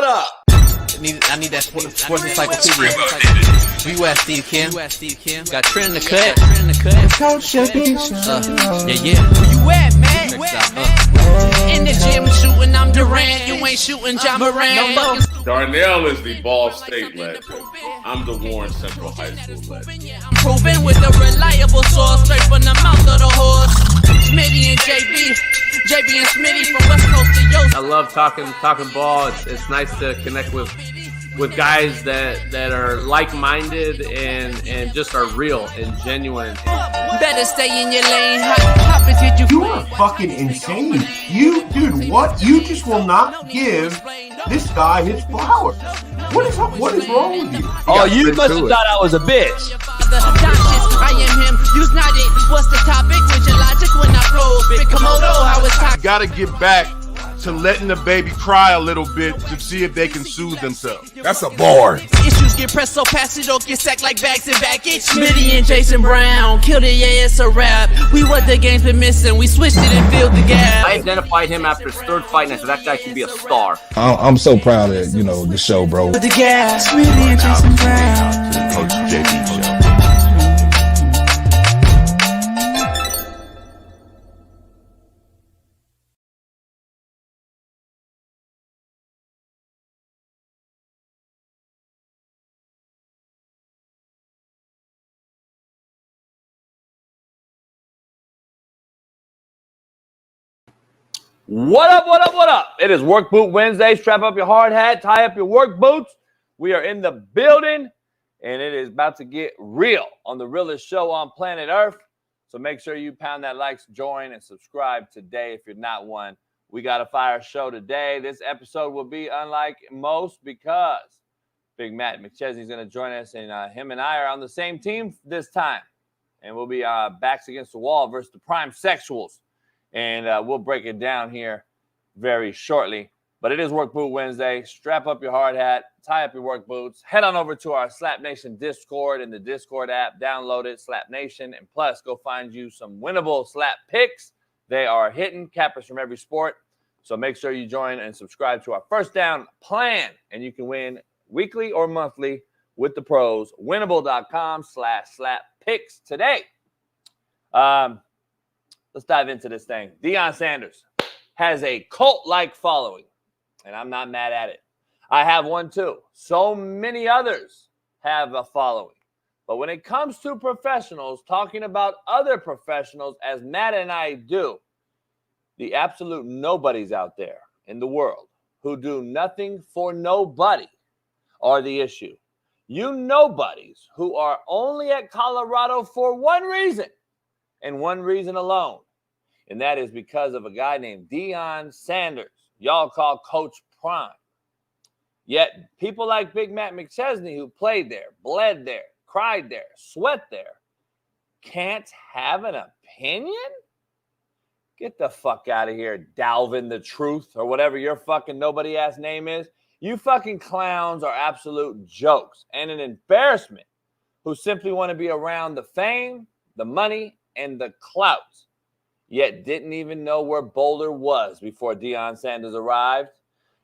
up? I need that sports encyclopedia. U.S. Steve Kim. Got Trent in the cut. Coach yeah. Where you at, man? In the gym shooting, I'm Durant. You ain't shooting John Moran. Darnell is the Ball State legend. I'm the Warren Central High School legend. Proven with a reliable source, straight from the mouth of the horse. Smitty and JB and Smitty from West Coast to Yost. I love talking ball. It's nice to connect with guys that are like-minded and just are real and genuine. Better stay in your lane. Hop into You are fucking insane. Dude, what? You just will not give this guy his flowers. What is wrong with you? Oh, you must have thought I was a bitch. I am him. Use not it. What's the topic? With your logic when I flow. Big Komodo, how it's talking. Got to get back to letting the baby cry a little bit to see if they can soothe themselves. That's a bar. Issues get pressed so past it, don't get sacked like bags and baggage. Smitty and Jason Brown killed it, yeah, it's a rap. We what the game's been missing, we switched it and filled the gap. I identified him after his third fight, and I said that guy should be a star. I'm so proud of the show, bro. With the gas, Smitty and Jason Brown. To the Coach JB show. What up? It is Work Boot Wednesday. Strap up your hard hat, tie up your work boots. We are in the building, and it is about to get real on the realest show on planet Earth. So make sure you pound that like, join, and subscribe today if you're not one. We got a fire show today. This episode will be unlike most because Big Matt McChesney is going to join us, and him and I are on the same team this time. And we'll be backs against the wall versus the prime sexuals. And we'll break it down here very shortly. But it is Work Boot Wednesday. Strap up your hard hat. Tie up your work boots. Head on over to our Slap Nation Discord in the Discord app. Download it, Slap Nation. And plus, go find you some winnable slap picks. They are hitting cappers from every sport. So make sure you join and subscribe to our First Down plan. And you can win weekly or monthly with the pros. Winnable.com/slap picks today. Let's dive into this thing. Deion Sanders has a cult-like following, and I'm not mad at it. I have one too. So many others have a following. But when it comes to professionals, talking about other professionals, as Matt and I do, the absolute nobodies out there in the world who do nothing for nobody are the issue. You nobodies who are only at Colorado for one reason, and one reason alone. And that is because of a guy named Deion Sanders. Y'all call Coach Prime. Yet people like Big Matt McChesney, who played there, bled there, cried there, sweat there, can't have an opinion? Get the fuck out of here, Dalvin the Truth, or whatever your fucking nobody-ass name is. You fucking clowns are absolute jokes and an embarrassment who simply want to be around the fame, the money, and the clout, yet didn't even know where Boulder was before Deion Sanders arrived.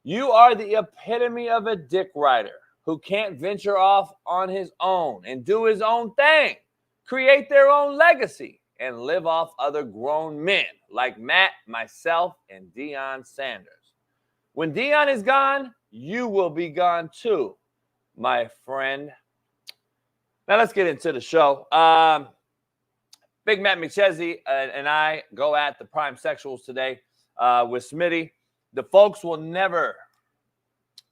You are the epitome of a dick rider who can't venture off on his own and do his own thing, create their own legacy, and live off other grown men like Matt, myself, and Deion Sanders. When Deion is gone, you will be gone too, my friend. Now let's get into the show. Big Matt McChesney and I go at the prime sexuals today with Smitty. The folks will never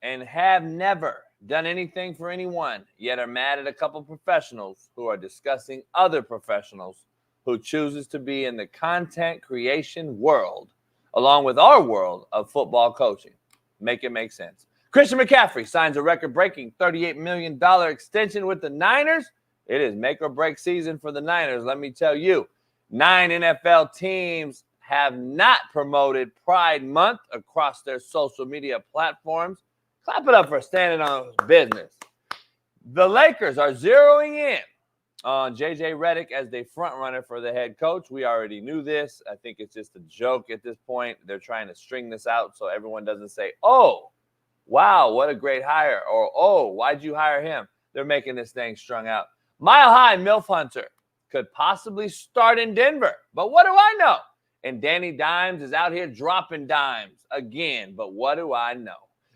and have never done anything for anyone, yet are mad at a couple professionals who are discussing other professionals who chooses to be in the content creation world, along with our world of football coaching. Make it make sense. Christian McCaffrey signs a record-breaking $38 million extension with the Niners. It is make or break season for the Niners, let me tell you. 9 NFL teams have not promoted Pride Month across their social media platforms. Clap it up for standing on business. The Lakers are zeroing in on J.J. Redick as the front runner for the head coach. We already knew this. I think it's just a joke at this point. They're trying to string this out so everyone doesn't say, oh, Wow, what a great hire. Or, oh, why'd you hire him? They're making this thing strung out. Mile High MILF Hunter could possibly start in Denver. But what do I know? And Danny Dimes is out here dropping dimes again. But what do I know?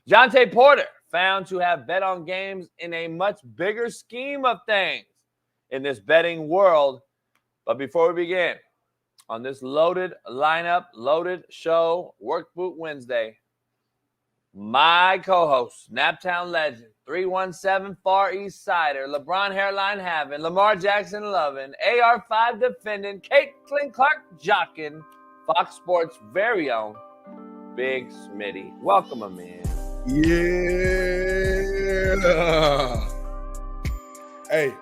Jonte Porter found to have bet on games in a much bigger scheme of things in this betting world. But before we begin, on this loaded lineup, loaded show, Work Boot Wednesday, my co-host, Naptown legend, 317 Far East Sider, LeBron hairline having, Lamar Jackson loving, AR5 defending, Caitlin Clark jocking, Fox Sports' very own Big Smitty. Welcome him in. Yeah. Hey.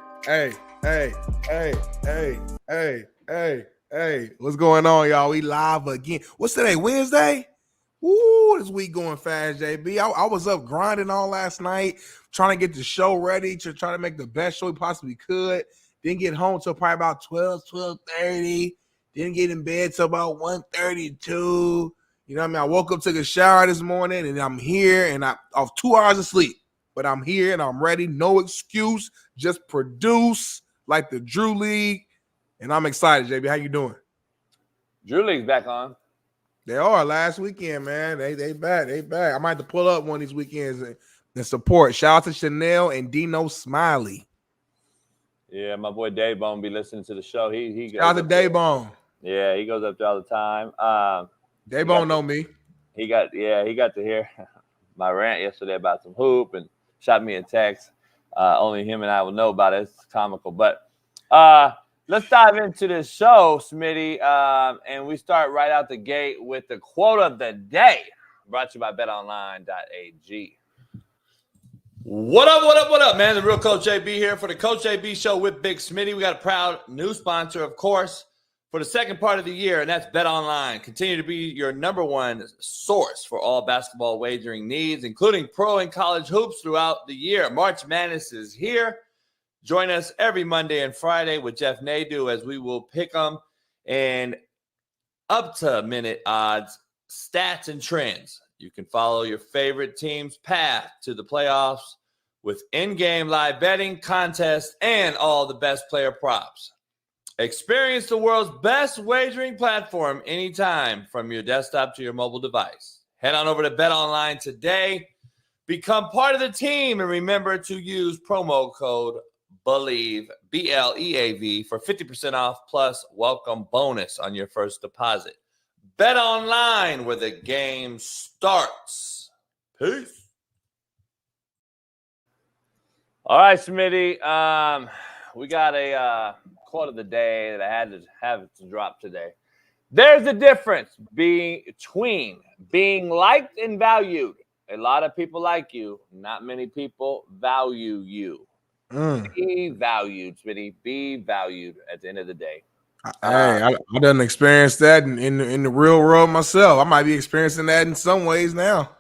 What's going on, y'all? We live again. What's today? Wednesday? Woo, this week going fast, JB. I was up grinding all last night, trying to get the show ready, to try to make the best show we possibly could. Didn't get home till probably about 12:30. Didn't get in bed till about 1:32. You know what I mean? I woke up, took a shower this morning, and I'm here, and I off 2 hours of sleep. But I'm here, and I'm ready. No excuse. Just produce like the Drew League. And I'm excited, JB. How you doing? Drew League's back on. They are last weekend, man. They back. I might have to pull up one of these weekends and support. Shout out to Chanel and Dino Smiley. Yeah, my boy Dave Bone be listening to the show. He Shout out to Dave Bone. Yeah, he goes up there all the time. Dave Bone know me. He got to hear my rant yesterday about some hoop and shot me a text. Only him and I will know about it. It's comical. But let's dive into this show, Smitty. And we start right out the gate with the quote of the day, brought to you by betonline.ag. What up, man? The real Coach JB here for the Coach JB Show with Big Smitty. We got a proud new sponsor, of course, for the second part of the year, and that's BetOnline. Continue to be your number one source for all basketball wagering needs, including pro and college hoops throughout the year. March Madness is here. Join us every Monday and Friday with Jeff Nadu as we will pick them and up-to-minute odds, stats, and trends. You can follow your favorite team's path to the playoffs with in-game live betting, contests, and all the best player props. Experience the world's best wagering platform anytime from your desktop to your mobile device. Head on over to BetOnline today. Become part of the team and remember to use promo code BELIEVE, BLEAV, for 50% off plus welcome bonus on your first deposit. BetOnline, where the game starts. Peace. All right, Smitty. We got a quote of the day that I had to have to drop today. There's a difference between being liked and valued. A lot of people like you. Not many people value you. Be valued, Smitty. Be valued at the end of the day. I done experienced that in the real world myself. I might be experiencing that in some ways now,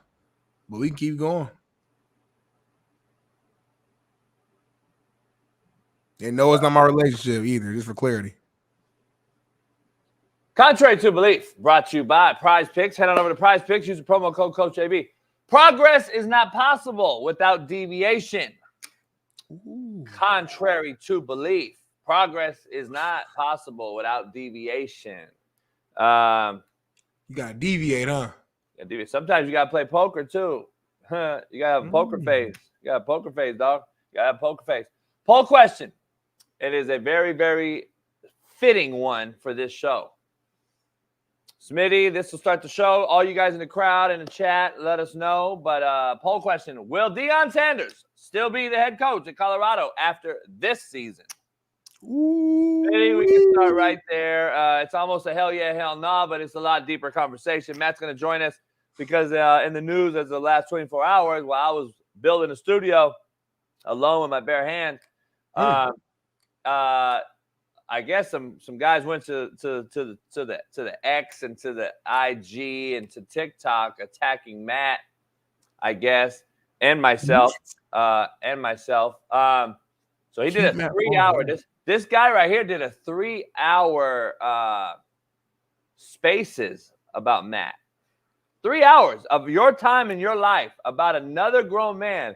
but we can keep going. And no, it's not my relationship either, just for clarity. Contrary to belief, brought to you by Prize Picks. Head on over to Prize Picks. Use the promo code CoachJB. Progress is not possible without deviation. Ooh. Contrary to belief, progress is not possible without deviation. You got to deviate, huh? Sometimes you got to play poker, too. You got to have a poker face. You got a poker face, dog. You got to have a poker face. Poll question. It is a very, very fitting one for this show. Smitty, this will start the show. All you guys in the crowd, in the chat, let us know. But poll question, will Deion Sanders still be the head coach at Colorado after this season? Ooh. Smitty, we can start right there. It's almost a hell yeah, hell nah, but it's a lot deeper conversation. Matt's going to join us because in the news as the last 24 hours, while I was building a studio alone with my bare hands, I guess some guys went to the X and to the IG and to TikTok attacking Matt, I guess, and myself. So he did a 3-hour. This guy right here did a 3-hour spaces about Matt. 3 hours of your time in your life about another grown man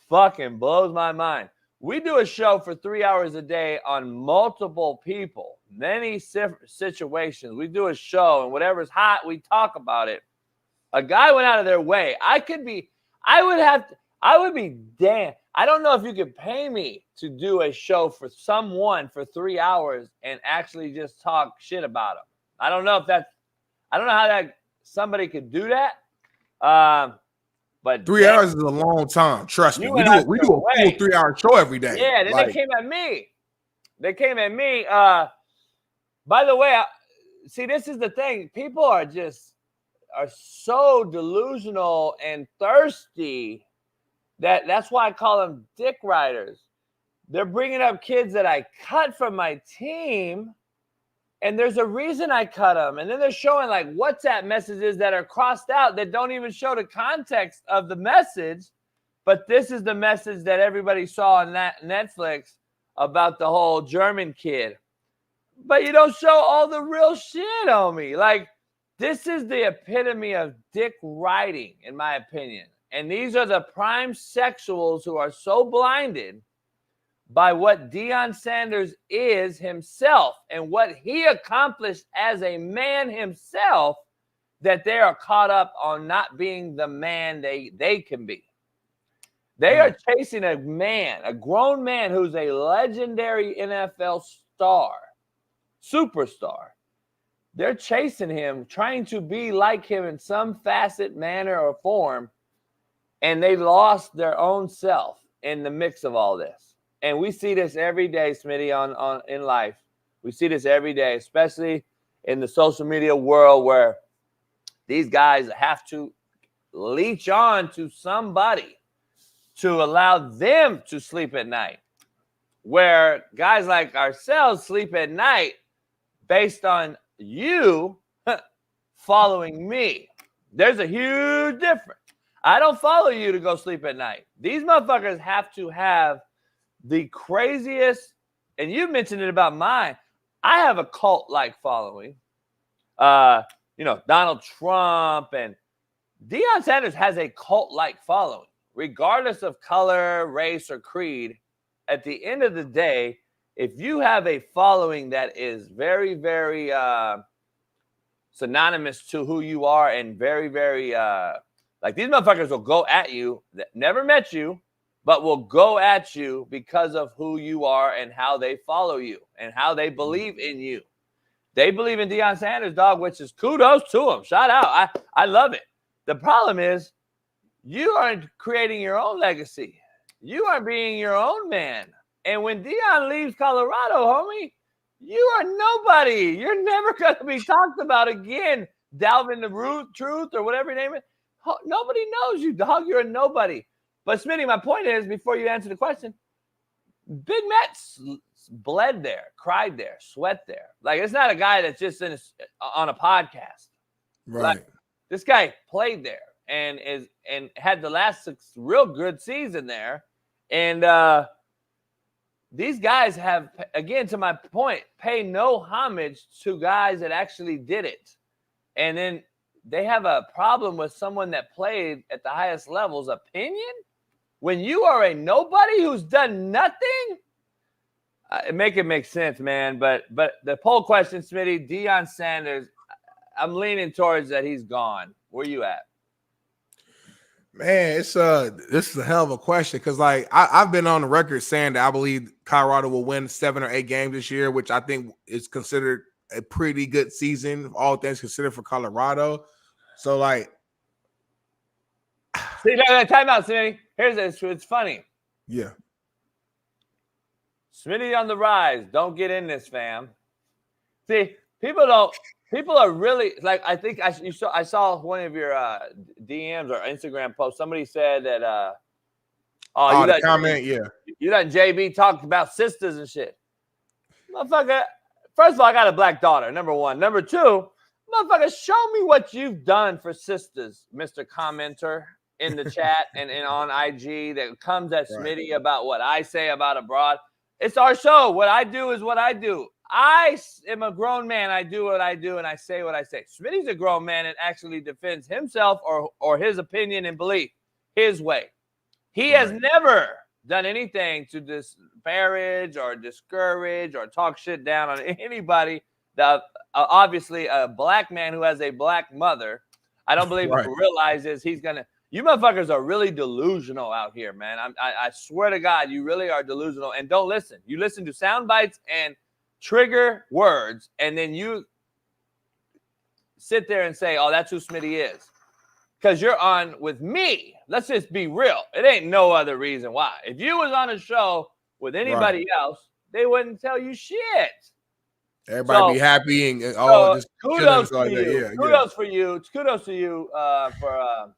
fucking blows my mind. We do a show for 3 hours a day on multiple people, many situations. We do a show, and whatever's hot, we talk about it. A guy went out of their way. I would be damned. I don't know if you could pay me to do a show for someone for 3 hours and actually just talk shit about them. I don't know how that somebody could do that. But 3 hours is a long time. Trust me. We do a full 3 hour show every day. Yeah, then they came at me. By the way, see, this is the thing. People are so delusional and thirsty that's why I call them dick riders. They're bringing up kids that I cut from my team, and there's a reason I cut them. And then they're showing like WhatsApp messages that are crossed out that don't even show the context of the message. But this is the message that everybody saw on that Netflix about the whole German kid. But you don't show all the real shit, homie. Like, this is the epitome of dick riding, in my opinion. And these are the prime sexuals who are so blinded by what Deion Sanders is himself and what he accomplished as a man himself that they are caught up on not being the man they can be. They are chasing a grown man who's a legendary NFL star, superstar. They're chasing him, trying to be like him in some facet, manner, or form. And they lost their own self in the mix of all this. And we see this every day, Smitty, in life. We see this every day, especially in the social media world where these guys have to leech on to somebody to allow them to sleep at night. Where guys like ourselves sleep at night based on you following me. There's a huge difference. I don't follow you to go sleep at night. These motherfuckers have to have the craziest, and you mentioned it about mine. I have a cult-like following. Donald Trump and Deion Sanders has a cult-like following, regardless of color, race, or creed. At the end of the day, if you have a following that is very, very synonymous to who you are and very, very like these motherfuckers will go at you that never met you, but will go at you because of who you are and how they follow you and how they believe in you. They believe in Deion Sanders, dog, which is kudos to them. Shout out. I love it. The problem is you aren't creating your own legacy. You are being your own man. And when Deion leaves Colorado, homie, you are nobody. You're never going to be talked about again. Dalvin the Truth or whatever your name is. Nobody knows you, dog. You're a nobody. But Smitty, my point is, before you answer the question, Big Matt bled there, cried there, sweat there. Like, it's not a guy that's just on a podcast. Right. Like, this guy played there and had the last real good season there. And these guys have, again, to my point, pay no homage to guys that actually did it. And then they have a problem with someone that played at the highest levels opinion. When you are a nobody who's done nothing, make it make sense, man. But the poll question, Smitty, Deion Sanders, I'm leaning towards that he's gone. Where you at? Man, this is a hell of a question because, like, I've been on the record saying that I believe Colorado will win 7 or 8 games this year, which I think is considered a pretty good season, all things considered, for Colorado. So, like, see, time out, Smitty. Here's this. It's funny. Yeah. Smitty on the rise. Don't get in this, fam. See, people are really, like, I think I saw one of your DMs or Instagram posts. Somebody said that the comment, you let JB talk about sisters and shit. Motherfucker, first of all, I got a black daughter, number one. Number two, motherfucker, show me what you've done for sisters, Mr. Commenter in the chat and on IG that comes at Smitty about what I say about abroad. It's our show. What I do is what I do. I am a grown man. I do what I do, and I say what I say. Smitty's a grown man and actually defends himself or his opinion and belief his way. He has never done anything to disparage or discourage or talk shit down on anybody. That obviously a black man who has a black mother, I don't believe realizes he's gonna. You motherfuckers are really delusional out here, man. I swear to God, you really are delusional. And don't listen. You listen to sound bites and trigger words, and then you sit there and say, oh, that's who Smitty is. Because you're on with me. Let's just be real. It ain't no other reason why. If you was on a show with anybody else, they wouldn't tell you shit. Everybody be happy and just kudos to you. Yeah, kudos for you. Kudos to you for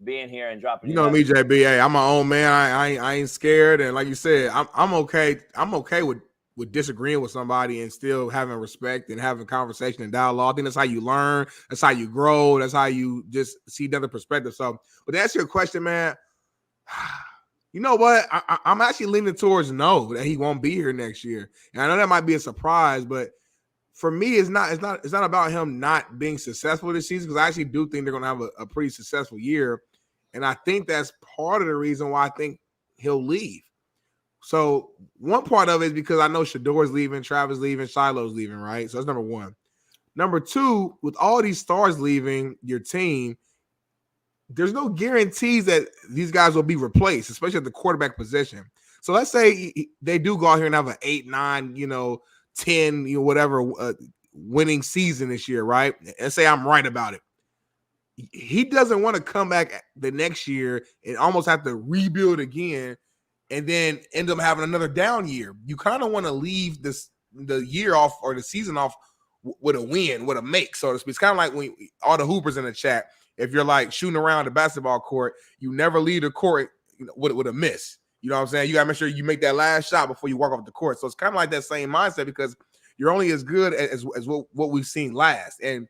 being here and dropping. You know me, JB. Hey, I'm my own man. I ain't scared, and like you said, I'm okay. I'm okay with disagreeing with somebody and still having respect and having conversation and dialogue. I think that's how you learn. That's how you grow. That's how you just see another perspective. So, but to answer your question, man, you know what? I'm actually leaning towards no, that he won't be here next year. And I know that might be a surprise, but for me, it's not about him not being successful this season, because I actually do think they're going to have a pretty successful year. And I think that's part of the reason why I think he'll leave. So one part of it is because I know Shador's leaving, Travis leaving, Shiloh's leaving, right? So that's number one. Number two, with all these stars leaving your team, there's no guarantees that these guys will be replaced, especially at the quarterback position. So let's say they do go out here and have an 8, 9, 10, whatever winning season this year, right? And say I'm right about it. He doesn't want to come back the next year and almost have to rebuild again and then end up having another down year. You kind of want to leave the year off or the season off with a win, with a make, so to speak. It's kind of like when all the hoopers in the chat, if you're like shooting around the basketball court, you never leave the court with a miss. You know what I'm saying? You got to make sure you make that last shot before you walk off the court. So it's kind of like that same mindset, because you're only as good as what we've seen last. And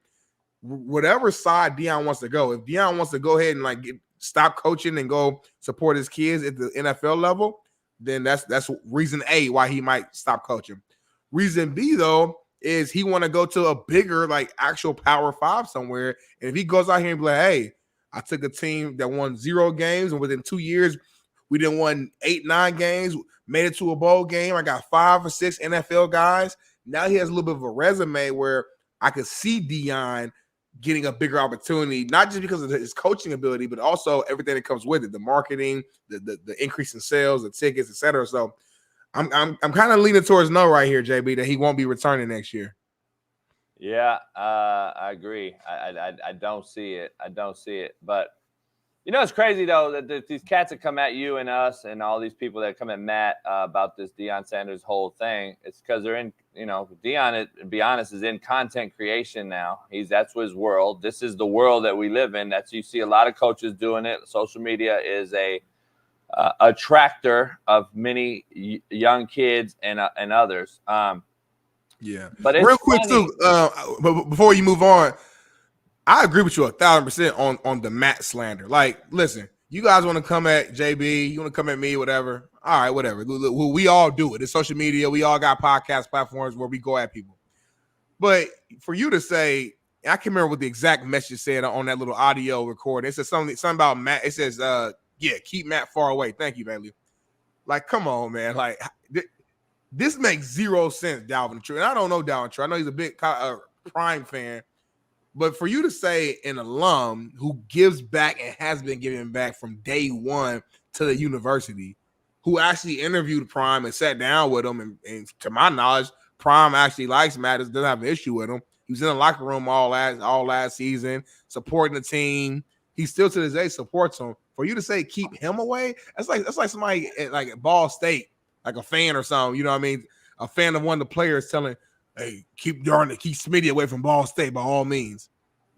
whatever side Deion wants to go, if Deion wants to go ahead and stop coaching and go support his kids at the NFL level, then that's reason A why he might stop coaching. Reason B, though, is he want to go to a bigger, actual Power 5 somewhere. And if he goes out here and be like, hey, I took a team that won 0 games, and within 2 years, we didn't won 8, 9 games, made it to a bowl game. I got 5 or 6 NFL guys. Now he has a little bit of a resume where I could see Deion getting a bigger opportunity, not just because of his coaching ability, but also everything that comes with it, the marketing, the increase in sales, the tickets, etc. So I'm kind of leaning towards no right here, JB, that he won't be returning next year. Yeah, I agree. I don't see it. I don't see it. But it's crazy though that these cats that come at you and us and all these people that come at Matt about this Deion Sanders whole thing. It's because they're in. Deion, to be honest, is in content creation now. That's his world. This is the world that we live in. You see a lot of coaches doing it. Social media is a attractor of many young kids and others. Yeah, but it's real quick too. But before you move on, I agree with you 1,000% on the Matt slander. Listen, you guys want to come at JB, you want to come at me, whatever. All right, whatever. We all do it. It's social media. We all got podcast platforms where we go at people. But for you to say, I can't remember what the exact message said on that little audio recording. It says something about Matt. It says, keep Matt far away. Thank you, Bailey. Come on, man. This makes 0 sense, Dalvin True. And I don't know Dalvin True. I know he's a big Prime fan. But for you to say an alum who gives back and has been giving back from day one to the university, who actually interviewed Prime and sat down with him, and to my knowledge, Prime actually likes Matt, doesn't have an issue with him. He was in the locker room all last season, supporting the team. He still to this day supports him. For you to say keep him away, that's like somebody at Ball State, like a fan or something. You know what I mean? A fan of one of the players telling, hey, keep Smitty away from Ball State by all means.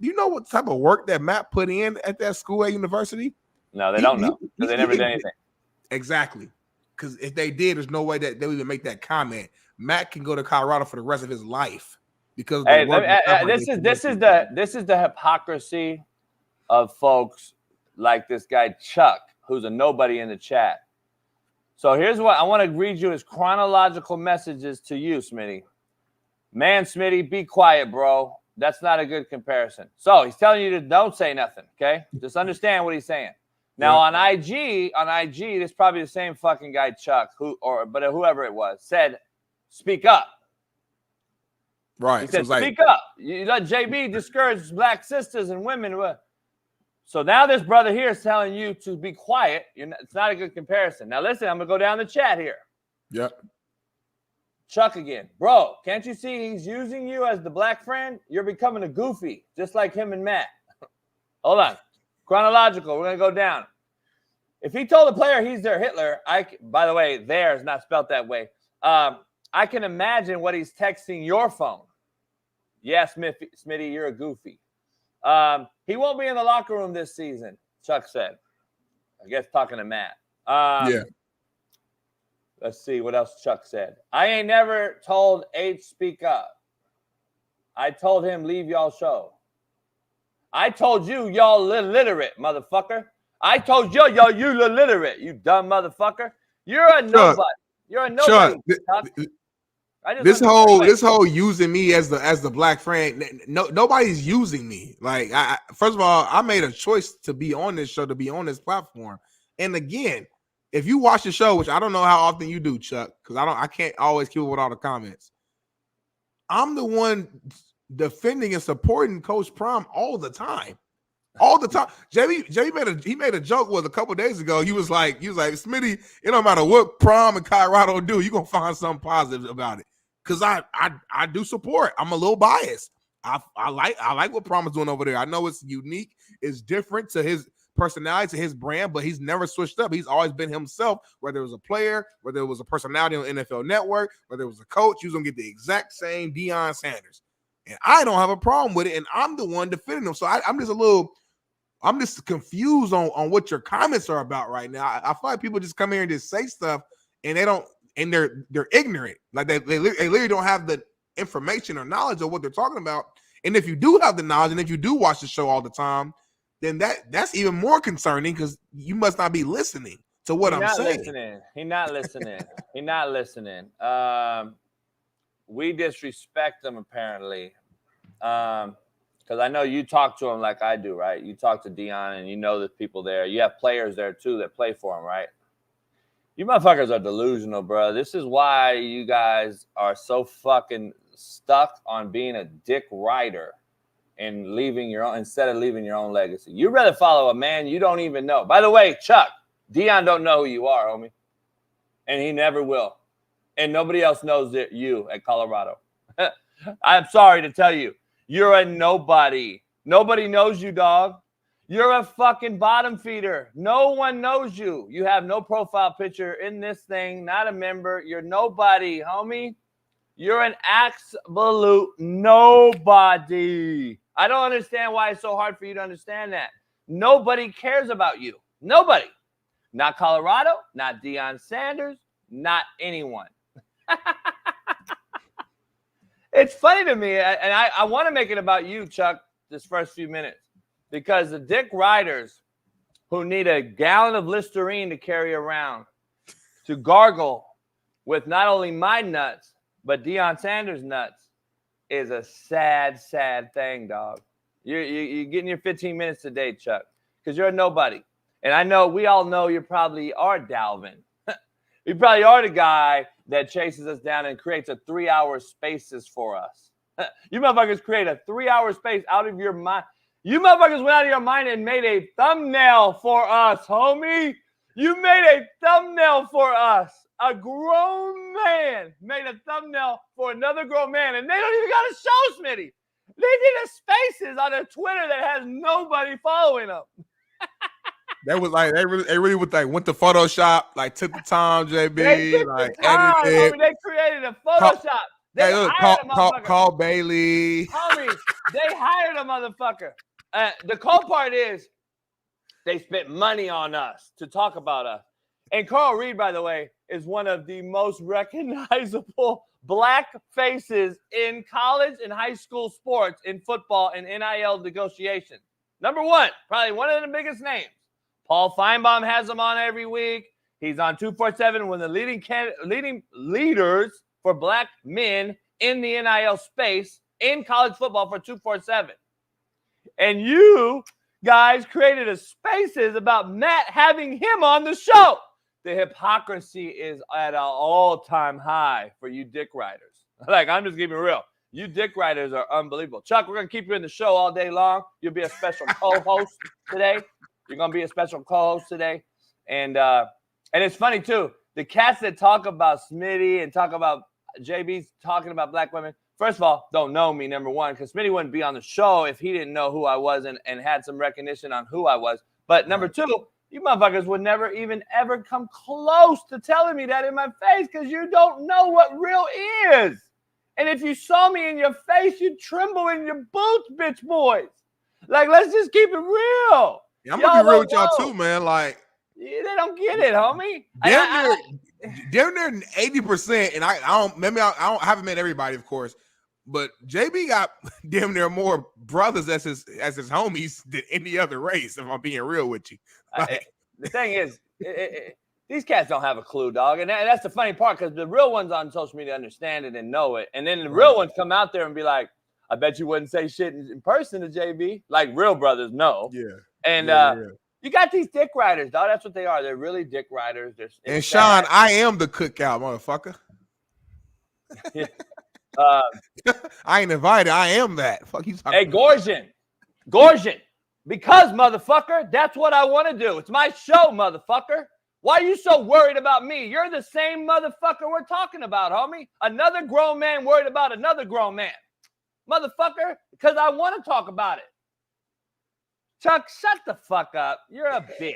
Do you know what type of work that Matt put in at that school at university? No, they don't know, because they never did anything. Exactly. Because if they did, there's no way that they would even make that comment. Matt can go to Colorado for the rest of his life because this is the hypocrisy of folks like this guy Chuck, who's a nobody in the chat. So here's what I want to read you his chronological messages to you, Smitty. Man, Smitty, be quiet, bro. That's not a good comparison. So he's telling you to don't say nothing, okay? Just understand what he's saying. Now on IG, this is probably the same fucking guy, Chuck, whoever it was, said, speak up. Right. He said, so speak up. You let JB discourage black sisters and women. So now this brother here is telling you to be quiet. It's not a good comparison. Now listen, I'm going to go down the chat here. Yep. Chuck again. Bro, can't you see he's using you as the black friend? You're becoming a goofy, just like him and Matt. Hold on. Chronological. We're going to go down. If he told a player he's their Hitler, by the way, there is not spelled that way. I can imagine what he's texting your phone. Yes, Smitty, you're a goofy. He won't be in the locker room this season, Chuck said. I guess talking to Matt. Yeah. Let's see what else Chuck said. I ain't never told H speak up. I told him leave y'all show. I told you y'all illiterate, motherfucker. I told you you illiterate, you dumb motherfucker. You're a nobody. You're a nobody. Chuck, this whole using me as the black friend. Nobody's using me. Like, first of all, I made a choice to be on this show, to be on this platform. And again, if you watch the show, which I don't know how often you do, Chuck, because I can't always keep up with all the comments. I'm the one defending and supporting Coach Prime all the time. All the time. JB made a joke a couple days ago. He was like, Smitty, it don't matter what Prom and Colorado do, you're gonna find something positive about it. Cause I do support. I'm a little biased. I like what Prom is doing over there. I know it's unique, it's different to his personality, to his brand, but he's never switched up. He's always been himself, whether it was a player, whether it was a personality on NFL Network, whether it was a coach, he was gonna get the exact same Deion Sanders. And I don't have a problem with it, and I'm the one defending him. So I'm just confused on what your comments are about right now. I feel like people just come here and just say stuff, and they're ignorant. Like they literally don't have the information or knowledge of what they're talking about. And if you do have the knowledge, and if you do watch the show all the time, then that's even more concerning, because you must not be listening to what I'm saying. He's not listening. He's not listening. We disrespect him apparently. Because I know you talk to him like I do, right? You talk to Deion, and you know there's people there. You have players there, too, that play for him, right? You motherfuckers are delusional, bro. This is why you guys are so fucking stuck on being a dick rider and instead of leaving your own legacy. You'd rather follow a man you don't even know. By the way, Chuck, Deion don't know who you are, homie. And he never will. And nobody else knows you at Colorado. I'm sorry to tell you. You're a nobody. Nobody knows you, dog. You're a fucking bottom feeder. No one knows you. You have no profile picture in this thing, not a member. You're nobody, homie. You're an absolute nobody. I don't understand why it's so hard for you to understand that. Nobody cares about you. Nobody. Not Colorado, not Deion Sanders, not anyone. It's funny to me, and I want to make it about you, Chuck, this first few minutes, because the dick riders who need a gallon of Listerine to carry around to gargle with not only my nuts, but Deion Sanders' nuts is a sad, sad thing, dog. You're getting your 15 minutes today, Chuck, because you're a nobody. And I know, we all know you probably are Dalvin. You probably are the guy that chases us down and creates a 3-hour spaces for us. You motherfuckers create a 3-hour space out of your mind. You motherfuckers went out of your mind and made a thumbnail for us, homie. You made a thumbnail for us. A grown man made a thumbnail for another grown man, and they don't even got a show, Smitty. They did a spaces on a Twitter that has nobody following them. That was like they really went to Photoshop, like took the time, JB, they took like the time, edited. homie. They created a Photoshop. Call Bailey. Homie, they hired a motherfucker. The cool part is they spent money on us to talk about us. And Carl Reed, by the way, is one of the most recognizable black faces in college and high school sports, in football and NIL negotiations. Number one, probably one of the biggest names. Paul Feinbaum has him on every week. He's on 247, one of the leading leaders for black men in the NIL space in college football for 247. And you guys created a spaces about Matt having him on the show. The hypocrisy is at an all-time high for you dick riders. Like, I'm just keeping it real. You dick riders are unbelievable. Chuck, we're going to keep you in the show all day long. You'll be a special co-host today. You're going to be a special co-host today. And it's funny, too. The cats that talk about Smitty and talk about JB's talking about black women, first of all, don't know me, number one, because Smitty wouldn't be on the show if he didn't know who I was and had some recognition on who I was. But number two, you motherfuckers would never even ever come close to telling me that in my face because you don't know what real is. And if you saw me in your face, you'd tremble in your boots, bitch boys. Like, let's just keep it real. Yeah, I'm gonna be real with y'all too, man. Like, they don't get it, homie. Damn near 80%, and I haven't met everybody, of course, but JB got damn near more brothers as his homies than any other race. If I'm being real with you, like, the thing is, these cats don't have a clue, dog, and that's the funny part because the real ones on social media understand it and know it, and then the real ones come out there and be like, "I bet you wouldn't say shit in person to JB." Like real brothers know, and you got these dick riders, dog. That's what they are. They're really dick riders. And Shaun, I am the cookout, motherfucker. I ain't invited. I am that. Fuck you talking about? Gorgian. Because, motherfucker, that's what I want to do. It's my show, motherfucker. Why are you so worried about me? You're the same motherfucker we're talking about, homie. Another grown man worried about another grown man. Motherfucker, because I want to talk about it. Chuck, shut the fuck up. You're a bitch.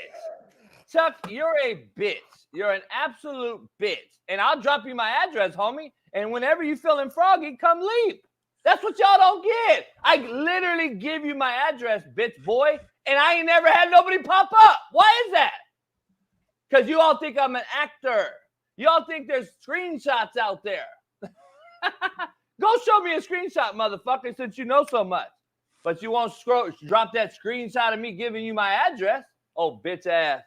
Chuck, you're a bitch. You're an absolute bitch. And I'll drop you my address, homie. And whenever you feeling froggy, come leave. That's what y'all don't get. I literally give you my address, bitch boy, and I ain't never had nobody pop up. Why is that? Because you all think I'm an actor. You all think there's screenshots out there. Go show me a screenshot, motherfucker, since you know so much. But you won't drop that screenshot of me giving you my address. Oh, bitch ass.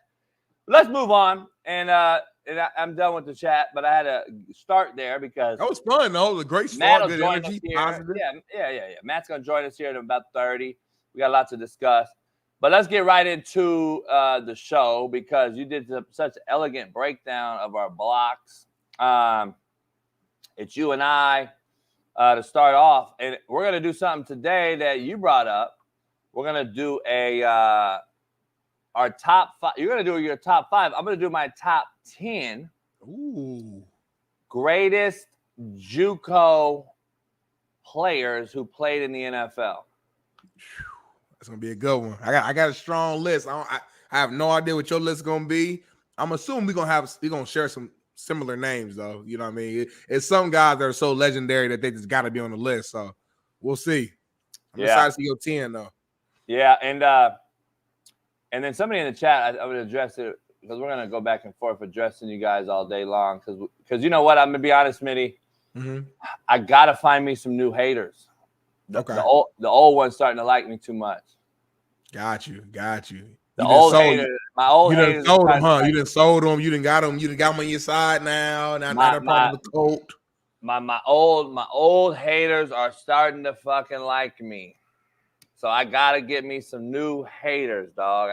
Let's move on. And I'm done with the chat, but I had to start there because that was fun, though. The great start, good energy, positive. Yeah. Matt's gonna join us here in about 30. We got lots to discuss, but let's get right into the show because you did such an elegant breakdown of our blocks. It's you and I to start off, and we're gonna do something today that you brought up. We're gonna do our top 5. You're going to do your top 5. I'm going to do my top 10. Ooh. Greatest JUCO players who played in the NFL. That's going to be a good one. I got a strong list. I have no idea what your list is going to be. I'm assuming we're going to share some similar names, though. You know what I mean? It's some guys that are so legendary that they just got to be on the list. So we'll see. I'm excited to see your 10, though. Yeah, and then somebody in the chat, I would address it because we're going to go back and forth addressing you guys all day long. Because you know what? I'm going to be honest, Smitty. Mm-hmm. I got to find me some new haters. The old one's starting to like me too much. Got you. My old haters. You done sold them, huh? You done sold them. You done got them. You done got them on your side now. Now they're part of the cult. My old haters are starting to fucking like me. So I got to get me some new haters, dog.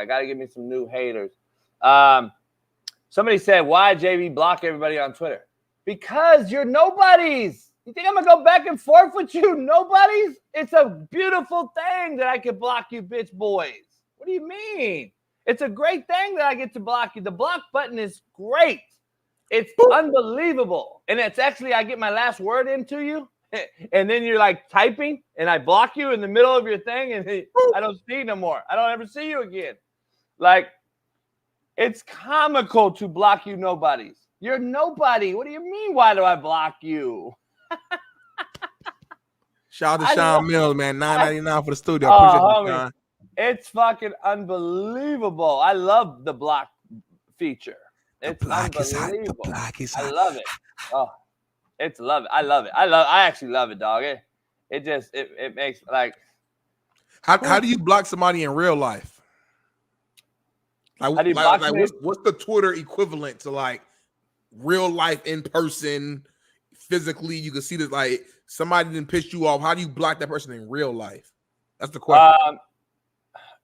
Somebody said, why JB block everybody on Twitter? Because you're nobodies. You think I'm going to go back and forth with you? Nobodies? It's a beautiful thing that I can block you, bitch boys. What do you mean? It's a great thing that I get to block you. The block button is great. It's unbelievable. And it's actually, I get my last word into you. And then you're like typing and I block you in the middle of your thing and I don't see you no more. I don't ever see you again. Like, it's comical to block you nobodies. You're nobody. What do you mean? Why do I block you? Shout out to Shaun Mills, man. $9.99 for the studio. Appreciate it, it's fucking unbelievable. I love the block feature. It's unbelievable. I love it. Oh. I love it. I actually love it, dog. It makes like. How do you block somebody in real life? Like, how do you block what's the Twitter equivalent to like real life in person physically, you can see that like somebody didn't piss you off. How do you block that person in real life? That's the question.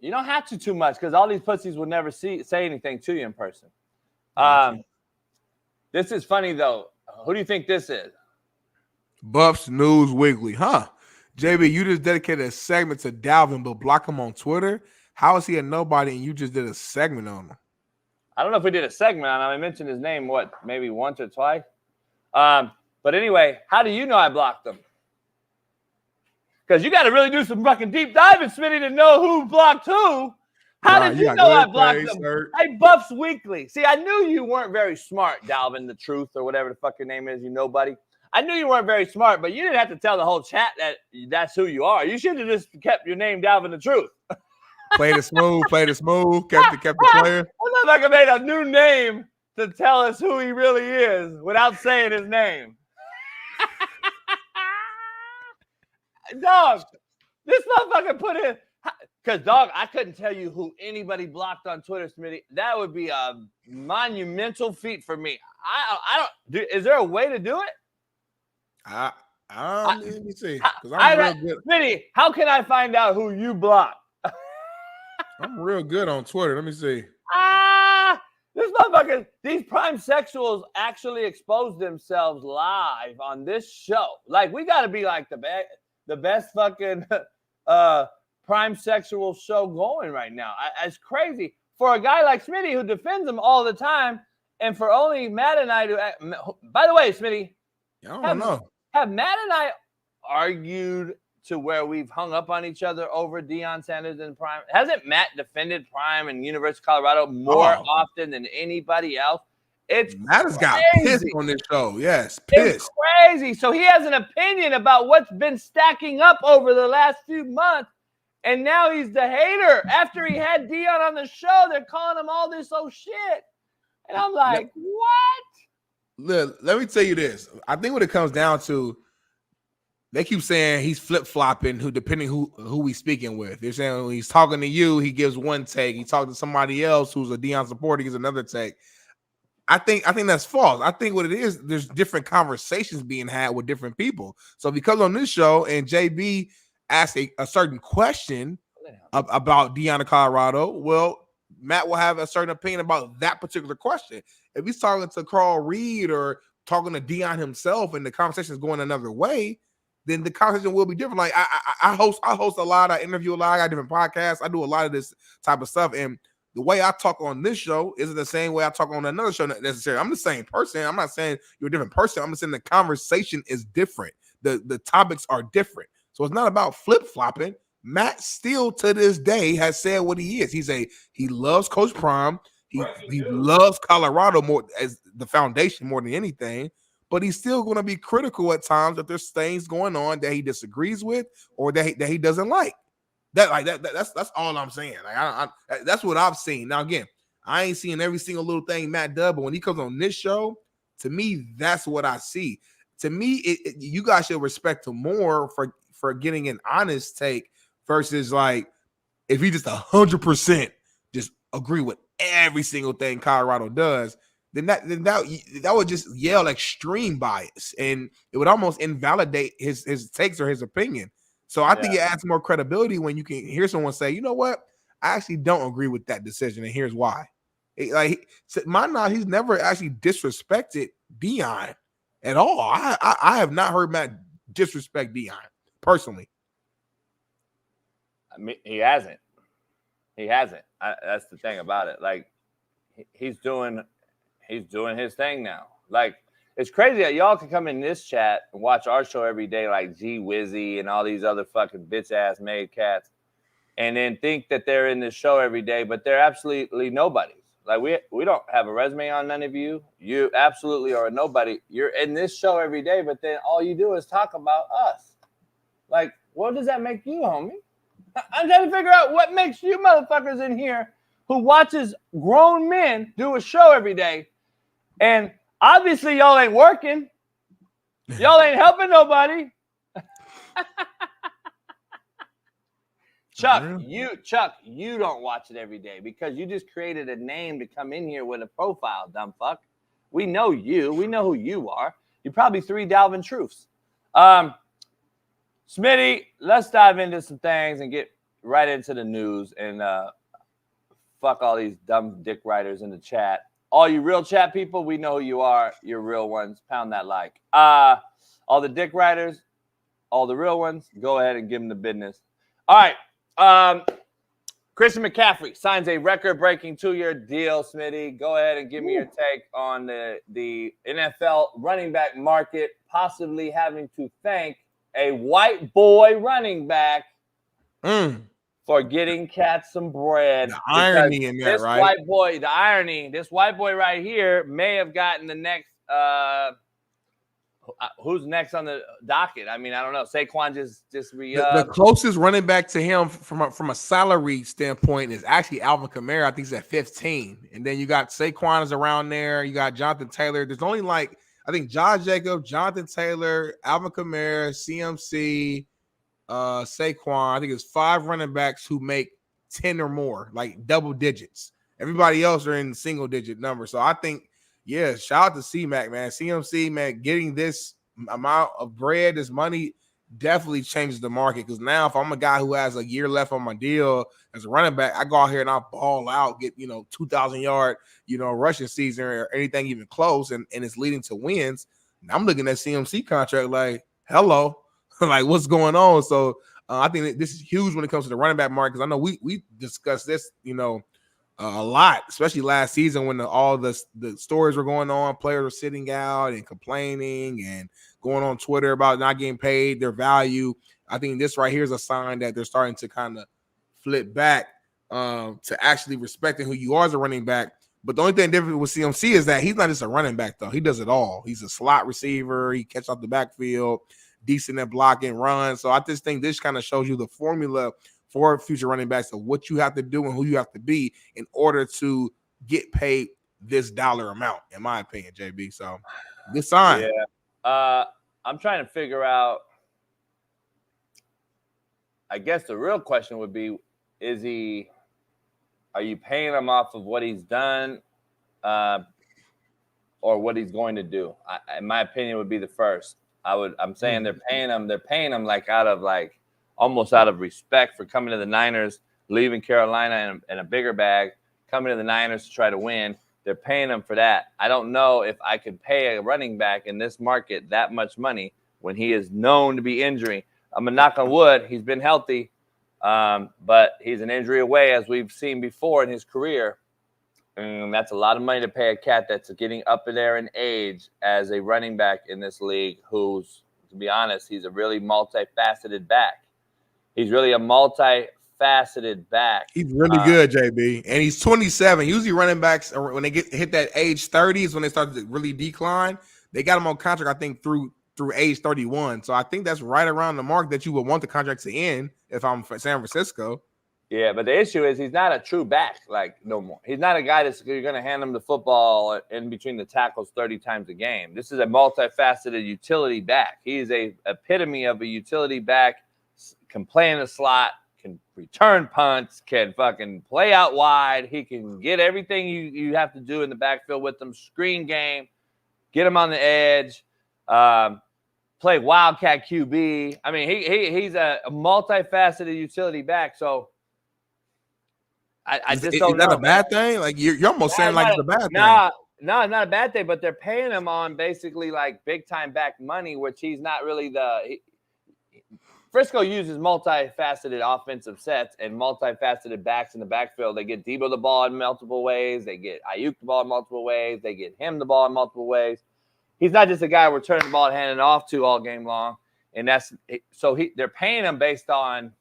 You don't have to too much because all these pussies will never say anything to you in person. This is funny though. Who do you think this is? Buffs News Wiggly, huh? JB, you just dedicated a segment to Dalvin, but block him on Twitter. How is he a nobody and you just did a segment on him? I don't know if we did a segment on him. I mentioned his name, maybe once or twice? But anyway, how do you know I blocked him? Because you got to really do some fucking deep diving, Smitty, to know who blocked who. How did you know I blocked him? Hey, Buffs Weekly. See, I knew you weren't very smart, Dalvin, the truth, or whatever the fuck your name is, you nobody. I knew you weren't very smart, but you didn't have to tell the whole chat that that's who you are. You should have just kept your name Dalvin the Truth. Played it smooth, kept the player. I'm not gonna make a new name to tell us who he really is without saying his name. Dog, this motherfucker put in, because dog, I couldn't tell you who anybody blocked on Twitter, Smitty. That would be a monumental feat for me. I don't. Is there a way to do it? Let me see. I'm real good. Smitty, how can I find out who you blocked? I'm real good on Twitter. Let me see. This motherfucker, these prime sexuals actually expose themselves live on this show. Like, we got to be like the best fucking prime sexual show going right now. It's crazy for a guy like Smitty who defends them all the time, and for only Matt and I to. By the way, Smitty, I don't know. Have Matt and I argued to where we've hung up on each other over Deion Sanders and Prime? Hasn't Matt defended Prime and University of Colorado more often than anybody else? Matt has got pissed on this show. Yes, pissed. It's crazy. So he has an opinion about what's been stacking up over the last few months, and now he's the hater. After he had Deion on the show, they're calling him all this shit. And I'm like, what? Look, let me tell you this. I think what it comes down to, they keep saying he's flip-flopping depending who he's speaking with. They're saying when he's talking to you, he gives one take. He talks to somebody else who's a Deion supporter, he gives another take. I think that's false. I think what it is, there's different conversations being had with different people. So because on this show and JB asked a certain question about Deion of Colorado, well, Matt will have a certain opinion about that particular question. If he's talking to Carl Reed or talking to Deion himself and the conversation is going another way, then the conversation will be different. Like I host a lot, I interview a lot, I got different podcasts, I do a lot of this type of stuff. And the way I talk on this show isn't the same way I talk on another show necessarily. I'm the same person. I'm not saying you're a different person. I'm just saying the conversation is different. The topics are different. So it's not about flip-flopping. Matt still to this day has said what he is. He loves Coach Prime. He loves Colorado more as the foundation more than anything, but he's still going to be critical at times if there's things going on that he disagrees with or that he doesn't like. That's all I'm saying. Like that's what I've seen. Now again, I ain't seeing every single little thing Matt does, but when he comes on this show, to me, that's what I see. To me, you guys should respect him more for getting an honest take versus like if he just 100% just agree with every single thing Colorado does, then that would just yell extreme bias, and it would almost invalidate his takes or his opinion. So I think it adds more credibility when you can hear someone say, you know what, I actually don't agree with that decision, and here's why. My knowledge, he's never actually disrespected Deion at all. I have not heard Matt disrespect Deion personally. I mean, he hasn't. That's the thing about it. Like, he's doing his thing now. Like, it's crazy that y'all can come in this chat and watch our show every day, like G Wizzy and all these other fucking bitch ass made cats, and then think that they're in this show every day, but they're absolutely nobodies. Like, we don't have a resume on none of you. You absolutely are a nobody. You're in this show every day, but then all you do is talk about us. Like, what does that make you, homie? I'm trying to figure out what makes you motherfuckers in here who watches grown men do a show every day, and obviously y'all ain't working. Y'all ain't helping nobody. Chuck, you don't watch it every day because you just created a name to come in here with a profile, dumb fuck. We know you. We know who you are. You probably 3 Dalvin Truths. Smitty, let's dive into some things and get right into the news and fuck all these dumb dick writers in the chat. All you real chat people, we know who you are. You're real ones. Pound that like. All the dick writers, all the real ones, go ahead and give them the business. All right. Christian McCaffrey signs a record-breaking 2-year deal, Smitty. Go ahead and give me your take on the NFL running back market, possibly having to thank a white boy running back for getting cats some bread. The irony in that, right? White boy, the irony, this white boy right here may have gotten the next who's next on the docket? I mean, I don't know. Saquon just the closest running back to him from a salary standpoint is actually Alvin Kamara. I think he's at 15. And then you got Saquon is around there. You got Jonathan Taylor. There's only like, I think Josh Jacobs, Jonathan Taylor, Alvin Kamara, CMC, Saquon. I think it's 5 running backs who make 10 or more, like double digits. Everybody else are in single digit numbers. So I think, yeah, shout out to C-Mac, man. CMC, man, getting this amount of bread, this money definitely changes the market. Because now if I'm a guy who has a year left on my deal as a running back, I go out here and I ball out, get, 2,000 yard, rushing season or anything even close, and it's leading to wins. And I'm looking at CMC contract like, hello, like what's going on? So I think this is huge when it comes to the running back market. Because I know we discussed this, a lot, especially last season when all the stories were going on. Players were sitting out and complaining and going on Twitter about not getting paid their value. I think this right here is a sign that they're starting to kind of flip back to actually respecting who you are as a running back. But the only thing different with CMC is that he's not just a running back, though. He does it all. He's a slot receiver. He catches off the backfield, decent at blocking, run. So I just think this kind of shows you the formula for future running backs of what you have to do and who you have to be in order to get paid this dollar amount, in my opinion, JB. So good sign. Yeah. I'm trying to figure out, I guess the real question would be, are you paying him off of what he's done or what he's going to do? In my opinion, would be the first. I'm saying they're paying him like almost out of respect for coming to the Niners, leaving Carolina in a bigger bag, coming to the Niners to try to win. They're paying him for that. I don't know if I could pay a running back in this market that much money when he is known to be injury. I'm going to knock on wood. He's been healthy, but he's an injury away, as we've seen before in his career. And that's a lot of money to pay a cat that's getting up in there in age as a running back in this league who's, to be honest, he's a really multifaceted back. He's really a multifaceted back. He's really good, JB. And he's 27. Usually running backs, when they hit that age 30s, when they start to really decline, they got him on contract, I think, through age 31. So I think that's right around the mark that you would want the contract to end if I'm San Francisco. Yeah, but the issue is he's not a true back, no more. He's not a guy that's you're going to hand him the football in between the tackles 30 times a game. This is a multifaceted utility back. He is a epitome of a utility back, can play in the slot, can return punts, can fucking play out wide. He can get everything you have to do in the backfield with him, screen game, get him on the edge, play wildcat QB. I mean, he's a multifaceted utility back, so I just don't know. Is that a bad thing? Like you're almost saying like it's a bad thing. No, it's not a bad thing, but they're paying him on basically like big time back money, which he's not really Frisco uses multifaceted offensive sets and multifaceted backs in the backfield. They get Debo the ball in multiple ways. They get Ayuk the ball in multiple ways. They get him the ball in multiple ways. He's not just a guy we're turning the ball and handing off to all game long. And they're paying him based on,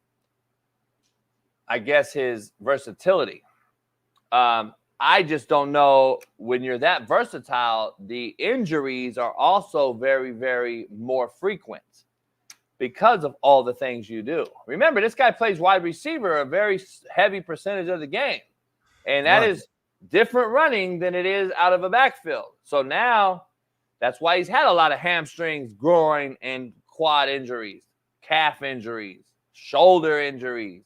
I guess, his versatility. I just don't know, when you're that versatile, the injuries are also very, very more frequent because of all the things you do. Remember, this guy plays wide receiver a very heavy percentage of the game. And that is different running than it is out of a backfield. So now that's why he's had a lot of hamstrings, groin, and quad injuries, calf injuries, shoulder injuries.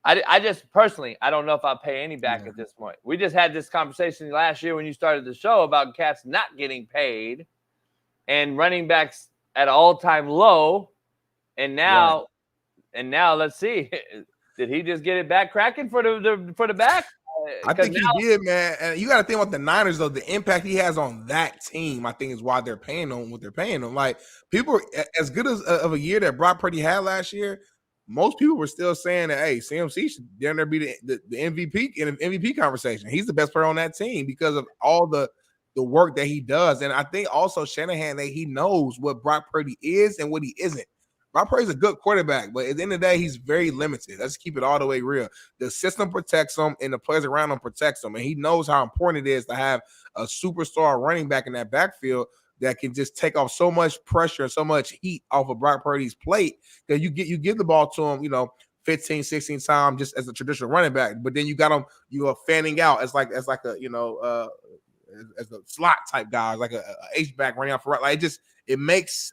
I just personally, I don't know if I'll pay any back at this point. We just had this conversation last year when you started the show about cats not getting paid and running backs at an all-time low. And now, let's see. Did he just get it back cracking for the back? I think he did, man. And you got to think about the Niners, though. The impact he has on that team, I think, is why they're paying him what they're paying him. Like, people, as good as of a year that Brock Purdy had last year, most people were still saying that, hey, CMC should damn near be the MVP in an MVP conversation. He's the best player on that team because of all the work that he does. And I think also Shanahan, that he knows what Brock Purdy is and what he isn't. Brock Purdy's a good quarterback, but at the end of the day, he's very limited. Let's keep it all the way real. The system protects him, and the players around him protects him. And he knows how important it is to have a superstar running back in that backfield that can just take off so much pressure and so much heat off of Brock Purdy's plate. Because you give the ball to him, 15, 16 times just as a traditional running back, but then you got him, you are fanning out as like a as a slot type guy, like a H-back running out for right. Like it makes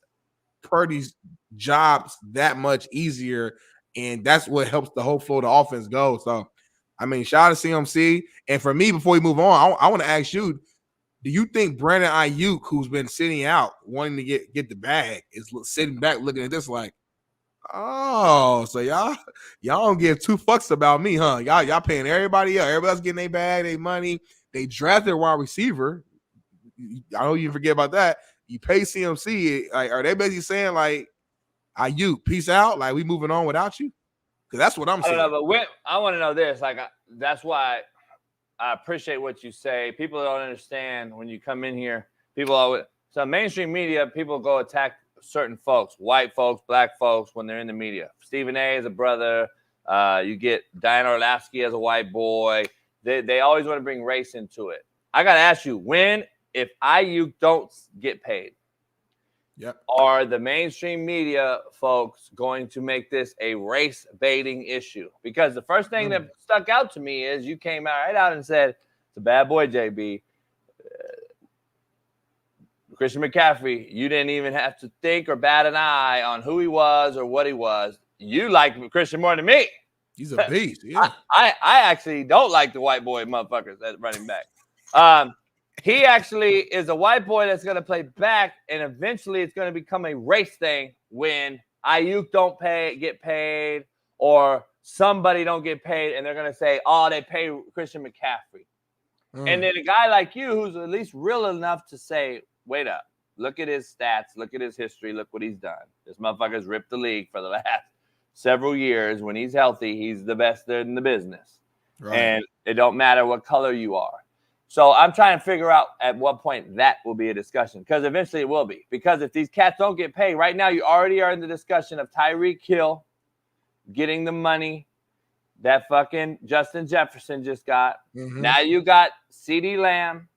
Purdy's jobs that much easier, and that's what helps the whole flow of the offense go. So, I mean, shout out to CMC. And for me, before we move on, I want to ask you, do you think Brandon Ayuk, who's been sitting out wanting to get the bag, is sitting back looking at this like, oh, so y'all don't give two fucks about me, huh? Y'all paying everybody else. Everybody else getting their bag, their money. They drafted a wide receiver. I know you forget about that. You pay CMC. Like, are they basically saying like, Ayuk, peace out? Like, we moving on without you? Because that's what I'm saying. I don't know, but I want to know this. Like, that's why I appreciate what you say. People don't understand when you come in here. So mainstream media, people go attack certain folks, white folks, black folks, when they're in the media. Stephen A. is a brother. You get Diana Orlovsky as a white boy. They always want to bring race into it. I got to ask you, if Ayuk don't get paid, are the mainstream media folks going to make this a race baiting issue? Because the first thing that stuck out to me is you came right out and said, it's a bad boy, JB. Christian McCaffrey, you didn't even have to think or bat an eye on who he was or what he was. You like Christian more than me. He's a beast. Yeah. I actually don't like the white boy motherfuckers at running back. He actually is a white boy that's going to play back, and eventually it's going to become a race thing when Ayuk don't get paid, or somebody don't get paid, and they're going to say, oh, they pay Christian McCaffrey. And then a guy like you who's at least real enough to say, wait up, look at his stats, look at his history, look what he's done. This motherfucker's ripped the league for the last several years. When he's healthy, he's the best in the business. Right. And it don't matter what color you are. So I'm trying to figure out at what point that will be a discussion, because eventually it will be. Because if these cats don't get paid, right now you already are in the discussion of Tyreek Hill getting the money that fucking Justin Jefferson just got. Now you got CeeDee Lamb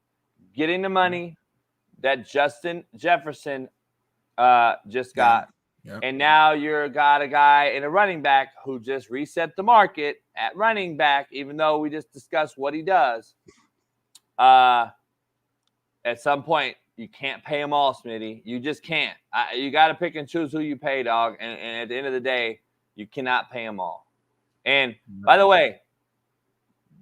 getting the money that Justin Jefferson just got. And now you're got a guy in a running back who just reset the market at running back, even though we just discussed what he does. At some point, you can't pay them all, Smitty. You just can't. You got to pick and choose who you pay, dog. And at the end of the day, you cannot pay them all. And by the way,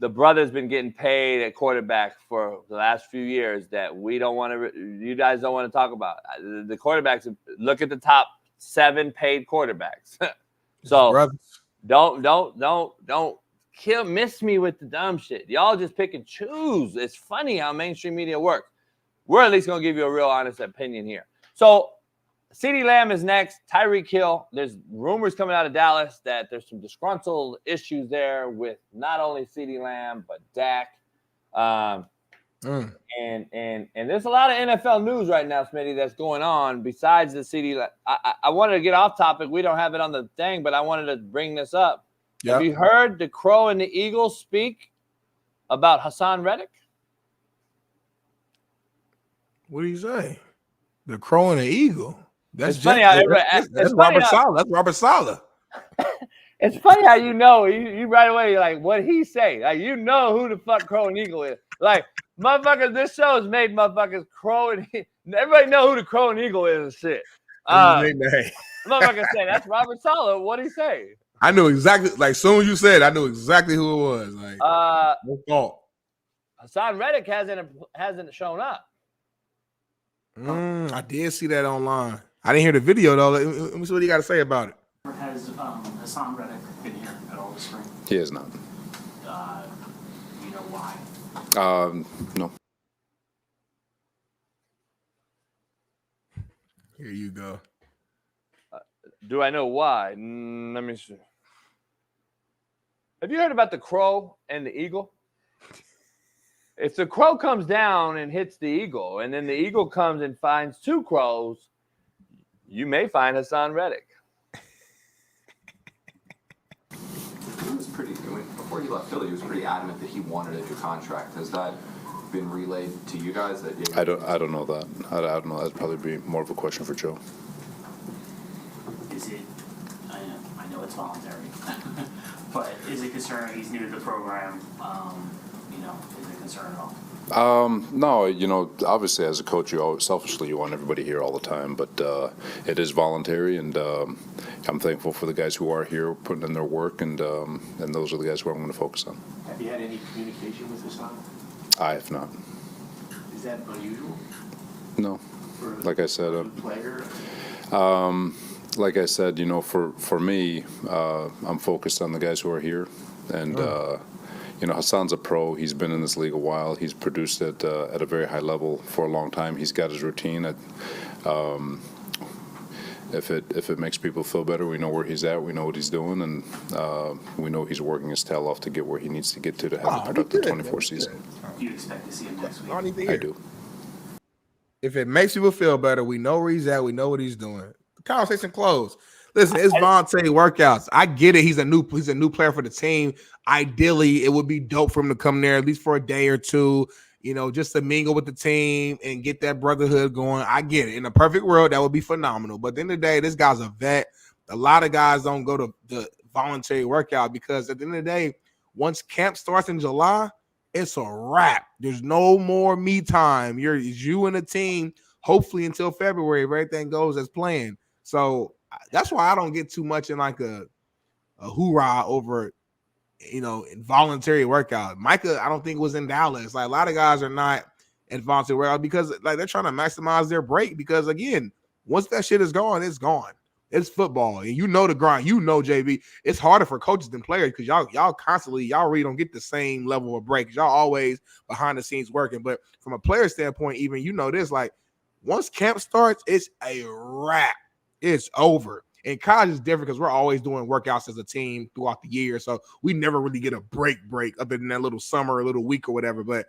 the brother's been getting paid at quarterback for the last few years that we don't want to. You guys don't want to talk about. The quarterbacks. Look at the top 7 paid quarterbacks. So don't miss me with the dumb shit. Y'all just pick and choose. It's funny how mainstream media works. We're at least going to give you a real honest opinion here. So CeeDee Lamb is next. Tyreek Hill. There's rumors coming out of Dallas that there's some disgruntled issues there with not only CeeDee Lamb, but Dak. And there's a lot of NFL news right now, Smitty, that's going on besides the CeeDee. I wanted to get off topic. We don't have it on the thing, but I wanted to bring this up. Yep. Have you heard the Crow and the Eagle speak about Hassan Reddick? What do you say? The Crow and the Eagle. That's funny how that's Robert Saleh. That's Robert Saleh. It's funny how you right away, you're like, what he say? Like, you know who the fuck Crow and Eagle is. Like, motherfuckers, this show has made motherfuckers Crow and everybody know who the Crow and Eagle is and shit. Motherfuckers say, that's Robert Saleh. What'd he say? I knew exactly. Like soon as you said, I knew exactly who it was. Like no fault. Hassan Reddick hasn't shown up. I did see that online. I didn't hear the video though. Let me see what you got to say about it. Has Hassan Reddick been here at all this spring? He has not. You know why? No. Here you go. Do I know why? Let me see. Have you heard about the crow and the eagle? If the crow comes down and hits the eagle, and then the eagle comes and finds two crows, you may find Hassan Reddick. He was pretty, before he left Philly, he was pretty adamant that he wanted a new contract. Has that been relayed to you guys? I don't know that. I don't know. That'd probably be more of a question for Joe. Is it, I know it's voluntary, but is it concerning he's new to the program? Is it concern at all? No, obviously as a coach, selfishly you want everybody here all the time, but it is voluntary, and I'm thankful for the guys who are here putting in their work, and those are the guys who I'm going to focus on. Have you had any communication with Hassan? I have not. Is that unusual? No. Like I said, Player? like I said, for me, I'm focused on the guys who are here, and Hassan's a pro. He's been in this league a while. He's produced at a very high level for a long time. He's got his routine. If it makes people feel better, we know where he's at. We know what he's doing, and we know he's working his tail off to get where he needs to get to have a productive 24 season. Do you expect to see him next week? I do. If it makes people feel better, we know where he's at. We know what he's doing. The conversation closed. Listen, it's voluntary workouts. I get it. He's a new player for the team. Ideally, it would be dope for him to come there at least for a day or two, just to mingle with the team and get that brotherhood going. I get it. In a perfect world, that would be phenomenal. But at the end of the day, this guy's a vet. A lot of guys don't go to the voluntary workout because at the end of the day, once camp starts in July, it's a wrap. There's no more me time. It's you and the team, hopefully until February, if everything goes as planned. So that's why I don't get too much in like a hoorah over, involuntary workout. Micah, I don't think was in Dallas. Like a lot of guys are not in voluntary workout because like they're trying to maximize their break because again, once that shit is gone, it's gone. It's football. And the grind. JB, it's harder for coaches than players because y'all constantly, y'all really don't get the same level of break. Y'all always behind the scenes working. But from a player standpoint, even this, like once camp starts, it's a wrap. It's over. And college is different because we're always doing workouts as a team throughout the year. So we never really get a break other than that little summer, a little week or whatever. But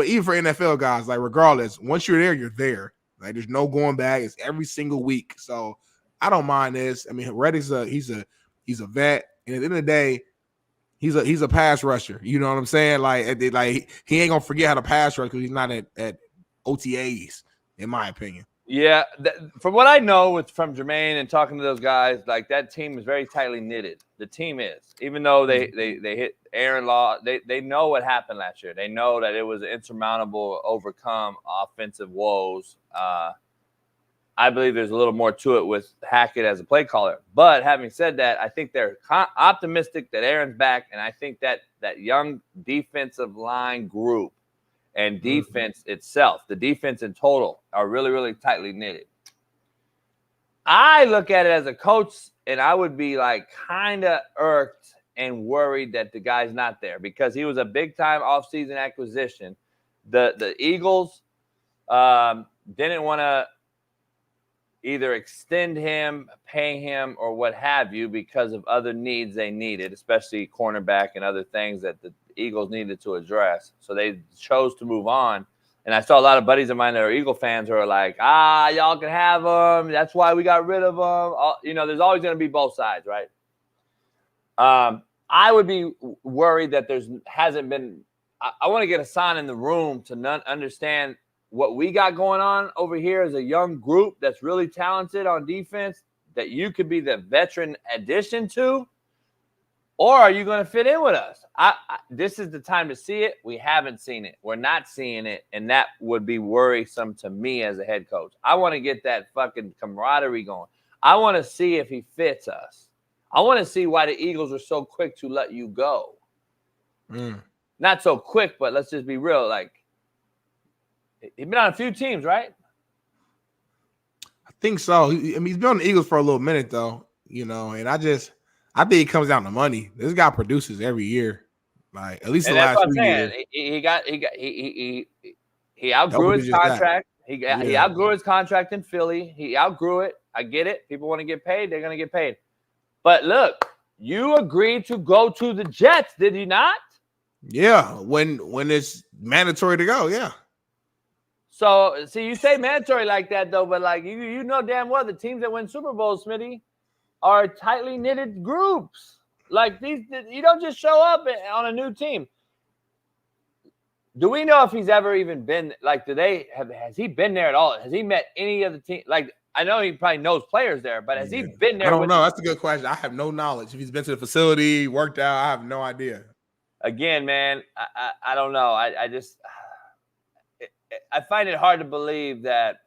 even for NFL guys, like regardless, once you're there, you're there. Like there's no going back. It's every single week. So I don't mind this. I mean, Reddick's he's a vet. And at the end of the day, he's a pass rusher. You know what I'm saying? Like he ain't gonna forget how to pass rush because he's not at OTAs, in my opinion. Yeah, from what I know from Jermaine and talking to those guys, like that team is very tightly knitted. The team is, even though they hit Aaron Law, they know what happened last year. They know that it was insurmountable, overcome offensive woes. I believe there's a little more to it with Hackett as a play caller. But having said that, I think they're optimistic that Aaron's back, and I think that young defensive line group and defense itself, the defense in total, are really, really tightly knitted. I look at it as a coach, and I would be like kind of irked and worried that the guy's not there because he was a big-time offseason acquisition. The Eagles didn't want to either extend him, pay him, or what have you because of other needs they needed, especially cornerback and other things that the Eagles needed to address. So they chose to move on. And I saw a lot of buddies of mine that are Eagle fans who are like, y'all can have them. That's why we got rid of them. There's always going to be both sides, right? I would be worried that hasn't been – I want to get Hassan in the room to understand what we got going on over here as a young group that's really talented on defense that you could be the veteran addition to. Or are you going to fit in with us? This is the time to see it. We haven't seen it. We're not seeing it. And that would be worrisome to me as a head coach. I want to get that fucking camaraderie going. I want to see if he fits us. I want to see why the Eagles are so quick to let you go. Not so quick, but let's just be real. Like, he's been on a few teams, right? I think so. He's been on the Eagles for a little minute, though. And I think it comes down to money. This guy produces every year, like at least the last 3 years. He outgrew his contract. He outgrew his contract in Philly. He outgrew it. I get it. People want to get paid. They're going to get paid. But look, you agreed to go to the Jets, did you not? Yeah, when it's mandatory to go, yeah. So, see, you say mandatory like that, though, but like you know damn well the teams that win Super Bowls, Smitty, are tightly knitted groups. Like these, you don't just show up on a new team. Do we know if he's ever even been like? Has he been there at all? Has he met any of the team? Like, I know he probably knows players there, but has he been there? I don't know. That's a good question. I have no knowledge. If he's been to the facility, worked out, I have no idea. Again, man, I don't know. I find it hard to believe that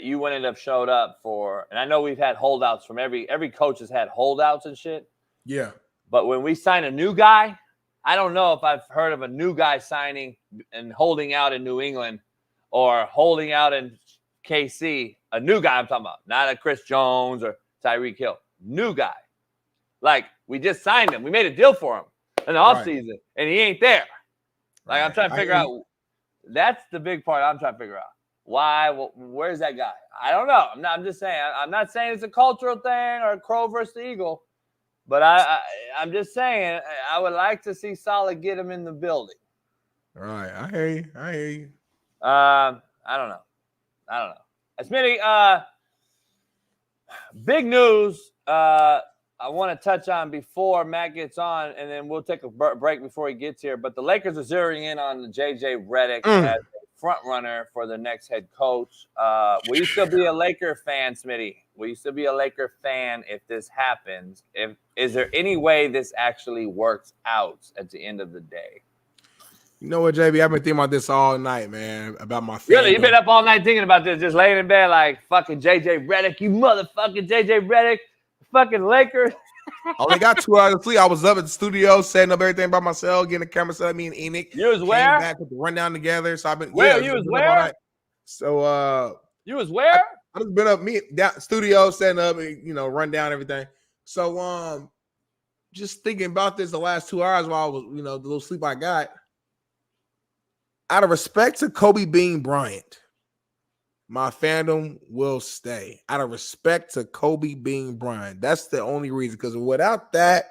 you wouldn't have showed up for. And I know we've had holdouts from every coach has had holdouts and shit. Yeah. But when we sign a new guy, I don't know if I've heard of a new guy signing and holding out in New England or holding out in KC. A new guy I'm talking about, not a Chris Jones or Tyreek Hill. New guy. Like, we just signed him. We made a deal for him in the offseason, and he ain't there. Like, I'm trying to figure out. That's the big part I'm trying to figure out. Why? Where's that guy? I don't know. I'm just saying. I'm not saying it's a cultural thing or a Crow versus the Eagle. But I'm just saying, I would like to see Solid get him in the building. All right. I hear you. I don't know. Smitty, big news I want to touch on before Matt gets on, and then we'll take a break before he gets here. But the Lakers are zeroing in on the JJ Redick as a front runner for the next head coach. Will you still be a Laker fan, Smitty? Will you still be a Laker fan if this happens? Is there any way this actually works out at the end of the day? You know what, JB? I've been thinking about this all night, man, about my family. Really? You've been up all night thinking about this, just laying in bed like, fucking JJ Redick, you motherfucking JJ Redick, fucking Lakers. I only got 2 hours of sleep. I was up at the studio, setting up everything by myself, getting the camera set up, me and Enoch. You was where? Back with the rundown together. So I've been you was where? So you was where? I just been up down studio, setting up, run down everything. So just thinking about this the last 2 hours while I was, the little sleep I got. Out of respect to Kobe Bean Bryant, my fandom will stay. Out of respect to Kobe Bean Bryant. That's the only reason. Because without that,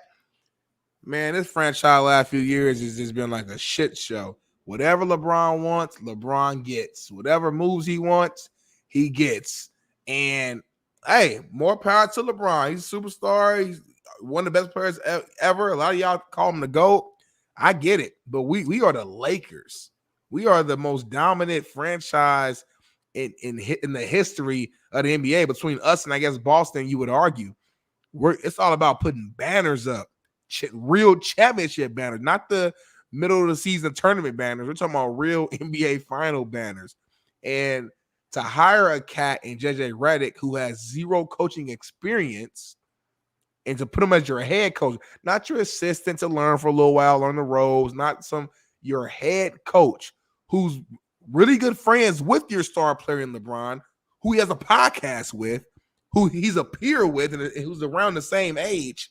man, this franchise last few years has just been like a shit show. Whatever LeBron wants, LeBron gets. Whatever moves he wants, he gets. And, hey, more power to LeBron. He's a superstar. He's one of the best players ever. A lot of y'all call him the GOAT. I get it. But we are the Lakers. We are the most dominant franchise in the history of the NBA. Between us and, I guess, Boston, you would argue. It's all about putting banners up. Real championship banners, not the middle of the season tournament banners. We're talking about real NBA final banners. And to hire a cat in JJ Redick who has zero coaching experience and to put him as your head coach, not your assistant to learn for a little while, learn the ropes, not your head coach who's really good friends with your star player in LeBron, who he has a podcast with, who he's a peer with, and who's around the same age.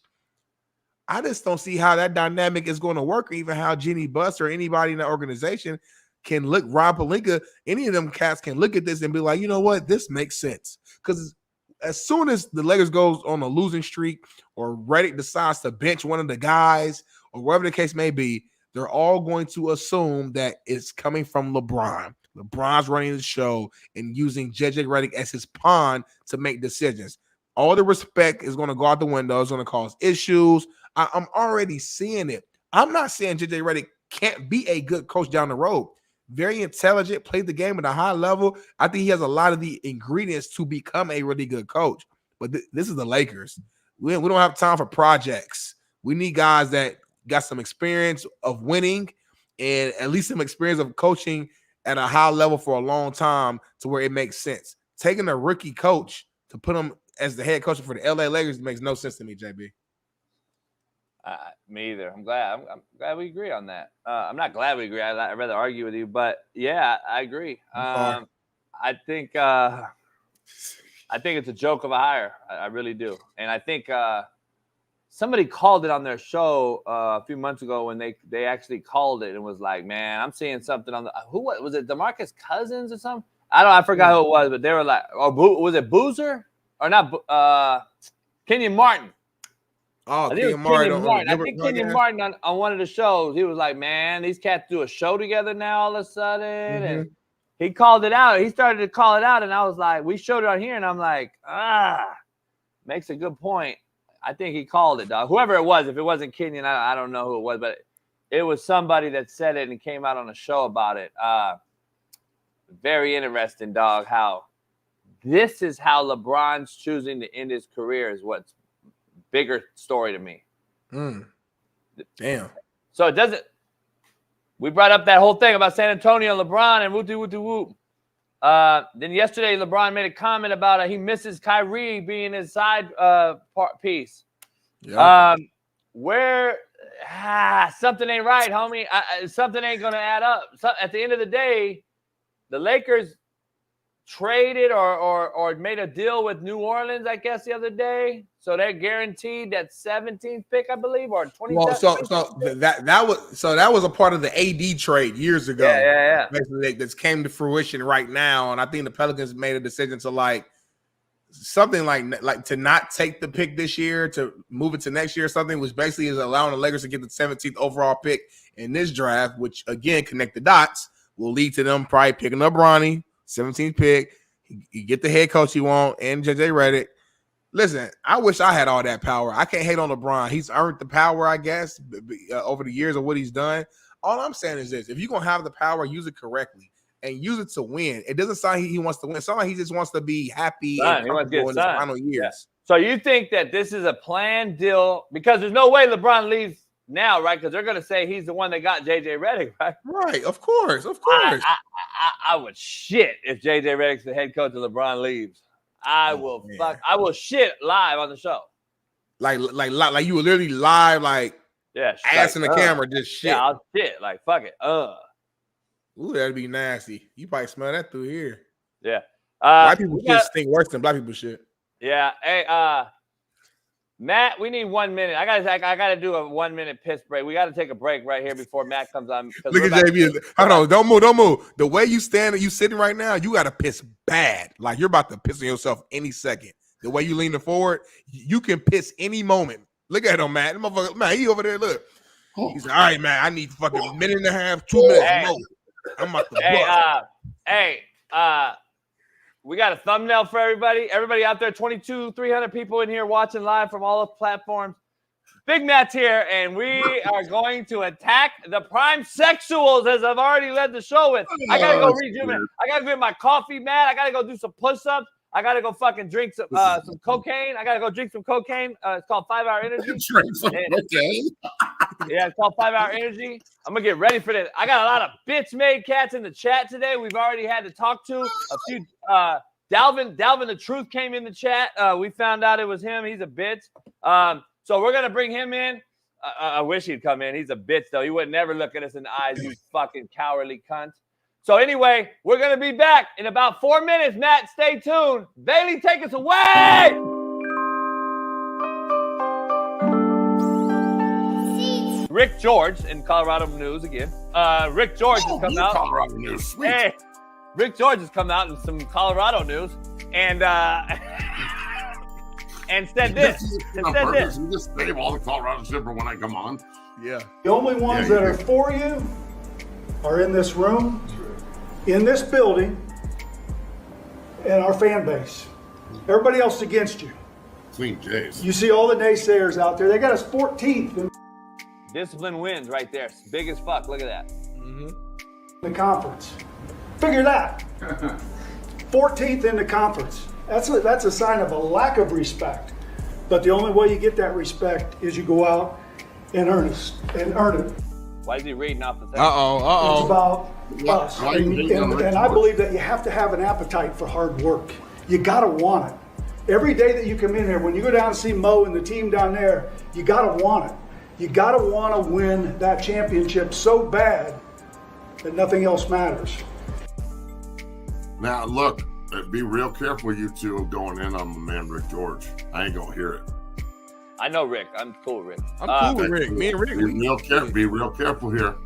I just don't see how that dynamic is going to work, or even how Jeannie Buss or anybody in the organization can look, Rob Pelinka, any of them cats can look at this and be like, you know what, this makes sense. Because as soon as the Lakers goes on a losing streak or Redick decides to bench one of the guys or whatever the case may be, they're all going to assume that it's coming from LeBron. LeBron's running the show and using JJ Redick as his pawn to make decisions. All the respect is going to go out the window. It's going to cause issues. I'm already seeing it. I'm not saying JJ Redick can't be a good coach down the road. Very intelligent, played the game at a high level. I think he has a lot of the ingredients to become a really good coach. But this is the Lakers. We don't have time for projects. We need guys that got some experience of winning and at least some experience of coaching at a high level for a long time to where it makes sense. Taking a rookie coach to put him as the head coach for the LA Lakers makes no sense to me, JB. Me either. I'm glad we agree on that. I'm not glad we agree. I'd rather argue with you, but yeah, I agree. I think it's a joke of a hire. I really do. And I think somebody called it on their show a few months ago when they actually called it and was like, man, I'm seeing something on the who was it, DeMarcus Cousins or something? I forgot who it was, but they were like, was it Boozer or not? Kenyon Martin. Oh, Kenyon Martin. I think Kenyon Martin on one of the shows, he was like, man, these cats do a show together now all of a sudden. And he called it out. He started to call it out, and I was like, we showed it on here, and I'm like, makes a good point. I think he called it, dog. Whoever it was, if it wasn't Keynan, I don't know who it was, but it was somebody that said it and came out on a show about it. Very interesting, dog, how this is how LeBron's choosing to end his career is what's bigger story to me. Damn. So it doesn't. We brought up that whole thing about San Antonio, LeBron, and whoop-de-whoop-de-whoop. Then yesterday, LeBron made a comment about he misses Kyrie being his side piece. Yeah. Something ain't right, homie. Something ain't going to add up. So, at the end of the day, the Lakers traded or made a deal with New Orleans, I guess, the other day. So they're guaranteed that 17th pick, I believe, or 27th. Well, that was a part of the AD trade years ago. Yeah. Basically, that came to fruition right now, and I think the Pelicans made a decision to like something like to not take the pick this year, to move it to next year. Something which basically is allowing the Lakers to get the 17th overall pick in this draft, which again, connect the dots, will lead to them probably picking up Bronny, 17th pick. You get the head coach you want and JJ Redick. Listen, I wish I had all that power. I can't hate on LeBron. He's earned the power, I guess, over the years of what he's done. All I'm saying is this. If you're going to have the power, use it correctly and use it to win. It doesn't sound like he wants to win. It sounds like he just wants to be happy and comfortable in his final years. Yeah. So you think that this is a planned deal? Because there's no way LeBron leaves now, right? Because they're going to say he's the one that got JJ Redick, right? Right, of course. I would shit if JJ Redick's the head coach and LeBron leaves. I will shit live on the show. Like you were literally live, ass in the camera, just shit. Yeah, I'll shit. Like, fuck it. Ooh, that'd be nasty. You probably smell that through here. Yeah. White people shit stink worse than black people shit. Yeah. Hey, Matt, we need 1 minute. I gotta do a 1 minute piss break. We gotta take a break right here before Matt comes on. Look at JB. Hold on, don't move. The way you sitting right now, you gotta piss bad. Like you're about to piss on yourself any second. The way you leaning forward, you can piss any moment. Look at him, Matt. Man, he over there. Look. He's like, all right, man. I need fucking a minute and a half, 2 minutes more. I'm about to bust. We got a thumbnail for everybody. Everybody out there, 300 people in here watching live from all the platforms. Big Matt's here, and we are going to attack the prime sexuals, as I've already led the show with. I got to go rejuvenate. I got to get my coffee, Matt. I got to go do some push-ups. I got to go fucking drink some cocaine. I got to go drink some cocaine. It's called 5 Hour Energy. Drink some cocaine? Yeah, it's called 5 Hour Energy. I'm going to get ready for this. I got a lot of bitch-made cats in the chat today. We've already had to talk to a few. Dalvin the Truth came in the chat. We found out it was him. He's a bitch. So we're going to bring him in. I wish he'd come in. He's a bitch, though. He would never look at us in the eyes, you fucking cowardly cunt. So anyway, we're going to be back in about 4 minutes. Matt, stay tuned. Bailey, take us away. Rick George in Colorado news again. Rick George has come out. Colorado news, sweet. Hey, Rick George has come out in some Colorado news and said this. You just save all the Colorado zipper when I come on. Yeah. The only ones that are for you are in this room, in this building, and our fan base. Everybody else is against you. Clean Jays. You see all the naysayers out there. They got us 14th Discipline wins right there. Big as fuck. Look at that. in the conference. Figure that. 14th in the conference. That's a sign of a lack of respect. But the only way you get that respect is you go out and earn it. Why is he reading off the thing? It's about us. And I believe that you have to have an appetite for hard work. You got to want it. Every day that you come in here, when you go down and see Mo and the team down there, you got to want it. You got to want to win that championship so bad that nothing else matters. Now, look, be real careful, you two, going in on my man Rick George. I ain't going to hear it. I know Rick. I'm cool, Rick. I'm cool with Rick. Me and Rick. Be real careful here.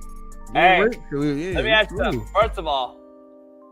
Hey, let me ask you something. First of all,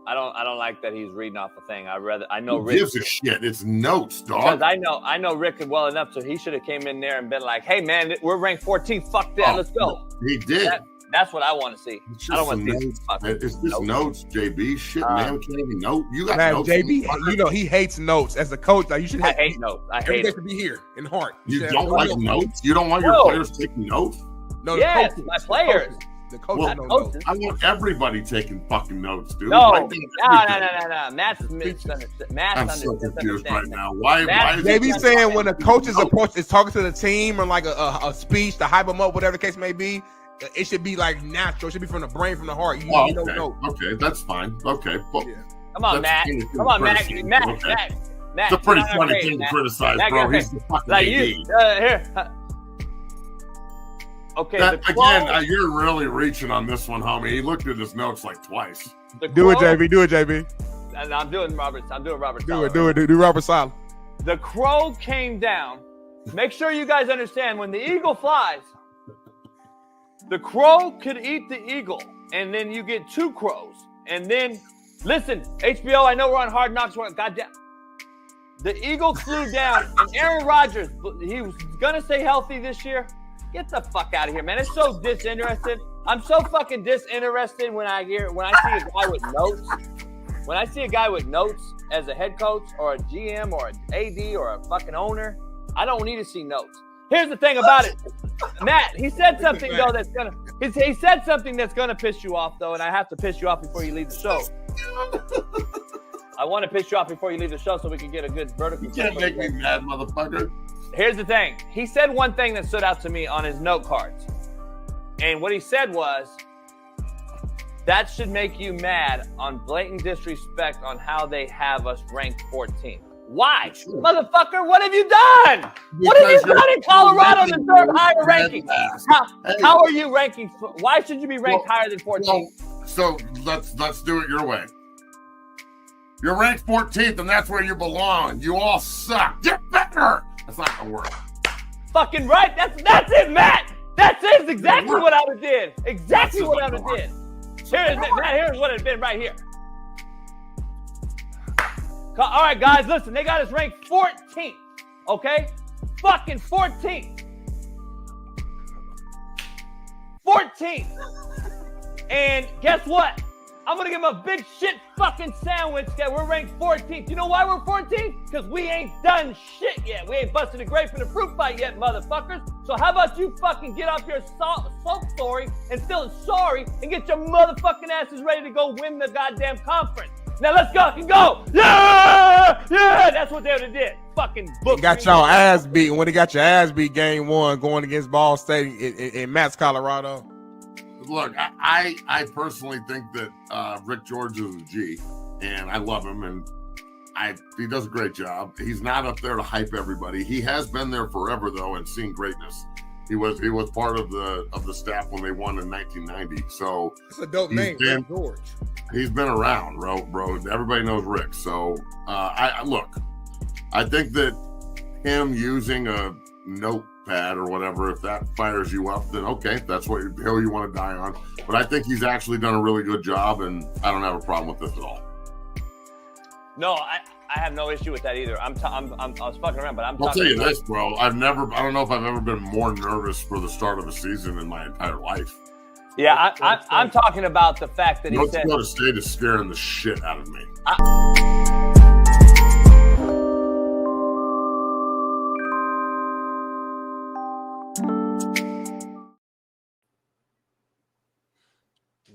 I don't like that he's reading off a thing. I know Who Rick. gives a shit? It's notes, Because dog. I know Rick well enough, so he should have came in there and been like, "Hey, man, we're ranked 14th. Fuck that, let's go." He did. That's what I want to see. I don't want to see. It's just notes, JB. Shit, man, can't even note. You got Man, notes. JB, you know he hates notes. As a coach, like, you should. I hate notes. I hate everything it. should be here in heart. You don't like notes? You don't want your players taking notes? No, yes, my players. The coaches Well, don't know. I want everybody taking fucking notes, dude. No, Like, no. Matt's misunderstood. I'm so confused right now. Why is JB saying when the coach's approach is talking to the team or like a speech to hype them up, whatever the case may be, it should be like natural. It should be from the brain, from the heart. You don't know. Okay, that's fine. Okay, well, Come on, Matt. Come on, Matt. Matt. It's a pretty funny thing to criticize, bro. He's the fucking like AD. here. Okay, Again, you're really reaching on this one, homie. He looked at his notes like twice. Do it, JB. Do it, JB. And I'm doing Robert. Do Saleh. it. Do Robert Saleh. The crow came down. Make sure you guys understand, when the eagle flies, the crow could eat the eagle, and then you get two crows. And then, listen, HBO, I know we're on Hard Knocks. Goddamn. The eagle flew down, and Aaron Rodgers, he was going to stay healthy this year. Get the fuck out of here, man. It's so disinterested. I'm so fucking disinterested when I see a guy with notes. When I see a guy with notes as a head coach or a GM or an AD or a fucking owner, I don't need to see notes. Here's the thing about it. Matt, he said something though he said something that's gonna piss you off though, and I have to piss you off before you leave the show. I want to piss you off before you leave the show so we can get a good vertical. You can't make me mad, motherfucker. Here's the thing. He said one thing that stood out to me on his note cards. And what he said was, that should make you mad on blatant disrespect on how they have us ranked 14th. Why? Motherfucker, what have you done? What have you done in Colorado to deserve higher rankings? How are you ranking? Why should you be ranked higher than 14th? So let's do it your way. You're ranked 14th, and that's where you belong. You all suck. Get better. That's not gonna work. Fucking right. That's it, Matt. That's exactly what I would have did. Exactly what I would have did. Here's what it's been right here. All right, guys, listen. They got us ranked 14th. Okay? Fucking 14th. 14th. And guess what? I'm going to give them a big shit fucking sandwich that we're ranked 14th. You know why we're 14th? Because we ain't done shit yet. We ain't busted a grape in the fruit fight yet, motherfuckers. So how about you fucking get off your soap story and feeling sorry and get your motherfucking asses ready to go win the goddamn conference. Now let's go and go. Yeah! Yeah! That's what they would have did. Fucking book. Got y'all ass beat. When they got your ass beat game one going against Ball State in Matt's Colorado. Look, I personally think that Rick George is a G, and I love him, and he does a great job. He's not up there to hype everybody. He has been there forever though, and seen greatness. He was part of the staff when they won in 1990. So it's a dope name, Rick George. He's been around, bro. Everybody knows Rick. So I think that him using a notepad or whatever, if that fires you up, then okay, that's what hill you want to die on. But I think he's actually done a really good job, and I don't have a problem with this at all. No, I have no issue with that either. I was fucking around, but I'll tell you this, bro. I don't know if I've ever been more nervous for the start of a season in my entire life. Yeah, I'm talking about the fact that he said North Dakota State is scaring the shit out of me.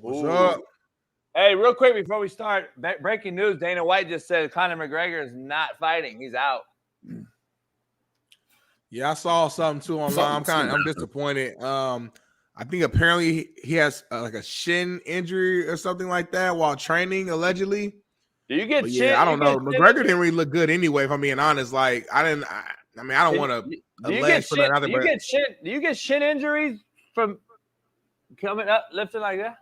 What's up? Hey, real quick before we start, breaking news: Dana White just said Conor McGregor is not fighting; he's out. Yeah, I saw something too online. I'm disappointed. I think apparently he has like a shin injury or something like that while training, allegedly. Do you get Yeah, I don't know. McGregor didn't really look good anyway, if I'm being honest. Like, I don't want to. Do you get shin injuries from coming up lifting like that?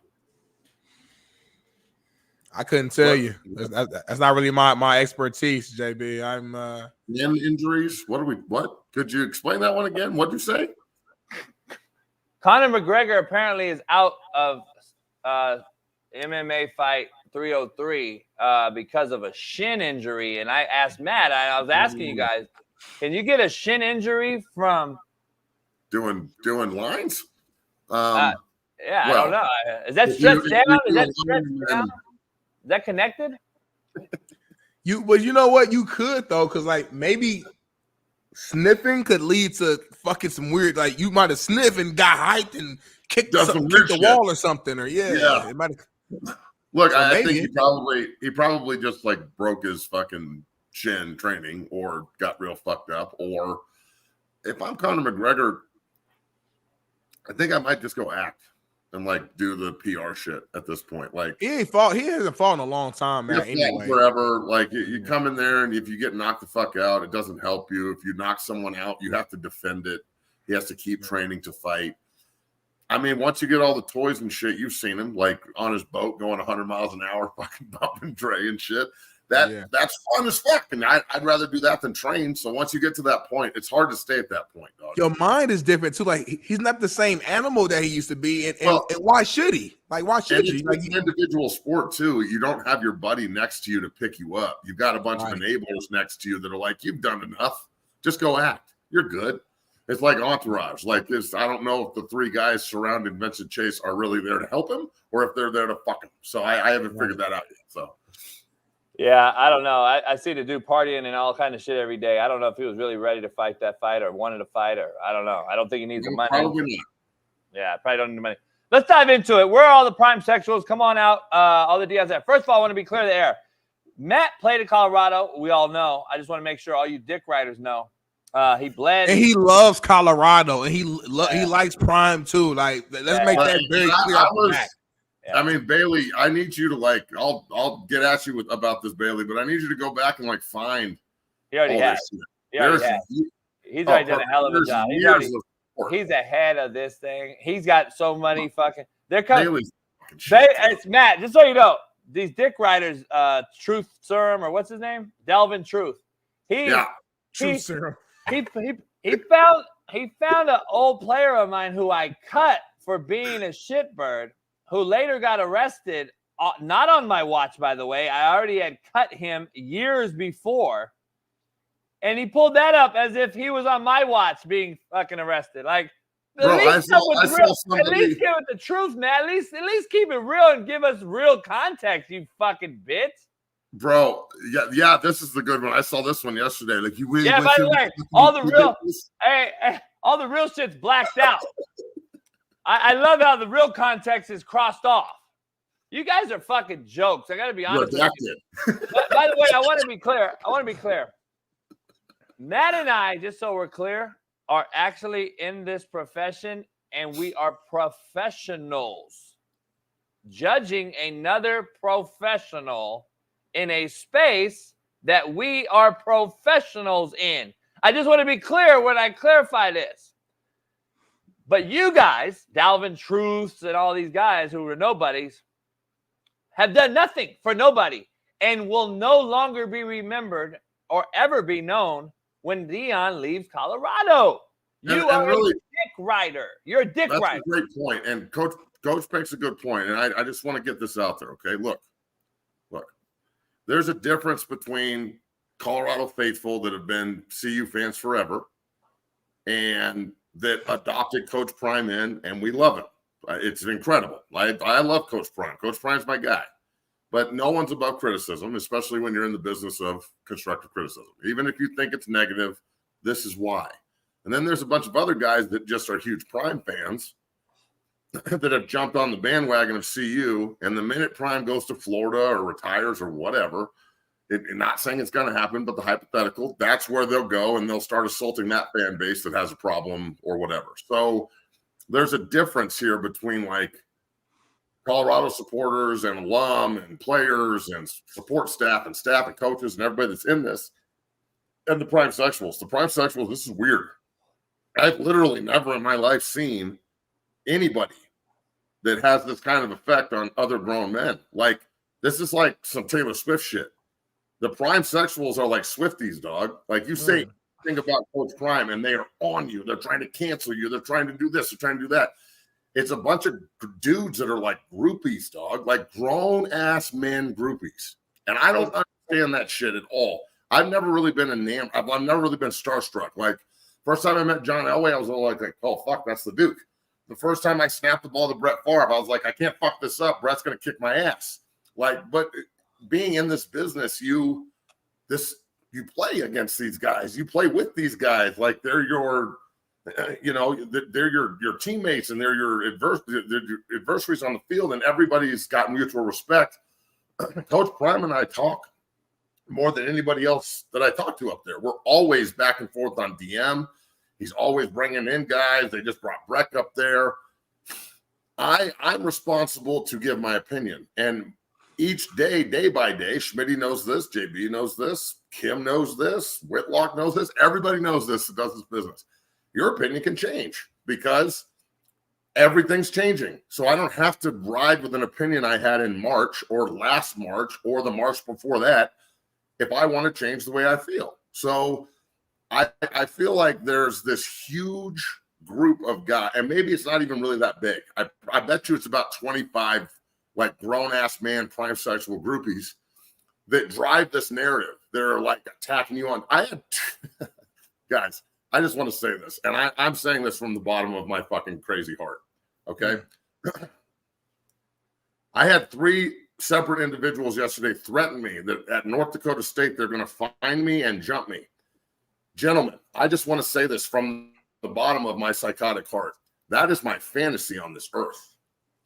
I couldn't tell you. That's not really my expertise, JB. I'm shin injuries. What? Could you explain that one again? What'd you say? Conor McGregor apparently is out of MMA fight 303 because of a shin injury. And I asked Matt, I was asking you guys, can you get a shin injury from doing lines? I don't know. Is that stretched down? Is that stretched down? Is that connected? But you know what? You could though, because like maybe sniffing could lead to fucking some weird. Like you might have sniffed and got hyped and kicked the wall or something, or yeah. It might have. Look, I think he probably just like broke his fucking shin training or got real fucked up. Or if I'm Conor McGregor, I think I might just go act and like do the PR shit at this point. Like he hasn't fought in a long time, man. Anyway, forever. Like you come in there and if you get knocked the fuck out, it doesn't help you. If you knock someone out, you have to defend it. He has to keep training to fight. I mean, once you get all the toys and shit, you've seen him like on his boat going 100 miles an hour, fucking bumping Dre and shit. That's fun as fuck. And I'd rather do that than train. So once you get to that point, it's hard to stay at that point, dog. Your mind is different too. Like he's not the same animal that he used to be. And why should he? Like, why should you? Like, it's an individual sport too. You don't have your buddy next to you to pick you up. You've got a bunch of enablers next to you that are like, you've done enough. Just go act. You're good. It's like Entourage. Like this, I don't know if the three guys surrounding Vincent Chase are really there to help him or if they're there to fuck him. So I haven't figured that out yet. So yeah, I don't know. I see the dude partying and all kind of shit every day. I don't know if he was really ready to fight that fight or wanted to fight, or I don't know. I don't think he needs the money. Probably not. Yeah, probably don't need the money. Let's dive into it. Where are all the prime sexuals? Come on out. All the DMs. First of all, I want to be clear to the air. Matt played at Colorado. We all know. I just want to make sure all you dick riders know. He bled, and he loves Colorado, and he likes Prime too. Like, let's make that very clear. I mean, Bailey, I need you to like. I'll get at you about this, Bailey, but I need you to go back and like find. He already has. He's already done a hell of a job. He's ahead of this thing. He's got so many fucking. They're coming. It's Matt. Just so you know, these dick riders, Truth Serum or what's his name, Delvin Truth. Truth Serum. He found an old player of mine who I cut for being a shitbird, who later got arrested. Not on my watch, by the way. I already had cut him years before, and he pulled that up as if he was on my watch being fucking arrested. Like, at least give it the truth, man. At least keep it real and give us real context, you fucking bitch. Bro, yeah, this is the good one. I saw this one yesterday. Like you really, by the way, all the real shit's blacked out. I love how the real context is crossed off. You guys are fucking jokes. I gotta be honest with you. By the way, I want to be clear. Matt and I, just so we're clear, are actually in this profession, and we are professionals judging another professional in a space that we are professionals in. I just want to be clear when I clarify this. But you guys, Dalvin Truths and all these guys who were nobodies, have done nothing for nobody and will no longer be remembered or ever be known when Dion leaves Colorado. You are really a dick rider. You're a dick rider. That's a great point. And Coach makes a good point. And I just want to get this out there, okay? Look. There's a difference between Colorado faithful that have been CU fans forever and that adopted Coach Prime in, and we love him. It's incredible. I love Coach Prime. Coach Prime's my guy. But no one's above criticism, especially when you're in the business of constructive criticism. Even if you think it's negative, this is why. And then there's a bunch of other guys that just are huge Prime fans that have jumped on the bandwagon of CU, and the minute Prime goes to Florida or retires or whatever, not saying it's going to happen, but the hypothetical, that's where they'll go and they'll start assaulting that fan base that has a problem or whatever. So there's a difference here between like Colorado supporters and alum and players and support staff and coaches and everybody that's in this, and the prime sexuals. The prime sexuals, this is weird. I've literally never in my life seen anybody that has this kind of effect on other grown men. Like, this is like some Taylor Swift shit. The prime sexuals are like Swifties, dog. Like, you say anything about Coach Prime and they are on you. They're trying to cancel you. They're trying to do this. They're trying to do that. It's a bunch of dudes that are like groupies, dog, like grown-ass men groupies. And I don't understand that shit at all. I've never really been enamored. I've never really been starstruck. Like, first time I met John Elway, I was all like, oh, fuck, that's the Duke. The first time I snapped the ball to Brett Favre, I was like, I can't fuck this up. Brett's going to kick my ass. Like, but being in this business, you play against these guys. You play with these guys. Like, they're your... they're your teammates and they're your adversaries on the field, and everybody's got mutual respect. Coach Prime and I talk more than anybody else that I talk to up there. We're always back and forth on DM. He's always bringing in guys. They just brought Breck up there. I'm responsible to give my opinion, and each day, day by day, Smitty knows this, JB knows this, Kim knows this, Whitlock knows this. Everybody knows this that does this business. Your opinion can change because everything's changing. So I don't have to ride with an opinion I had in March or last March or the March before that if I want to change the way I feel. So I feel like there's this huge group of guys, and maybe it's not even really that big. I bet you it's about 25 like grown-ass man prime sexual groupies that drive this narrative. They're like attacking you on. Guys, I just want to say this, and I'm saying this from the bottom of my fucking crazy heart, okay? I had 3 separate individuals yesterday threaten me that at North Dakota State they're going to find me and jump me. Gentlemen, I just want to say this from the bottom of my psychotic heart. That is my fantasy on this earth.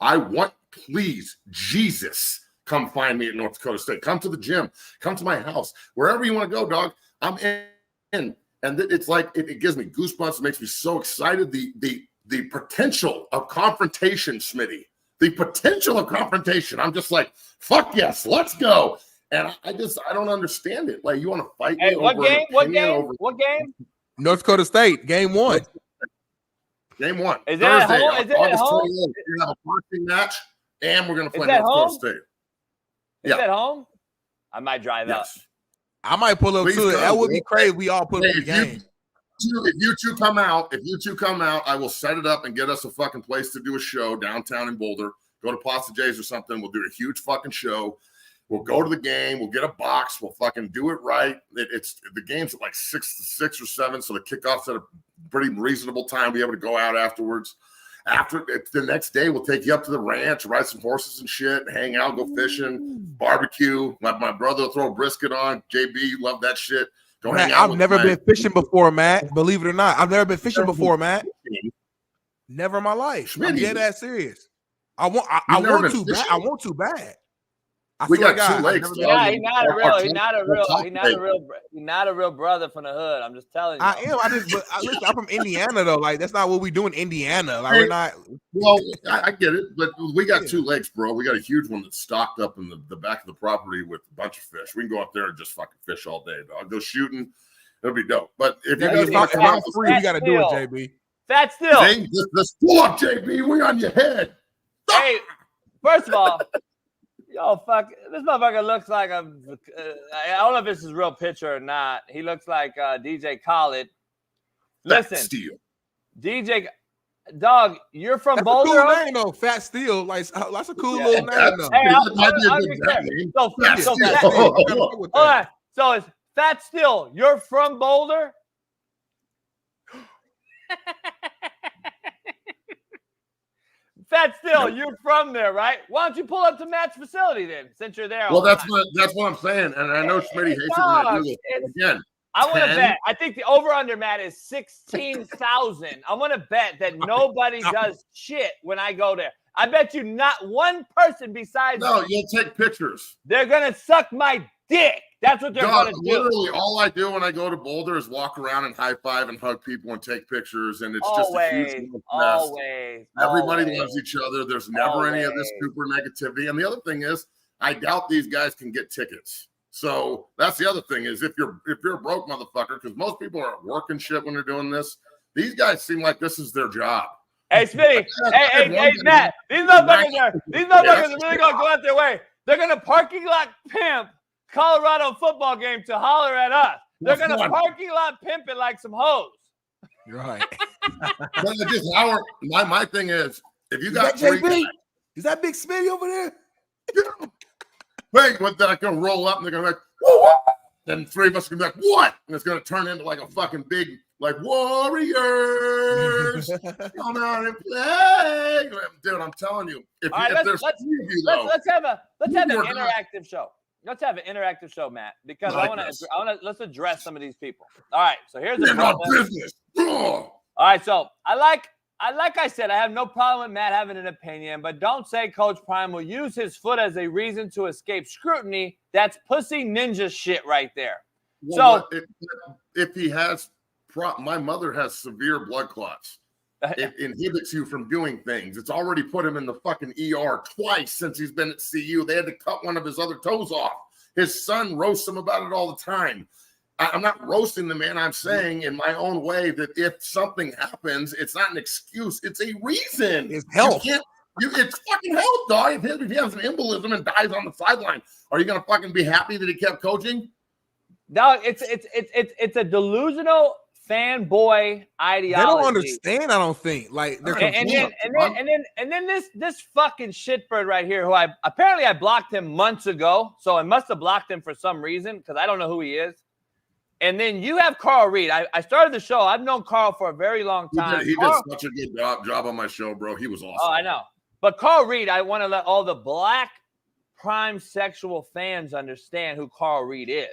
I want, please, Jesus, come find me at North Dakota State. Come to the gym. Come to my house. Wherever you want to go, dog, I'm in. And it's like, it gives me goosebumps. It makes me so excited. The potential of confrontation, Smitty. The potential of confrontation. I'm just like, fuck yes, let's go. And I don't understand it. Like, you want to fight me what over game? What game? over What game? North Dakota State, game 1. Game 1. Is that Thursday, at home? Is it at August home? 28th. We're going to have a boxing match, and we're going to play that North home? Dakota State. Is it at home? I might drive out. I might pull up Please to it. go, That would be bro. crazy. We all pull up the If game. you two come out, I will set it up and get us a fucking place to do a show downtown in Boulder. Go to Pasta J's or something. We'll do a huge fucking show. We'll go to the game. We'll get a box. We'll fucking do it right. It's the game's at like 6 or 7, so the kickoff's at a pretty reasonable time. Be able to go out afterwards. After the next day, we'll take you up to the ranch, ride some horses and shit, hang out, go fishing, barbecue. My brother will throw a brisket on. JB, you love that shit. Go Matt, hang out. I've never been fishing before, Matt. Believe it or not, I've never been fishing before, Matt. Never in my life. I'm dead ass serious. I want to bad. I want to bad. We got 2 lakes. Yeah, he's not a real brother from the hood. I'm just telling you. I am. Listen, I'm from Indiana though. Like, that's not what we do in Indiana. Like, we're not. Well, I get it, but we got 2 lakes, bro. We got a huge one that's stocked up in the back of the property with a bunch of fish. We can go up there and just fucking fish all day, dog. Go shooting. It'll be dope. But if you're gonna fuck around, free, we gotta do it, JB. Fat still. Let's pull up, JB. We on your head. Hey, first of all, yo, fuck, this motherfucker looks like I don't know if this is a real picture or not. He looks like DJ Khaled. Listen, Fat Steel. DJ, dog, you're from That's Boulder. a cool name though, Fat Steel. Like, that's a cool little name though. Hey, hold on. So it's Fat Steel. You're from Boulder. Fat Steel, you're from there, right? Why don't you pull up to Matt's facility then, since you're there? Well, that's what I'm saying, and I know Smitty hates it when I do this. Again, I want to bet. I think the over/under, Matt, is 16,000. I want to bet that nobody does shit when I go there. I bet you not one person besides. No, you'll take pictures. They're gonna suck my dick. That's what they're going to do. Literally, all I do when I go to Boulder is walk around and high five and hug people and take pictures, and it's just a huge mess. Everybody loves each other. There's never any of this super negativity. And the other thing is, I doubt these guys can get tickets. So that's the other thing is if you're a broke motherfucker, because most people are working shit when they're doing this. These guys seem like this is their job. Hey, Smitty. Hey, Matt. These motherfuckers are really going to go out their way. They're going to parking lot pimp Colorado football game to holler at us. They're going to parking lot pimp it like some hoes. You're right. My thing is, if you got is that Big Smitty over there? Wait, then I can roll up and they're going to be like, whoa. Then three of us can be like, what? And it's going to turn into like a fucking big, like, Warriors. Come out and play. Dude, I'm telling you. If there's three of you, though. Let's have an interactive show. Let's have an interactive show, Matt, because I want to let's address some of these people. All right, so here's the problem. Business. All right, so like I said, I have no problem with Matt having an opinion, but don't say Coach Prime will use his foot as a reason to escape scrutiny. That's pussy ninja shit right there. Well, so if he has, my mother has severe blood clots. It inhibits you from doing things. It's already put him in the fucking ER twice since he's been at CU. They had to cut one of his other toes off. His son roasts him about it all the time. I'm not roasting the man. I'm saying in my own way that if something happens, it's not an excuse. It's a reason. It's health. It's fucking health, dog. If he has an embolism and dies on the sideline, are you going to fucking be happy that he kept coaching? No, it's a delusional fanboy ideology. They don't understand, I don't think. Like they're and then this fucking shitbird right here, who I blocked him months ago, so I must have blocked him for some reason because I don't know who he is. And then you have Carl Reed. I started the show. I've known Carl for a very long time. He did such a good job on my show, bro. He was awesome. Oh, I know. But Carl Reed, I want to let all the black prime sexual fans understand who Carl Reed is.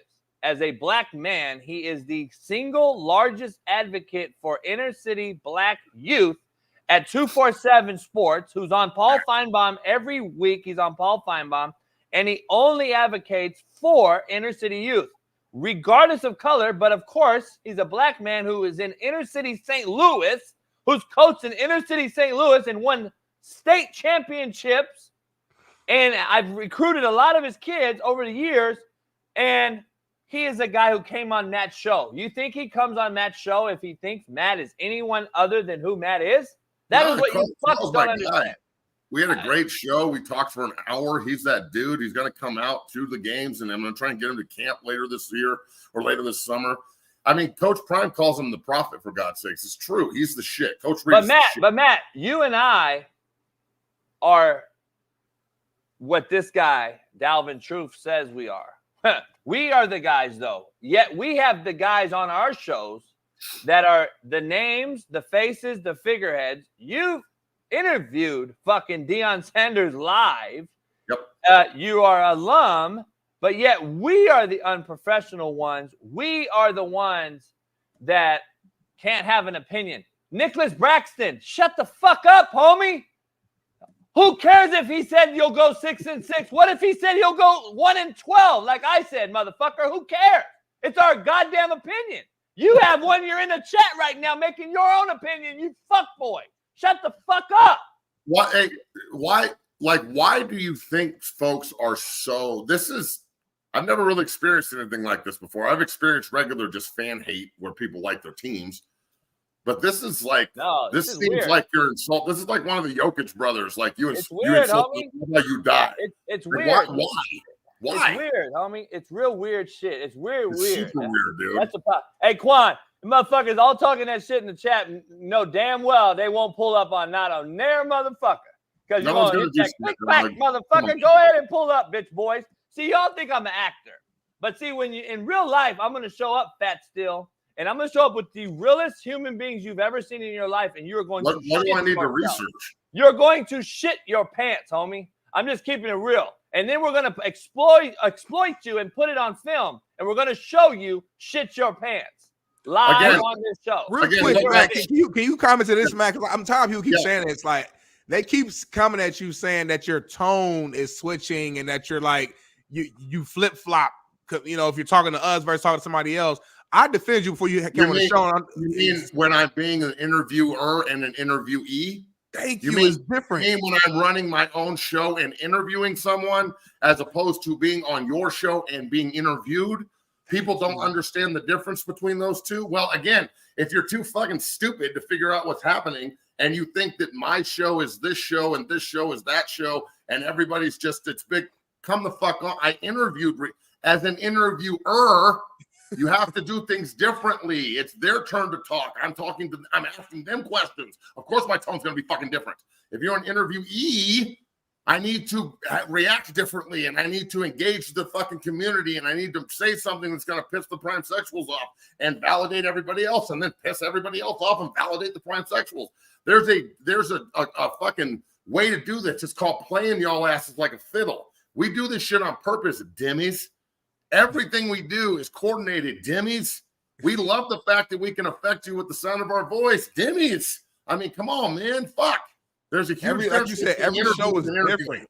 As a black man, he is the single largest advocate for inner city black youth at 247 Sports, who's on Paul Feinbaum every week. He's on Paul Feinbaum, and he only advocates for inner city youth, regardless of color. But of course, he's a black man who is in inner city St. Louis, who's coached in inner city St. Louis and won state championships. And I've recruited a lot of his kids over the years, and he is a guy who came on Matt's show. You think he comes on Matt's show if he thinks Matt is anyone other than who Matt is? That is what you fucks don't understand. We had a great show. We talked for an hour. He's that dude. He's going to come out to the games, and I'm going to try and get him to camp later this year or later this summer. I mean, Coach Prime calls him the prophet, for God's sakes. It's true. He's the shit. Coach Reed is the shit. But Matt, you and I are what this guy, Dalvin Truth, says we are. We are the guys, though. Yet we have the guys on our shows that are the names, the faces, the figureheads. You interviewed fucking Deion Sanders live. Yep. You are alum, but yet we are the unprofessional ones. We are the ones that can't have an opinion. Nicholas Braxton, shut the fuck up, homie. Who cares if he said you'll go 6-6? What if he said he'll go 1-12? Like I said, motherfucker, who cares? It's our goddamn opinion. You have one. You're in the chat right now making your own opinion. You fuckboy. Shut the fuck up. Why do you think folks are so? I've never really experienced anything like this before. I've experienced regular just fan hate where people like their teams. But this is like, this seems weird. Like you're insult. This is like one of the Jokic brothers. Like you, it's weird, homie. You die. It's weird. Why? It's weird, homie. It's real weird shit. It's weird. Super weird, dude. That's hey, Quan, the motherfuckers all talking that shit in the chat. Know damn well they won't pull up on not on their motherfucker. Because you're going to hit that click back, motherfucker. Go ahead and pull up, bitch boys. See, y'all think I'm an actor. But see, when you in real life, I'm going to show up fat still. And I'm going to show up with the realest human beings you've ever seen in your life, and you're going to what do I need to research? You're going to shit your pants, homie. I'm just keeping it real. And then we're going to exploit you and put it on film, and we're going to show you shit your pants live on this show. Real quick, Matt, can you comment to this, Matt? Because I'm tired of people keep saying it. It's like they keep coming at you saying that your tone is switching and that you're like you flip-flop if you're talking to us versus talking to somebody else, I defend you before you came on the show. You mean when I'm being an interviewer and an interviewee? Thank you. You Mean is different. when I'm running my own show and interviewing someone, as opposed to being on your show and being interviewed? People don't understand the difference between those two. Well, again, if you're too fucking stupid to figure out what's happening, and you think that my show is this show and this show is that show, and everybody's just it's big, come the fuck on. I interviewed as an interviewer. You have to do things differently. It's their turn to talk. I'm asking them questions. Of course, my tone's going to be fucking different. If you're an interviewee, I need to react differently, and I need to engage the fucking community, and I need to say something that's going to piss the prime sexuals off and validate everybody else, and then piss everybody else off and validate the prime sexuals. There's a fucking way to do this. It's called playing y'all asses like a fiddle. We do this shit on purpose, dimmies. Everything we do is coordinated, dimmies. We love the fact that we can affect you with the sound of our voice, dimmies. I mean, come on, man. Fuck. There's a huge like you said, every show is different.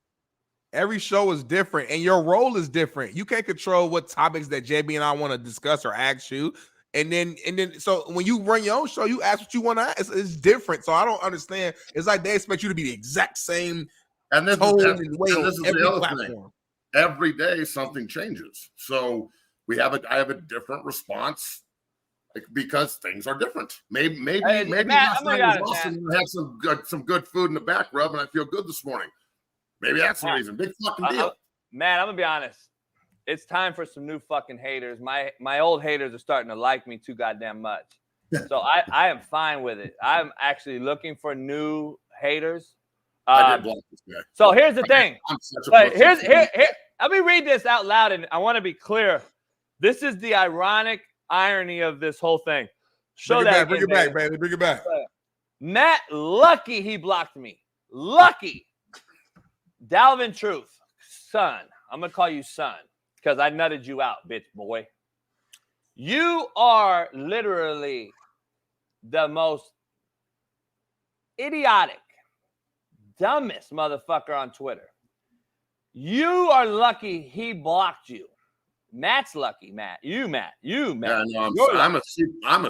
Every show is different, and your role is different. You can't control what topics that JB and I want to discuss or ask you. And then, so when you run your own show, you ask what you want to ask. It's different. So I don't understand. It's like they expect you to be the exact same and this tone is, and way and on this is every the other platform. thing. Every day something changes. So I have a different response because things are different. Maybe Matt, last night was awesome. I had some good food in the back rub, and I feel good this morning. Maybe that's the reason. Big fucking deal. Matt, I'm gonna be honest. It's time for some new fucking haters. My old haters are starting to like me too goddamn much. So I am fine with it. I'm actually looking for new haters. I did block this guy. So here's the thing. But here. Let me read this out loud, and I want to be clear. This is the ironic irony of this whole thing. Bring it back, baby. Bring it back. Matt, lucky he blocked me. Lucky. Dalvin Truth, son. I'm gonna call you son because I nutted you out, bitch boy. You are literally the most idiotic, dumbest motherfucker on Twitter. You are lucky he blocked you. Matt's lucky, Matt. You, Matt. Yeah, no, I'm a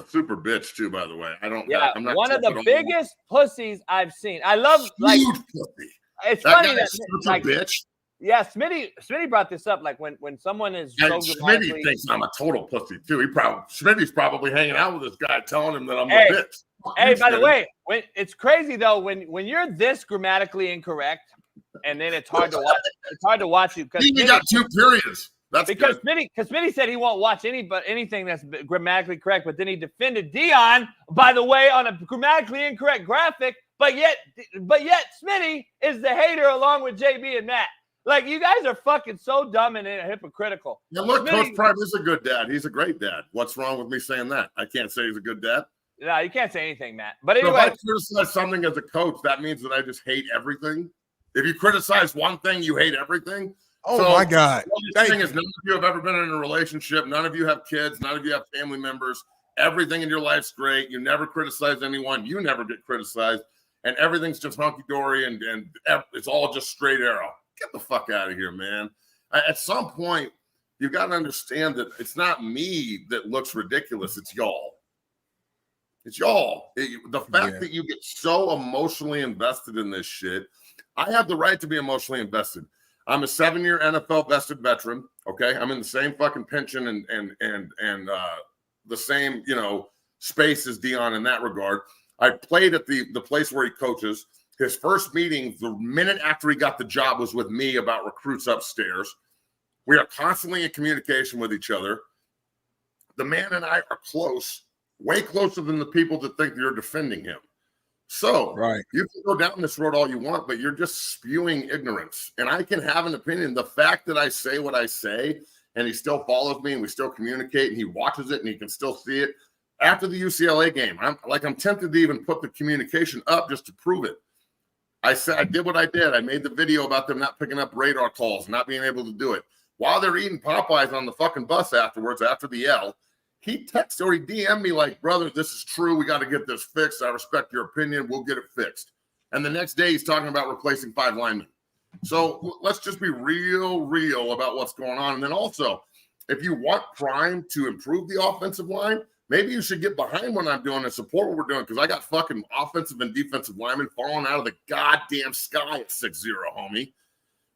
super bitch too, by the way. I'm not one of the biggest pussies I've seen. I love huge pussy. It's funny that like bitch. Yeah, Smitty brought this up. Like when someone is and Smitty thinks I'm a total pussy too. Smitty's probably hanging out with this guy, telling him that I'm a bitch. Hey, by the way, it's crazy though when you're this grammatically incorrect, and then it's hard to watch. It's hard to watch you because you got 2 periods. That's because Smitty said he won't watch anything that's grammatically correct, but then he defended Dion, by the way, on a grammatically incorrect graphic. But yet Smitty is the hater along with JB and Matt. Like, you guys are fucking so dumb and hypocritical. Now look, Coach Prime is a good dad. He's a great dad. What's wrong with me saying that? I can't say he's a good dad. No, you can't say anything, Matt. But anyway, so if I criticize something as a coach, that means that I just hate everything. If you criticize one thing, you hate everything. Oh, my God. The thing is, none of you have ever been in a relationship. None of you have kids. None of you have family members. Everything in your life's great. You never criticize anyone. You never get criticized. And everything's just hunky-dory, and it's all just straight arrow. Get the fuck out of here, man. At some point, you've got to understand that it's not me that looks ridiculous. It's y'all. It's y'all. The fact that you get so emotionally invested in this shit, I have the right to be emotionally invested. I'm a 7-year NFL vested veteran. Okay, I'm in the same fucking pension and the same space as Dion in that regard. I played at the place where he coaches. His first meeting, the minute after he got the job, was with me about recruits upstairs. We are constantly in communication with each other. The man and I are close, way closer than the people that think you're defending him. So you can go down this road all you want, but you're just spewing ignorance. And I can have an opinion. The fact that I say what I say and he still follows me and we still communicate and he watches it and he can still see it. After the UCLA game, I'm tempted to even put the communication up just to prove it. I said I did what I did. I made the video about them not picking up radar calls, not being able to do it. While they're eating Popeyes on the fucking bus afterwards, after the L, he texted or he DM'd me like, brother, this is true. We got to get this fixed. I respect your opinion. We'll get it fixed. And the next day he's talking about replacing 5 linemen. So let's just be real about what's going on. And then also, if you want Prime to improve the offensive line, maybe you should get behind what I'm doing and support what we're doing, because I got fucking offensive and defensive linemen falling out of the goddamn sky at 6-0, homie.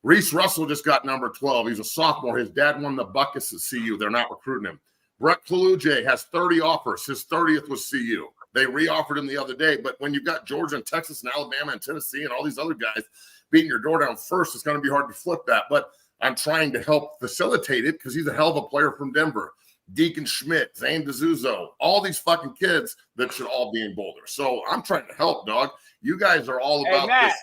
Reese Russell just got number 12. He's a sophomore. His dad won the buckets at CU. They're not recruiting him. Brett Kaluje has 30 offers. His 30th was CU. They re-offered him the other day. But when you've got Georgia and Texas and Alabama and Tennessee and all these other guys beating your door down first, it's going to be hard to flip that. But I'm trying to help facilitate it because he's a hell of a player from Denver. Deacon Schmidt, Zane DeZuzo, all these fucking kids that should all be in Boulder. So I'm trying to help, dog. You guys are all about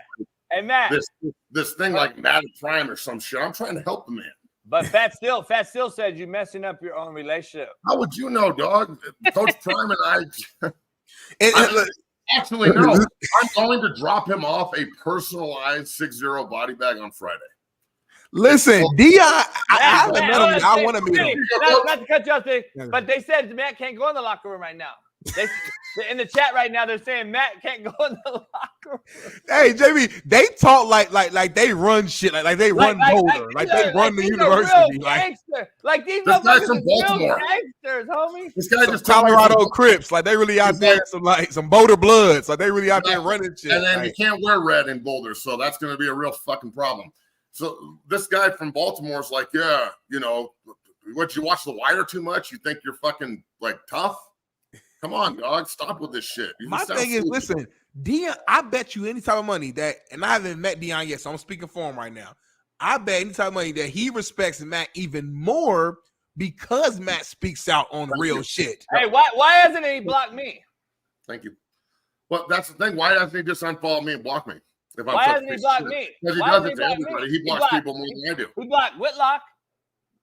this thing like Matt Prime or some shit. I'm trying to help the man. But Fat Still said you're messing up your own relationship. How would you know, dog? Coach Prime and I actually no. I'm going to drop him off a personalized 6-0 body bag on Friday. Listen, Dion, I want to meet him. Not to cut you off, but they said Matt can't go in the locker room right now. In the chat right now, they're saying Matt can't go in the locker room. Hey, JB, they talk like they run shit, like they run Boulder, like they run the university. Like these guys from Baltimore, gangsters, homie. This guy just Colorado Crips, like they really out there, some Boulder Bloods, like they really out there running shit. And then you can't wear red in Boulder, so that's going to be a real fucking problem. So this guy from Baltimore is like, yeah, you know, what, you watch The Wire too much? You think you're fucking like tough? Come on, dog. Stop with this shit. My thing is, listen, Dion, I bet you any type of money that, and I haven't met Dion yet, so I'm speaking for him right now. I bet any type of money that he respects Matt even more because Matt speaks out on real shit. Hey, why hasn't he blocked me? Thank you. Well, that's the thing. Why doesn't he just unfollow me and block me? Why hasn't he blocked me? Because he does it to everybody. He blocks people more than I do. He blocked Whitlock.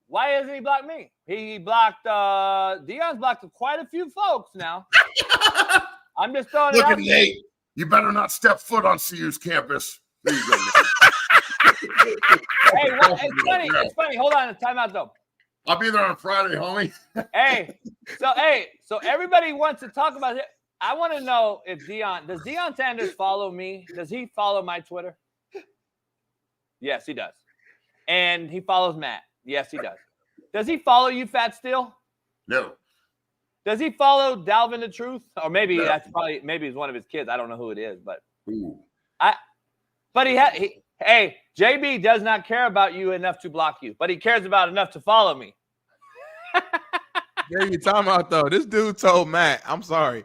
Why hasn't he blocked me? He blocked Dion's blocked quite a few folks now. I'm just throwing it out. Look at Nate. You better not step foot on CU's campus. There you go, Hey, it's funny. Hold on, time out though. I'll be there on Friday, homie. So everybody wants to talk about it. I want to know if does Deion Sanders follow me? Does he follow my Twitter? Yes, he does. And he follows Matt. Yes, he does. Does he follow you, Fat Still? No. Does he follow Dalvin the Truth? Or maybe maybe it's one of his kids. I don't know who it is, but hey, JB does not care about you enough to block you, but he cares about enough to follow me. Yeah, you talking about though? This dude told Matt, I'm sorry.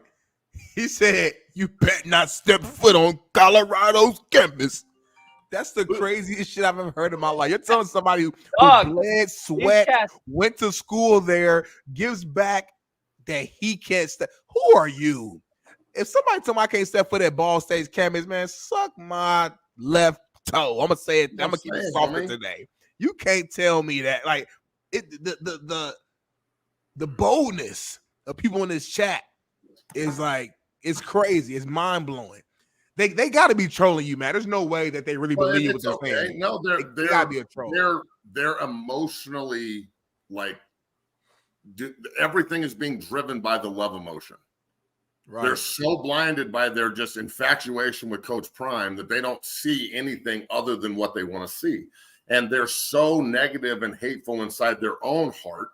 He said, "You better not step foot on Colorado's campus." That's the craziest shit I've ever heard in my life. You're telling somebody who bled, sweat, went to school there, gives back that he can't step. Who are you? If somebody tell me I can't step foot at Ball State's campus, man, suck my left toe. I'm gonna say it. I'm gonna keep it softer today. You can't tell me that. Like the boldness of people in this chat is like, it's crazy. It's mind blowing. They got to be trolling you, man. There's no way that they really believe what they're saying. No, they're gotta be a troll. They're emotionally like everything is being driven by the love emotion. Right. They're so blinded by their just infatuation with Coach Prime that they don't see anything other than what they want to see, and they're so negative and hateful inside their own heart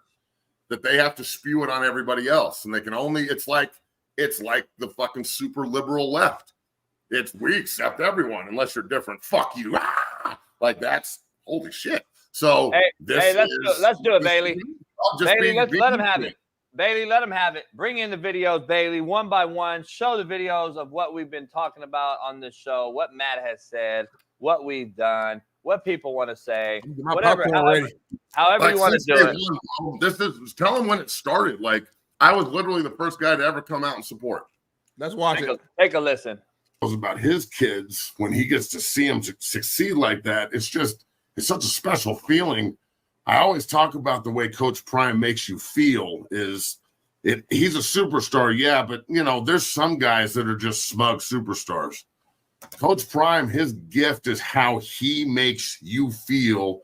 that they have to spew it on everybody else, and they can only. It's like the fucking super liberal left. We accept everyone unless you're different. Fuck you. Like that's holy shit. So let's do it, Bailey. Bailey, let him have it. Bailey, let him have it. Bring in the videos, Bailey, one by one. Show the videos of what we've been talking about on this show, what Matt has said, what we've done, what people want to say, whatever. However you want to do it. This is tell them when it started. Like I was literally the first guy to ever come out and support. Let's watch it. Take a listen. About his kids when he gets to see them succeed like that. It's such a special feeling. I always talk about the way Coach Prime makes you feel he's a superstar. Yeah. But you know, there's some guys that are just smug superstars. Coach Prime, his gift is how he makes you feel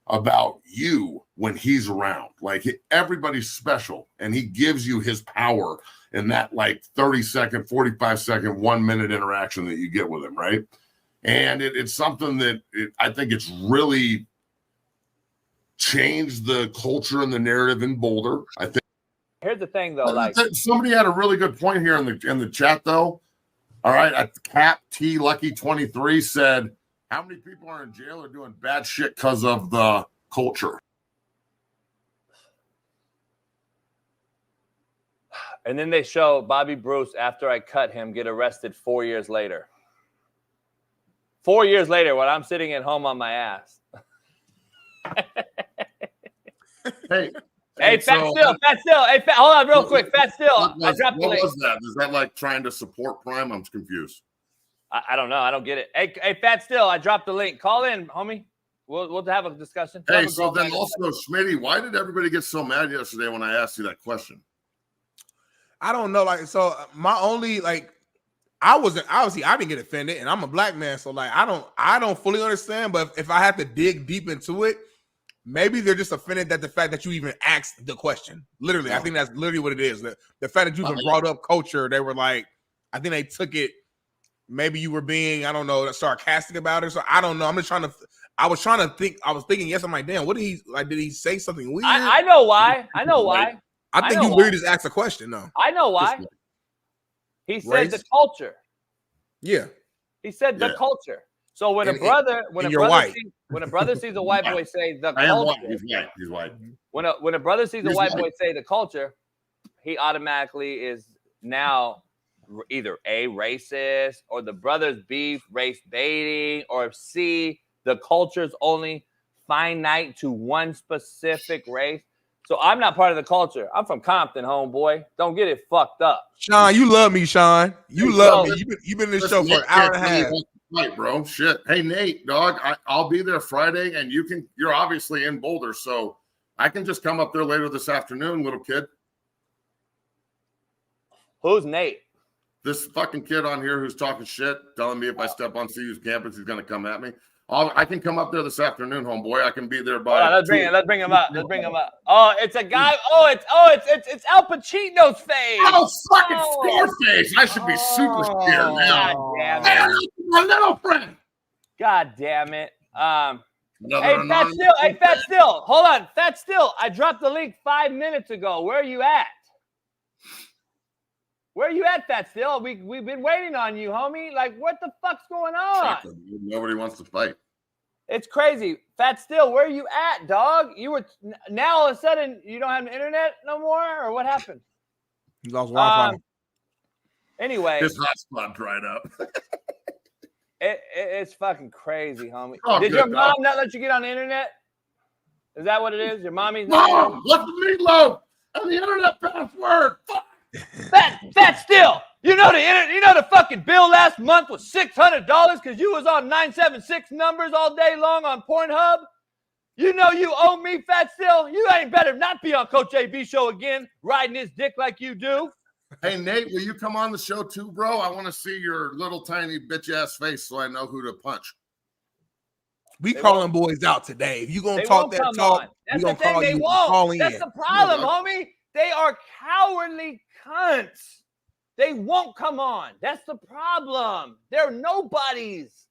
about you when he's around. Like everybody's special and he gives you his power in that like 30-second, 45-second, 1 minute interaction that you get with him, right? And it's something that I think it's really change the culture and the narrative in Boulder. I think. Here's the thing, though. Like somebody had a really good point here in the chat, though. All right, at Cap T Lucky 23 said, "How many people are in jail or doing bad shit because of the culture?" And then they show Bobby Bruce after I cut him get arrested 4 years later. 4 years later, when I'm sitting at home on my ass. Hey, Fat Still. Hey, hold on real quick. Fat Still. I dropped the link. What was that? Is that like trying to support crime? I'm confused. I don't know. I don't get it. Hey, Fat Still. I dropped the link. Call in, homie. We'll have a discussion. Hey, so then also, Smitty, why did everybody get so mad yesterday when I asked you that question? I don't know. Like, so my only I didn't get offended, and I'm a black man, so like I don't fully understand. But if I have to dig deep into it, maybe they're just offended that the fact that you even asked the question. Literally, I think that's literally what it is. The fact that you even brought up culture, they were like, I think they took it. Maybe you were being, I don't know, sarcastic about it. So I don't know. I was trying to think. I was thinking, yes, I'm like, damn, what did he like? Did he say something weird? I know why. I think you weird just asked a question, though. I know why. He said the culture. Yeah. He said the culture. So when a brother sees a white boy say the culture, he's white. When a brother sees a white boy say the culture, he automatically is now either A, racist, or the brothers beef, race baiting, or C, the culture's only finite to one specific race. So I'm not part of the culture. I'm from Compton, homeboy. Don't get it fucked up. Sean, you love me, Sean. You love me. You've been in this show for an hour and a half. Right, bro. Shit. Hey, Nate, dog, I'll be there Friday, and you're obviously in Boulder, so I can just come up there later this afternoon, little kid. Who's Nate? This fucking kid on here who's talking shit, telling me if I step on CU's campus, he's going to come at me. I can come up there this afternoon, homeboy. I can be there by. Let's bring him up. Oh, it's a guy. It's Al Pacino's face. Oh, fucking Scarface! I should be super scared now. God damn it, my little friend. God damn it. Hey, Fat Still. Hold on, Fat Still. I dropped the link 5 minutes ago. Where are you at? Where are you at, Fat Still? We've been waiting on you, homie. Like, what the fuck's going on? Nobody wants to fight. It's crazy. Fat Still, where are you at, dog? You were now all of a sudden you don't have the internet no more, or what happened? You lost Wi-Fi. Anyway, his hotspot dried up. it's fucking crazy, homie. Oh, did your mom not let you get on the internet? Is that what it is? Your mommy's Mom, what's the meatloaf and the internet password? Fuck. Fat Still, you know the fucking bill last month was $600 because you was on 976 numbers all day long on Pornhub. You know you owe me, Fat Still. You ain't better not be on Coach AB show again, riding his dick like you do. Hey Nate, will you come on the show too, bro? I want to see your little tiny bitch ass face so I know who to punch. We calling boys out today. If you gonna talk that talk, that's the thing. They won't. That's the problem, homie. They are cowardly cunts. They won't come on. That's the problem. They're nobodies.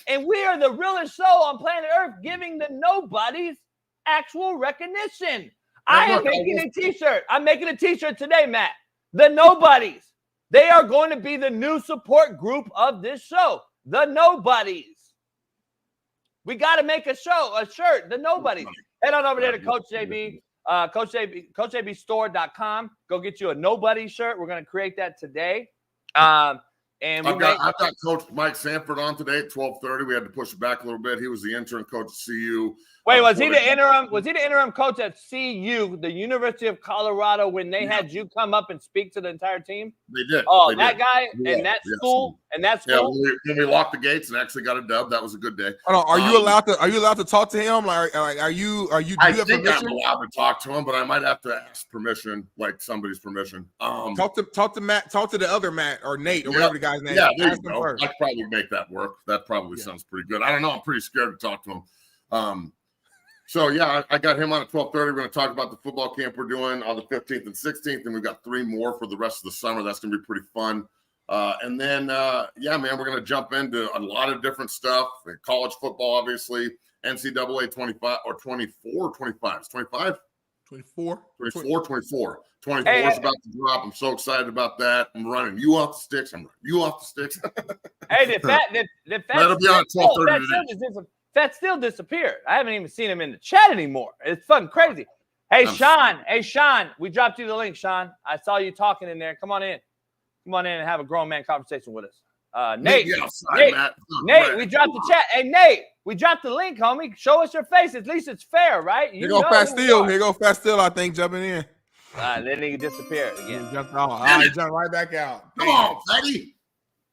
And we are the realest show on planet Earth, giving the nobodies actual recognition. I am making a t-shirt. I'm making a t-shirt today, Matt. The nobodies. They are going to be the new support group of this show. The nobodies. We got to make a shirt. The nobodies. Head on over there to Coach JB. CoachJBStore.com. Go get you a nobody shirt. We're going to create that today. And I've got Coach Mike Sanford on today at 12:30. We had to push it back a little bit. He was the intern coach at CU. Wait, was he the interim? Was he the interim coach at CU, the University of Colorado, when they had you come up and speak to the entire team? They did. Oh, they that did. guy and that school and that school. Yeah, when we locked the gates and actually got a dub, that was a good day. Hold on, are you allowed to talk to him? Like, are you? Do you have permission? I'm allowed to talk to him, but I might have to ask permission, like somebody's permission. Talk to Matt. Talk to the other Matt or Nate or whatever the guy's name. Yeah, there you go. I could probably make that work. That probably sounds pretty good. I don't know. I'm pretty scared to talk to him. So, yeah, I got him on at 12:30. We're going to talk about the football camp we're doing on the 15th and 16th, and we've got 3 more for the rest of the summer. That's going to be pretty fun. Yeah, man, we're going to jump into a lot of different stuff. College football, obviously. NCAA 25 or 24, 25. It's 25? 24. 24, 24. 24 is about to drop. I'm so excited about that. I'm running you off the sticks. I'm running you off the sticks. Hey, That'll be on 12:30 Fat still disappeared. I haven't even seen him in the chat anymore. It's fucking crazy. Hey, Shaun, we dropped you the link, Shaun. I saw you talking in there. Come on in. Come on in and have a grown man conversation with us. Nate, we dropped the chat. Hey, Nate, we dropped the link, homie. Show us your face. At least it's fair, right? Here go Fat Still, I think, jumping in. Then he disappeared again. He jumped off. He jumped right back out. Come on, Fatty.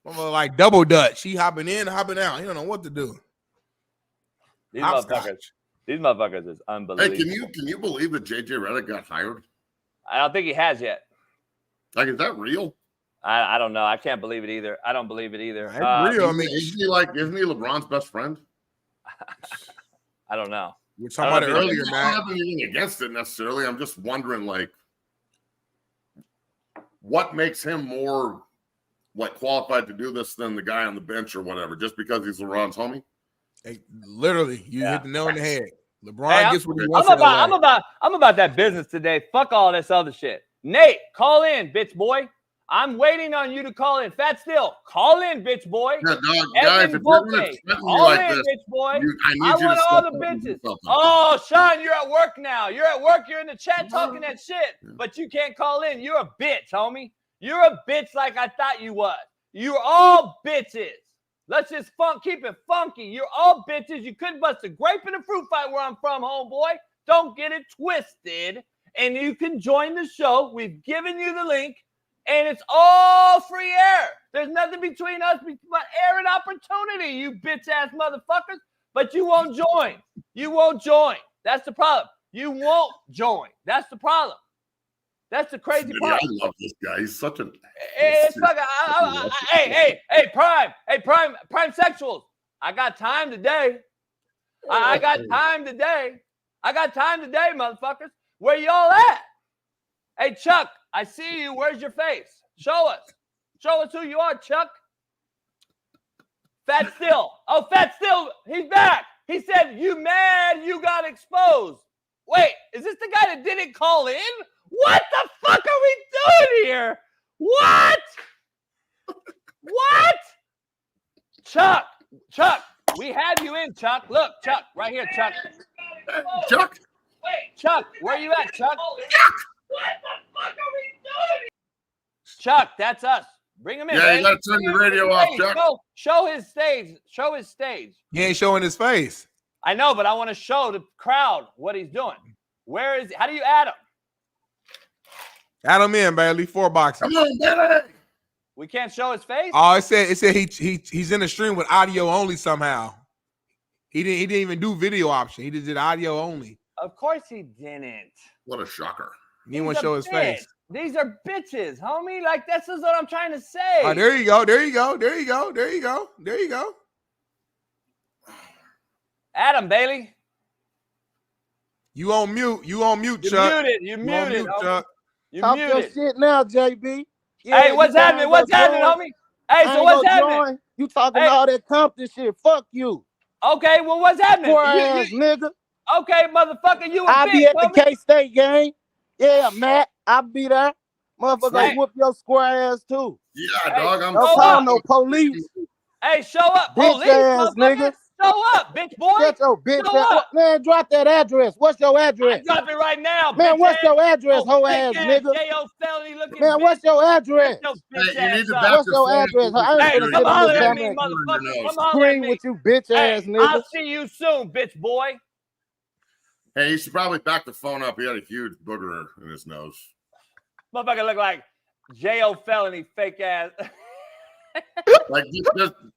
Like double dutch. He hopping in, hopping out. He don't know what to do. These motherfuckers is unbelievable. Hey, can you believe that JJ Redick got hired? I don't think he has yet. Like, is that real? I don't know. I can't believe it either. I don't believe it either. It's real. I mean, isn't he LeBron's best friend? I don't know. We were talking about it earlier, man. I don't have anything against it necessarily. I'm just wondering, like, what makes him more qualified to do this than the guy on the bench or whatever, just because he's LeBron's homie? Hey, literally, you hit the nail on the head. LeBron gets what he wants. I'm about that business today. Fuck all this other shit. Nate, call in, bitch boy. I'm waiting on you to call in. Fat Still, call in, bitch boy. Yeah, dog, guys, if you're going to threaten me like this, bitch boy. I want all the bitches. Oh, Shaun, you're at work now. You're at work. You're in the chat talking that shit, but you can't call in. You're a bitch, homie. You're a bitch like I thought you was. You're all bitches. Let's just keep it funky. You're all bitches. You couldn't bust a grape in a fruit fight where I'm from, homeboy. Don't get it twisted. And you can join the show. We've given you the link. And it's all free air. There's nothing between us but air and opportunity, you bitch-ass motherfuckers. But you won't join. You won't join. That's the problem. You won't join. That's the problem. That's the crazy part. I love this guy. He's such an. It's fucking. Hey, prime sexuals. I got time today. I got time today. I got time today, motherfuckers. Where y'all at? Hey, Chuck, I see you. Where's your face? Show us. Show us who you are, Chuck. Fat Still. Oh, Fat Still. He's back. He said, you mad you got exposed. Wait, is this the guy that didn't call in? What the fuck are we doing here? What? What? Chuck, we have you in, Chuck. Look, Chuck, right here, Chuck. Chuck? Wait, Chuck, where you at, Chuck? What the fuck are we doing? Chuck, that's us. Bring him in. Yeah, you gotta turn your radio off, Chuck. Show his stage. Show his stage. He ain't showing his face. I know, but I want to show the crowd what he's doing. Where is he? How do you add him? Add him in, Bailey. 4 boxes. Come on, Bailey. We can't show his face? Oh, it said he's in the stream with audio only somehow. He didn't even do video option. He just did audio only. Of course he didn't. What a shocker. He didn't want to show his face. These are bitches, homie. Like, this is what I'm trying to say. Oh, there you go. There you go. There you go. There you go. There you go. Adam, Bailey. You on mute. You on mute, Chuck. You muted, Chuck. You Talk muted. your shit now, JB. Yeah, hey, what's happening? What's happening, homie? Hey, so what's happening? You talking all that Compton shit. Fuck you. Okay, well, what's happening? Poor ass nigga. Okay, motherfucker, you a I'll bitch, be at homie. the K-State game. Yeah, Matt, I'll be there. Motherfucker, Hey. whoop your square ass too. Yeah, dog. I'm Don't call no police. Hey, show up, Bitch police, ass motherfucker. nigga. Show up, bitch boy. Shut your bitch Show ass. up. Man, drop that address. What's your address? Drop it right now, Man, bitch what's ass. your address, hoe ass bitch nigga? J.O. felony looking Man, bitch. what's your address? Your Hey, bitch you need ass to up. back What's your your phone address? up. I ain't Hey, gonna come sit on holler this at me, dumbass motherfucker. Come holler at scream me. with you bitch ass Hey, nigga. I'll see you soon, bitch boy. Hey, you should probably back the phone up. He had a huge booger in his nose. Motherfucker look like J.O. felony fake ass. Like,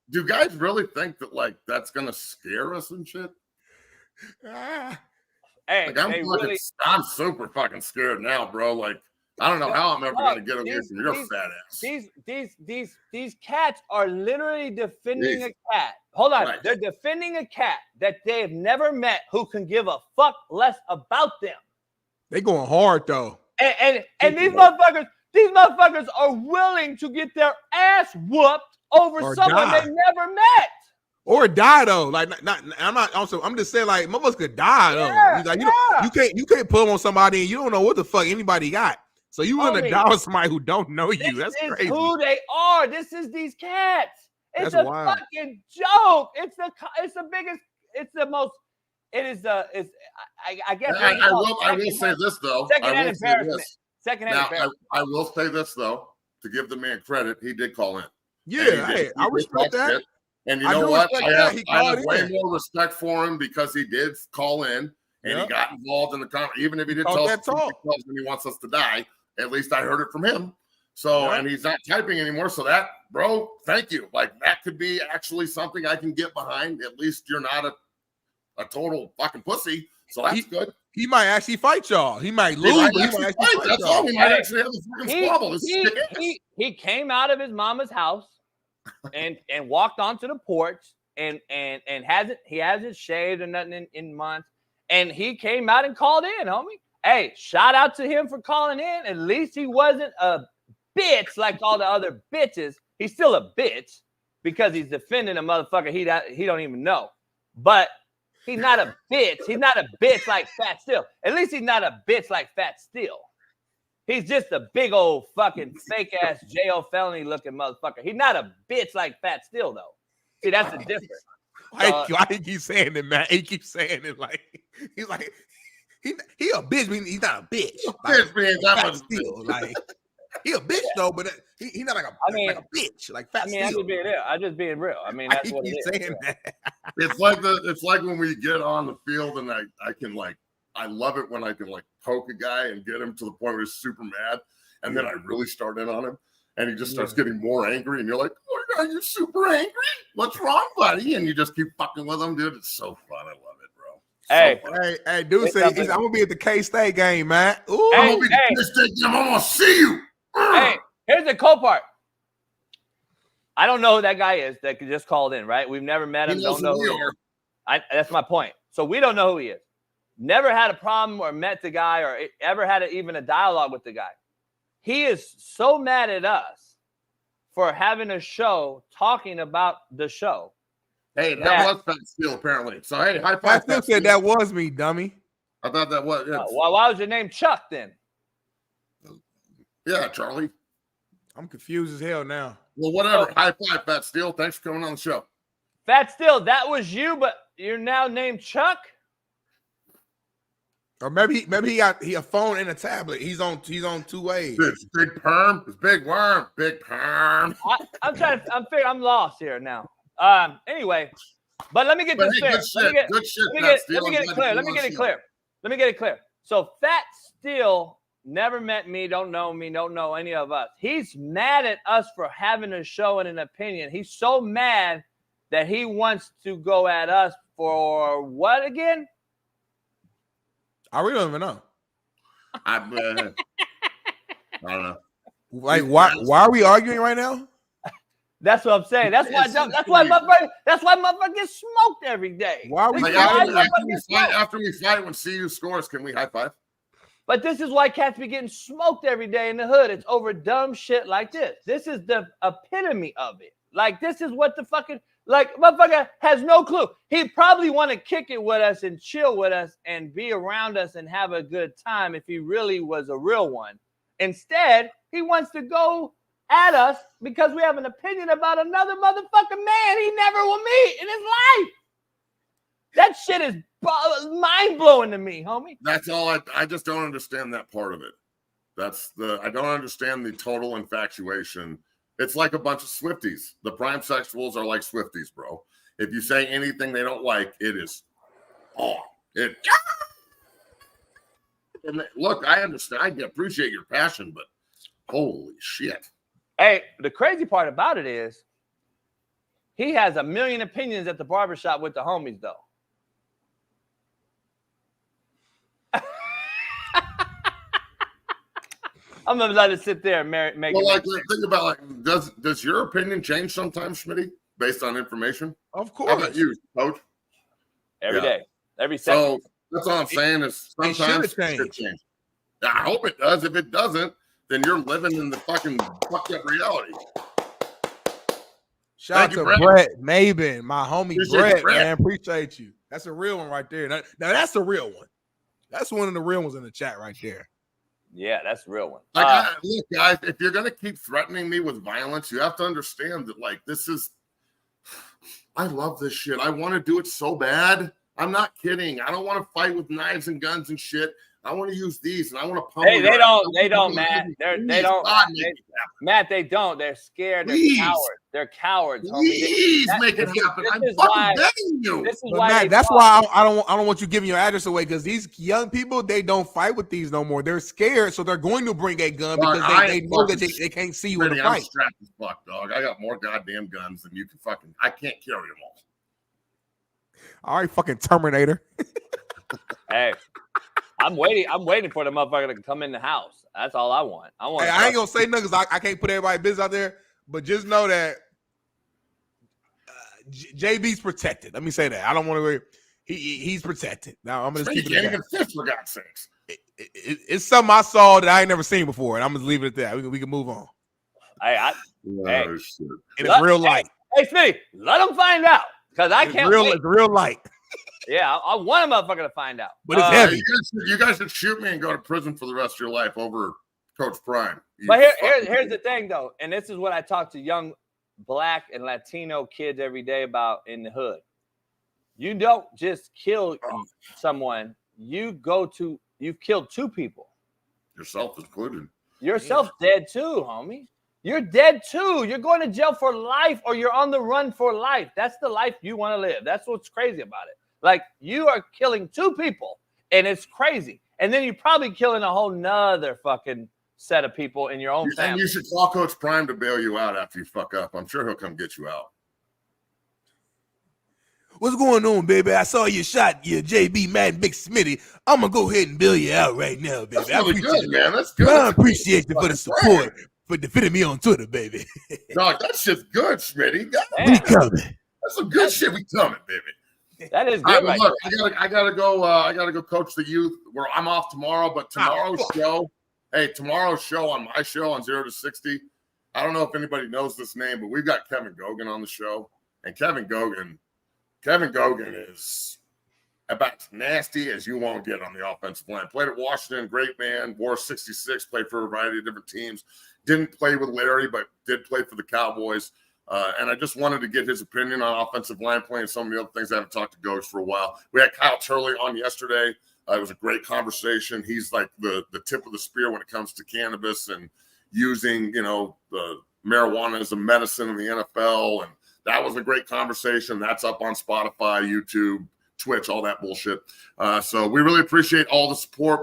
do guys really think that, like, that's gonna scare us and shit? Hey, Like, I'm super fucking scared now, bro. Like, I don't know how I'm ever gonna get away from your fat ass. These cats are literally defending a cat. Hold on, Right. they're defending a cat that they have never met who can give a fuck less about them. They going hard though. And these motherfuckers are willing to get their ass whooped over Or someone die. they never met. Or die though. Like I'm not also I'm just saying like motherfuckers could die though. Yeah, Like, you can't pull on somebody and you don't know what the fuck anybody got. So you want to die with somebody who don't know you. That's crazy. Who they are. This is these cats. It's That's a wild. fucking joke. It's the biggest, it's the most, it is I guess. I will say this though. Secondhand embarrassment. Secondhand embarrassment. I will say this though, to give the man credit, he did call in. Yeah, hey, I respect that. Shit. And you know what? I have way more respect for him because he did call in and he got involved in the conversation. Even if he didn't tell us when he wants us to die, at least I heard it from him. So, and he's not typing anymore. So that, bro, thank you. Like that could be actually something I can get behind. At least you're not a total fucking pussy. So that's good. He might actually fight y'all. He might lose. He might actually fight that's y'all. all. We might actually have a fucking squabble. He came out of his mama's house and walked onto the porch and hasn't shaved or nothing in months. And he came out and called in, homie. Hey, shout out to him for calling in. At least he wasn't a bitch like all the other bitches. He's still a bitch because he's defending a motherfucker he don't even know. But he's not a bitch. He's not a bitch like Fat Steel. At least he's not a bitch like Fat Steel. He's just a big old fucking fake ass jail felony looking motherfucker. He's not a bitch like Fat Steel though. See, that's the difference. Why he keep saying it, man? He keeps saying it like he's like he a bitch. He's not a bitch. Bitch being that much Steel, like he a bitch though, but he not like a like a bitch like Fat Steel. I'm just being real. I mean, that's what it is. Saying that. It's like when we get on the field and I can like I love it when I can like poke a guy and get him to the point where he's super mad, and then I really start in on him, and he just starts getting more angry, and you're like, "What, are you super angry? What's wrong, buddy?" And you just keep fucking with him, dude. It's so fun. I love it, bro. Hey, dude, say I'm gonna be at the K-State game, man. Ooh, I'm gonna be at the K-State game. I'm gonna see you. Hey, here's the cool part. I don't know who that guy is that just called in, right? We've never met him. Don't know who he is. That's my point. So we don't know who he is. Never had a problem or met the guy or ever had even a dialogue with the guy. He is so mad at us for having a show talking about the show. Hey, that was Fat Steel apparently. So hey, high five. I still said that was me, dummy. I thought that was. Yeah. Why was your name Chuck then? Yeah, Charlie. I'm confused as hell now. Well, whatever. High five, Fat Steel. Thanks for coming on the show. Fat Steel, that was you, but you're now named Chuck. Or maybe he got a phone and a tablet. He's on 2 ways. It's big perm. It's big worm. Big perm. I'm lost here now. Anyway, but let me get this clear. Let me get it clear. So Fat Steel never met me, don't know me, don't know any of us. He's mad at us for having a show and an opinion. He's so mad that he wants to go at us for what again? I really don't even know. I don't know. Like, why are we arguing right now? That's what I'm saying. That's why motherfucker gets smoked every day. Why are we after we fight when CU scores, can we high five? But this is why cats be getting smoked every day in the hood. It's over dumb shit like this. This is the epitome of it. Like, this is what the fucking, like, motherfucker has no clue. He probably want to kick it with us and chill with us and be around us and have a good time if he really was a real one. Instead, he wants to go at us because we have an opinion about another motherfucking man he never will meet in his life. That shit is mind-blowing to me, homie. That's all. I just don't understand that part of it. I don't understand the total infatuation. It's like a bunch of Swifties. The prime sexuals are like Swifties, bro. If you say anything they don't like, it is on. And look, I understand. I appreciate your passion, but holy shit. Hey, the crazy part about it is he has a million opinions at the barbershop with the homies, though. I'm gonna let it sit there and make well, it. Like, think about like, does your opinion change sometimes, Smitty, based on information? Of course. How about you, Coach? Every day, every second. So that's all I'm saying is sometimes it should change. I hope it does. If it doesn't, then you're living in the fucking fucked up reality. Shout out Thank to you, Brett Maben, my homie Appreciate Brett, you, Brett. man. Appreciate you. That's a real one right there. Now that's a real one. That's one of the real ones in the chat right there. Yeah, that's the real one. Look, guys, if you're gonna keep threatening me with violence, you have to understand that, like, this is. I love this shit. I want to do it so bad. I'm not kidding. I don't want to fight with knives and guns and shit. I want to use these, and I want to pummel. Hey, they don't, Matt. They don't. Matt, they don't. They're scared. They're cowards. They're cowards. Please make it happen. I'm fucking begging you. This is But why. Matt, that's why I don't want you giving your address away, because these young people, they don't fight with these no more. They're scared, so they're going to bring a gun because they know that they can't see you in a I'm fight. strapped as fuck, dog. I got more goddamn guns than you can fucking. I can't carry them all. All right, fucking Terminator. Hey, I'm waiting for the motherfucker to come in the house. That's all I want. Hey, I ain't gonna say nothing because I can't put everybody's business out there, but just know that JB's protected. Let me say that. I don't want to. He's protected. Now I'm gonna just keep it at that. For God's sakes. It's something I saw that I ain't never seen before, and I'm gonna leave it at that. We can move on. Hey, It's real light. Hey, Smitty, let them find out, because I can't wait. It's real light. Yeah, I want a motherfucker to find out. But it's heavy. You guys should shoot me and go to prison for the rest of your life over Coach Prime. But here's the thing, though, and this is what I talk to young Black and Latino kids every day about in the hood. You don't just kill someone. You've killed two people. Yourself included. Yourself dead too, homie. You're dead too. You're going to jail for life, or you're on the run for life. That's the life you want to live. That's what's crazy about it. Like, you are killing two people, and it's crazy. And then you're probably killing a whole nother fucking set of people in your own family. And you should call Coach Prime to bail you out after you fuck up. I'm sure he'll come get you out. What's going on, baby? I saw you shot your JB Madden Big Smitty. I'm gonna go ahead and bail you out right now, baby. That's really good, man. That's good. I appreciate you for the support, for defending me on Twitter, baby. Dog, that shit's good, Smitty. We coming. That's some good shit. We coming, baby. That is All good. right, look, I gotta go. I gotta go coach the youth. I'm off tomorrow, but tomorrow's show. Hey, tomorrow's show on my show on 0 to 60. I don't know if anybody knows this name, but we've got Kevin Gogan on the show, and Kevin Gogan is about as nasty as you won't get on the offensive line. Played at Washington, great man, wore 66, played for a variety of different teams. Didn't play with Larry, but did play for the Cowboys. And I just wanted to get his opinion on offensive line play and some of the other things. I haven't talked to Goge for a while. We had Kyle Turley on yesterday. It was a great conversation. He's like the tip of the spear when it comes to cannabis and using, the marijuana as a medicine in the NFL. And that was a great conversation. That's up on Spotify, YouTube, Twitch, all that bullshit. So we really appreciate all the support.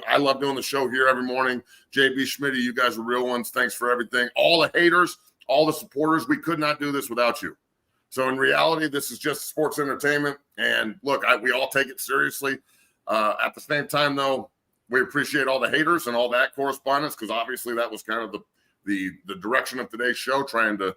I love doing the show here every morning. JB Smitty, you guys are real ones. Thanks for everything. All the haters, all the supporters, we could not do this without you. So in reality, this is just sports entertainment. And look, we all take it seriously. At the same time, though, we appreciate all the haters and all that correspondence, because obviously that was kind of the direction of today's show, trying to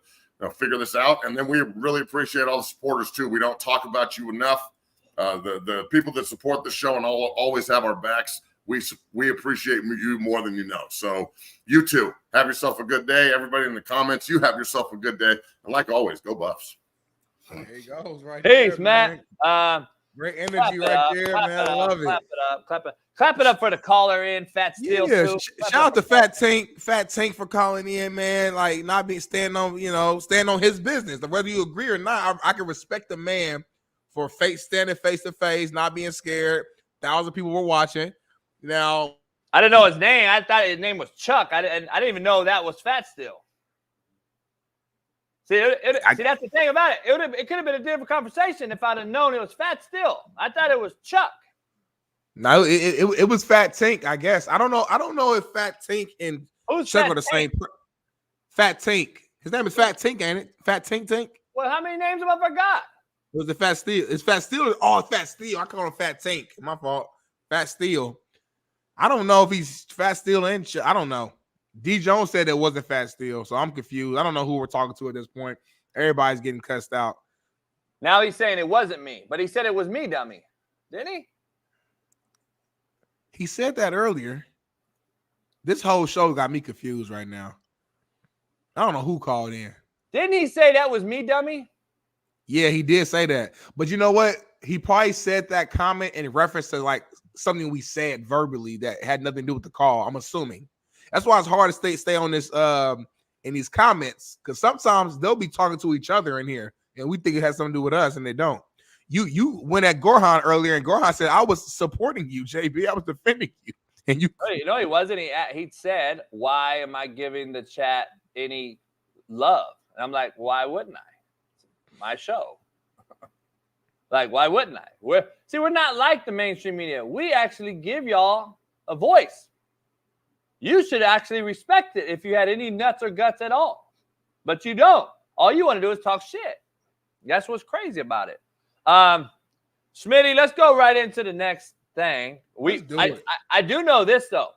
figure this out. And then we really appreciate all the supporters too. We don't talk about you enough. The people that support the show and always have our backs, we appreciate you more than you know. So you too, have yourself a good day. Everybody in the comments, you have yourself a good day. And like always, go Buffs. There he goes, right Peace, there, Matt. Great energy right there, man. I love it. Clap it up for the caller in, Fat Steel. Yeah, too. shout out to Fat Tank for calling in, man. Like, not being stand on his business. Whether you agree or not, I can respect the man for standing face to face, not being scared. 1,000 people were watching. Now, I didn't know his name. I thought his name was Chuck. I didn't even know that was Fat Steel. See, that's the thing about it. It could have been a different conversation if I'd have known it was Fat Steel. I thought it was Chuck. No, it was Fat Tank, I guess. I don't know if Fat Tank and Chuck are the same. Fat Tank. His name is Fat Tank, ain't it? Fat Tank. Well, how many names have I forgot? It was the Fat Steel. It's Fat Steel. Oh, Fat Steel. I call him Fat Tank. My fault. Fat Steel. I don't know if he's Fat Steel and Chuck. I don't know. D. Jones said it wasn't Fat Steel, so I'm confused. I don't know who we're talking to at this point. Everybody's getting cussed out. Now he's saying it wasn't me, but he said it was me, dummy. Didn't he? He said that earlier. This whole show got me confused right now. I don't know who called in. Didn't he say that was me, dummy? Yeah, he did say that. But you know what? He probably said that comment in reference to like something we said verbally that had nothing to do with the call. I'm assuming. That's why it's hard to stay on this in these comments, because sometimes they'll be talking to each other in here and we think it has something to do with us and they don't. You went at Gorhan earlier and Gorhan said, I was supporting you, JB. I was defending you. And you No, he wasn't. He said, why am I giving the chat any love? And I'm like, why wouldn't I? It's my show. Like, why wouldn't I? We're not like the mainstream media. We actually give y'all a voice. You should actually respect it if you had any nuts or guts at all. But you don't. All you want to do is talk shit. That's what's crazy about it. Smitty, let's go right into the next thing. I do know this, though.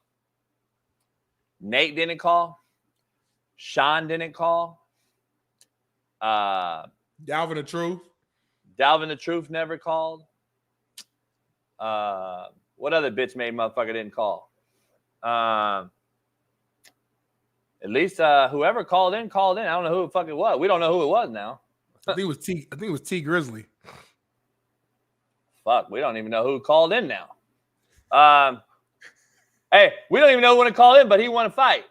Nate didn't call. Shaun didn't call. Dalvin the Truth. Dalvin the Truth never called. What other bitch made motherfucker didn't call? At least whoever called in. I don't know who the fuck it was. We don't know who it was now. I think it was T Grizzly. Fuck, we don't even know who called in now. Hey, we don't even know who want to call in, but he want to fight.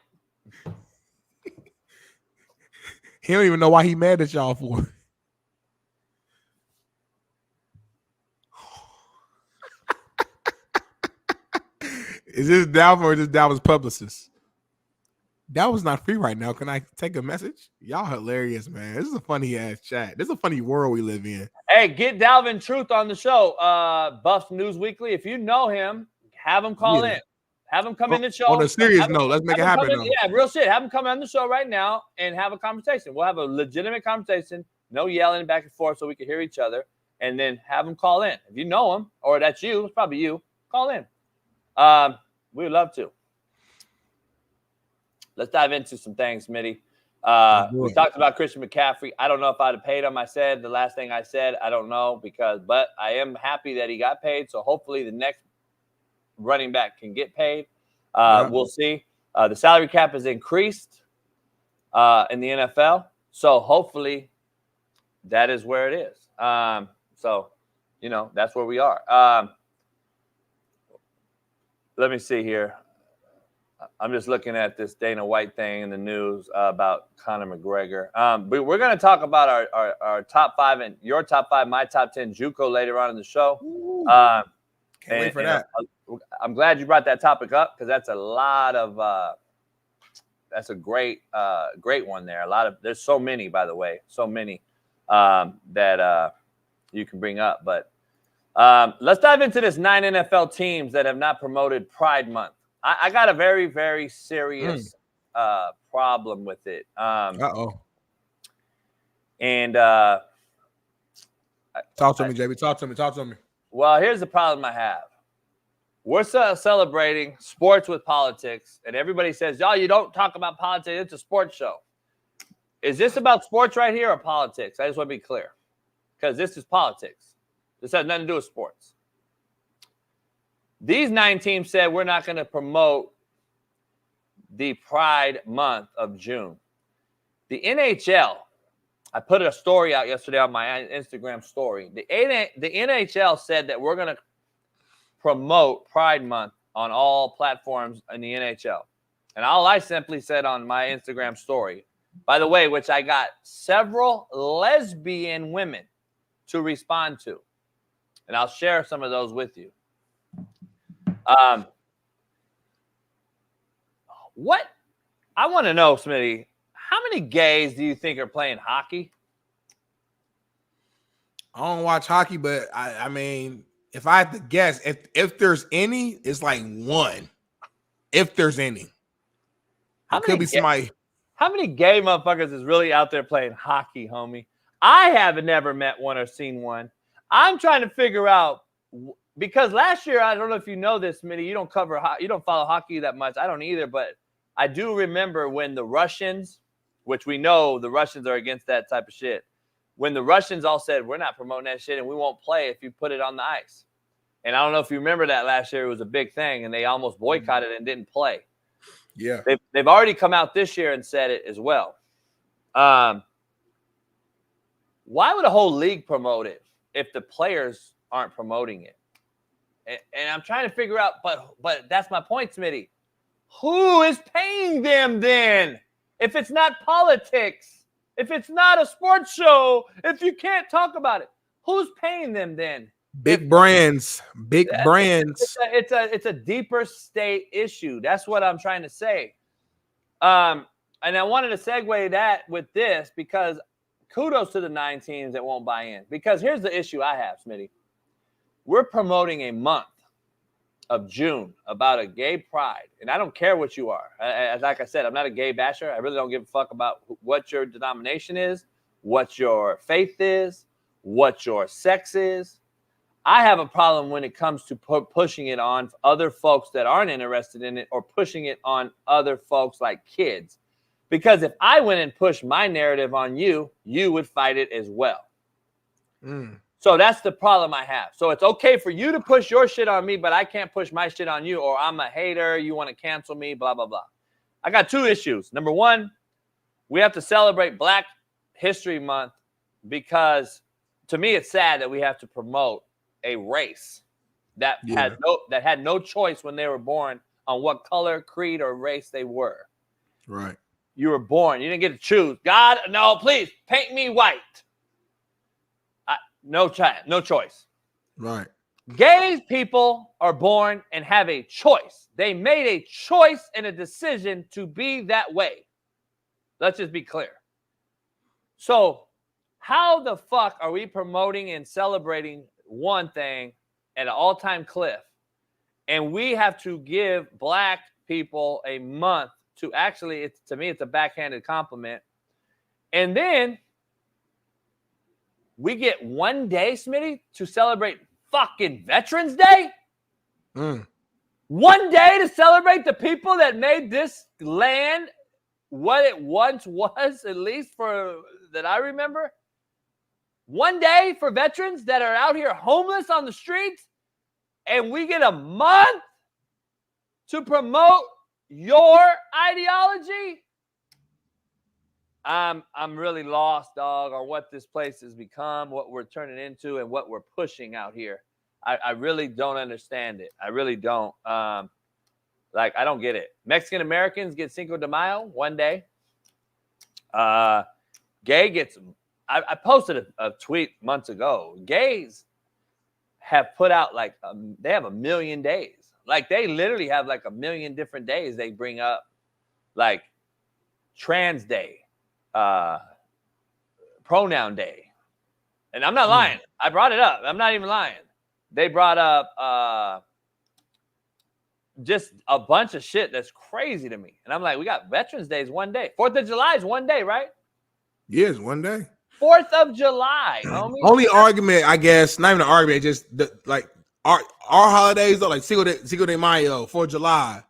He don't even know why he mad at y'all for. Is this Dalvin or is this Dalvin's publicist? Dalvin's not free right now. Can I take a message? Y'all hilarious, man. This is a funny ass chat. This is a funny world we live in. Hey, get Dalvin Truth on the show. Buffs News Weekly. If you know him, have him call in. Have him come in the show. On a serious note, let's make it happen. Yeah, real shit. Have him come on the show right now and have a conversation. We'll have a legitimate conversation. No yelling back and forth so we can hear each other. And then have him call in. If you know him, or that's you, it's probably you, call in. We would love to. Let's dive into some things, Smitty. We talked about Christian McCaffrey. I don't know if I'd have paid him. I said the last thing I said, I don't know, but I am happy that he got paid. So hopefully the next running back can get paid. We'll see. The salary cap is increased in the NFL. So hopefully that is where it is. That's where we are. Let me see here. I'm just looking at this Dana White thing in the news about Conor McGregor. But we're going to talk about our top 5 and your top 5, my top 10 JUCO later on in the show. Can't wait for that. I'm glad you brought that topic up because that's a lot of that's a great one there. There's so many, by the way, that you can bring up. But let's dive into this 9 NFL teams that have not promoted Pride Month. I got a very, very serious problem with it. And talk to me, JB. Talk to me. Well, here's the problem I have. We're celebrating sports with politics, and everybody says, y'all, you don't talk about politics. It's a sports show. Is this about sports right here or politics? I just want to be clear because this is politics. This has nothing to do with sports. These 9 teams said we're not going to promote the Pride Month of June. The NHL, I put a story out yesterday on my Instagram story. The NHL said that we're going to promote Pride Month on all platforms in the NHL. And all I simply said on my Instagram story, by the way, which I got several lesbian women to respond to. And I'll share some of those with you. What I want to know, Smitty, how many gays do you think are playing hockey? I don't watch hockey, but I mean, if I had to guess, if there's any, it's like 1. If there's any. It could be somebody. How many gay motherfuckers is really out there playing hockey, homie? I haven't never met one or seen one. I'm trying to figure out, because last year, I don't know if you know this, Smitty, you don't follow hockey that much. I don't either, but I do remember when the Russians, which we know the Russians are against that type of shit, when the Russians all said, we're not promoting that shit and we won't play if you put it on the ice. And I don't know if you remember that last year. It was a big thing, and they almost boycotted and didn't play. Yeah. They've already come out this year and said it as well. why would a whole league promote it if the players aren't promoting it? And I'm trying to figure out, but that's my point, Smitty. Who is paying them then? If it's not politics, if it's not a sports show, if you can't talk about it, who's paying them then? Big brands. It's a deeper state issue. That's what I'm trying to say. And I wanted to segue that with this because kudos to the 9 teams that won't buy in. Because here's the issue I have, Smitty. We're promoting a month of June about a gay pride. And I don't care what you are. Like I said, I'm not a gay basher. I really don't give a fuck about what your denomination is, what your faith is, what your sex is. I have a problem when it comes to pushing it on other folks that aren't interested in it or pushing it on other folks like kids. Because if I went and pushed my narrative on you, you would fight it as well. So that's the problem I have. So it's okay for you to push your shit on me, but I can't push my shit on you, or I'm a hater, you want to cancel me, blah, blah, blah. I got 2 issues. Number 1, we have to celebrate Black History Month because to me it's sad that we have to promote a race that had no choice when they were born on what color, creed, or race they were. Right. You were born. You didn't get to choose. God, no, please paint me white. No choice. Right. Gay people are born and have a choice. They made a choice and a decision to be that way. Let's just be clear. So how the fuck are we promoting and celebrating one thing at an all-time cliff, and we have to give Black people a month to actually, to me, it's a backhanded compliment, and then we get 1 day, Smitty, to celebrate fucking Veterans Day? 1 day to celebrate the people that made this land what it once was, at least for that I remember? 1 day for veterans that are out here homeless on the streets, and we get a month to promote your ideology? I'm really lost, dog, on what this place has become, what we're turning into, and what we're pushing out here. I really don't understand it. I really don't. I don't get it. Mexican Americans get Cinco de Mayo 1 day. Gay gets. I posted a tweet months ago. Gays have put out they have 1 million days. Like they literally have 1 million different days they bring up, like Trans Day. Pronoun Day. And I'm not lying. I brought it up. I'm not even lying. They brought up just a bunch of shit that's crazy to me. And I'm like, we got Veterans Days 1 day. 4th of July is 1 day, right? Yeah, it's 1 day. 4th of July, homie. Only argument, I guess, not even an argument, just our holidays though, like Cinco de Mayo, 4th of July,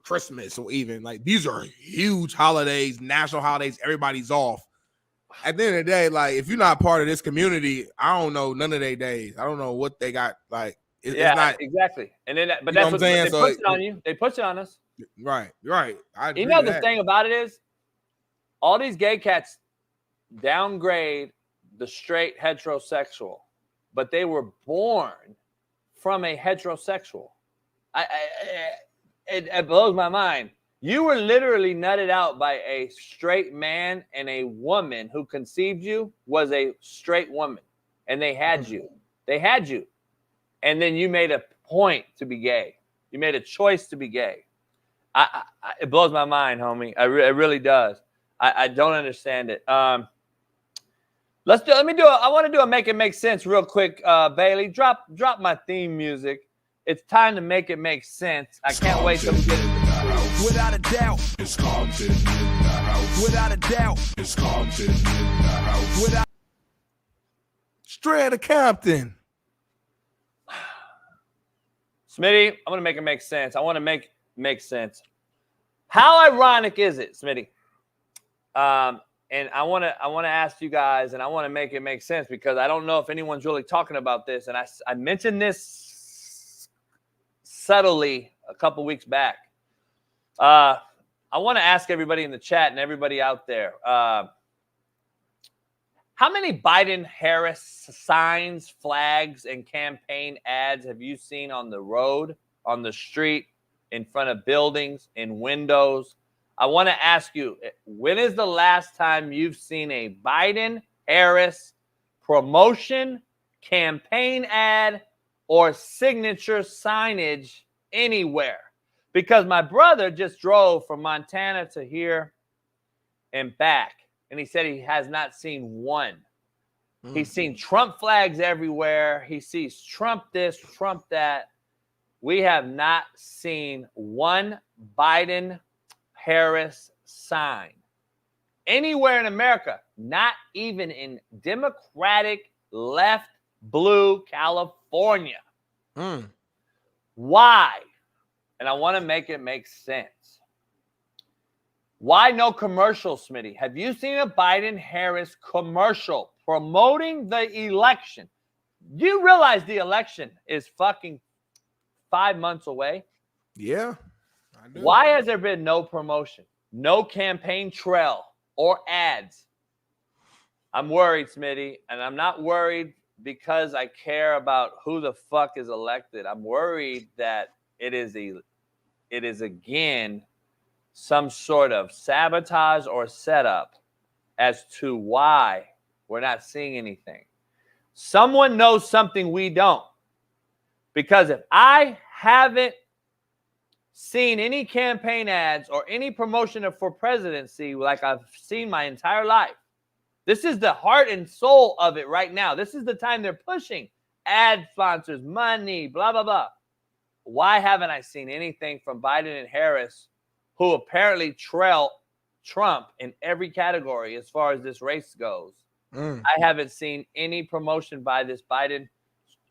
Christmas, or even these are huge holidays, national holidays. Everybody's off. At the end of the day, if you're not part of this community, I don't know none of their days. I don't know what they got. It's not exactly. And then, but that's what they push it on you. They push it on us. Right. You know the thing about it is, all these gay cats downgrade the straight heterosexual, but they were born from a heterosexual. It blows my mind. You were literally nutted out by a straight man, and a woman who conceived you was a straight woman, and they had you. And then you made a point to be gay. You made a choice to be gay. It blows my mind, homie. It really does. I don't understand it. I want to do a make it make sense real quick. Bailey, drop my theme music. It's time to make it make sense. I can't wait till we get it. Without a doubt, it's Compton in the house. Without a doubt, it's Compton in the house. Straight out of Compton. Smitty, I'm gonna make it make sense. I want to make sense. How ironic is it, Smitty? And I want to ask you guys, and I want to make it make sense because I don't know if anyone's really talking about this. And I mentioned this subtly a couple weeks back. I want to ask everybody in the chat and everybody out there, how How many Biden-Harris signs, flags, and campaign ads have you seen on the road, on the street, in front of buildings, in windows? I want to ask you, when is the last time you've seen a Biden-Harris promotion, campaign ad, or signature signage anywhere? Because my brother just drove from Montana to here and back, and he said he has not seen one. He's seen Trump flags everywhere. He sees Trump this, Trump that. We have not seen one Biden-Harris sign anywhere in America, not even in Democratic left blue California. Why? And I want to make it make sense. Why no commercial, Smitty? Have you seen a Biden-Harris commercial promoting the election? Do you realize the election is fucking 5 months away? Yeah, I do. Why has there been no promotion, no campaign trail or ads? I'm worried, Smitty, and I'm not worried because I care about who the fuck is elected. I'm worried that it is again some sort of sabotage or setup as to why we're not seeing anything. Someone knows something we don't. Because if I haven't seen any campaign ads or any promotion for presidency like I've seen my entire life, this is the heart and soul of it right now. This is the time they're pushing ad sponsors, money, blah, blah, blah. Why haven't I seen anything from Biden and Harris, who apparently trail Trump in every category as far as this race goes? I haven't seen any promotion by this Biden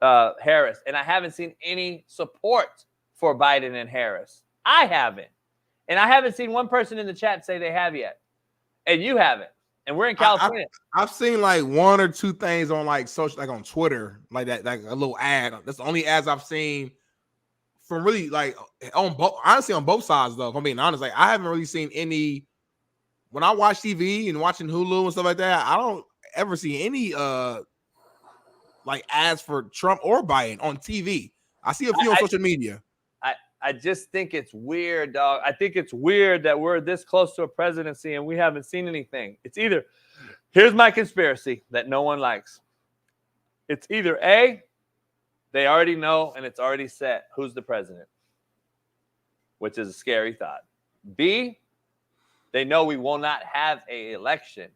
Harris, and I haven't seen any support for Biden and Harris. I haven't. And I haven't seen one person in the chat say they have yet. And you haven't. And we're in California. I've seen like one or two things on like social, like on Twitter, like that, like a little ad. That's the only ads I've seen from really like on both, honestly, on both sides though. If I'm being honest, like I haven't really seen any. When I watch TV and watching Hulu and stuff like that, I don't ever see any like ads for Trump or Biden on TV. I see a few on social media. I just think it's weird, dog. I think it's weird that we're this close to a presidency and we haven't seen anything. It's either, here's my conspiracy that no one likes. It's either A, they already know and it's already set who's the president, which is a scary thought. B, they know we will not have an election.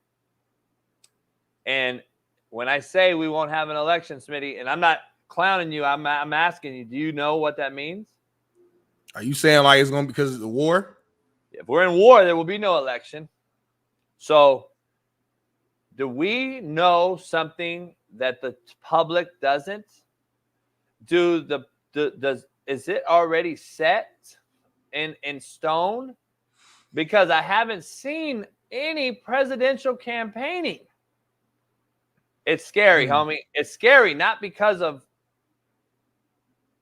And when I say we won't have an election, Smitty, and I'm not clowning you, I'm asking you, do you know what that means? Are you saying like it's going to be because of the war? If we're in war, there will be no election. So do we know something that the public doesn't? Is it already set in stone? Because I haven't seen any presidential campaigning. It's scary, homie. It's scary, not because of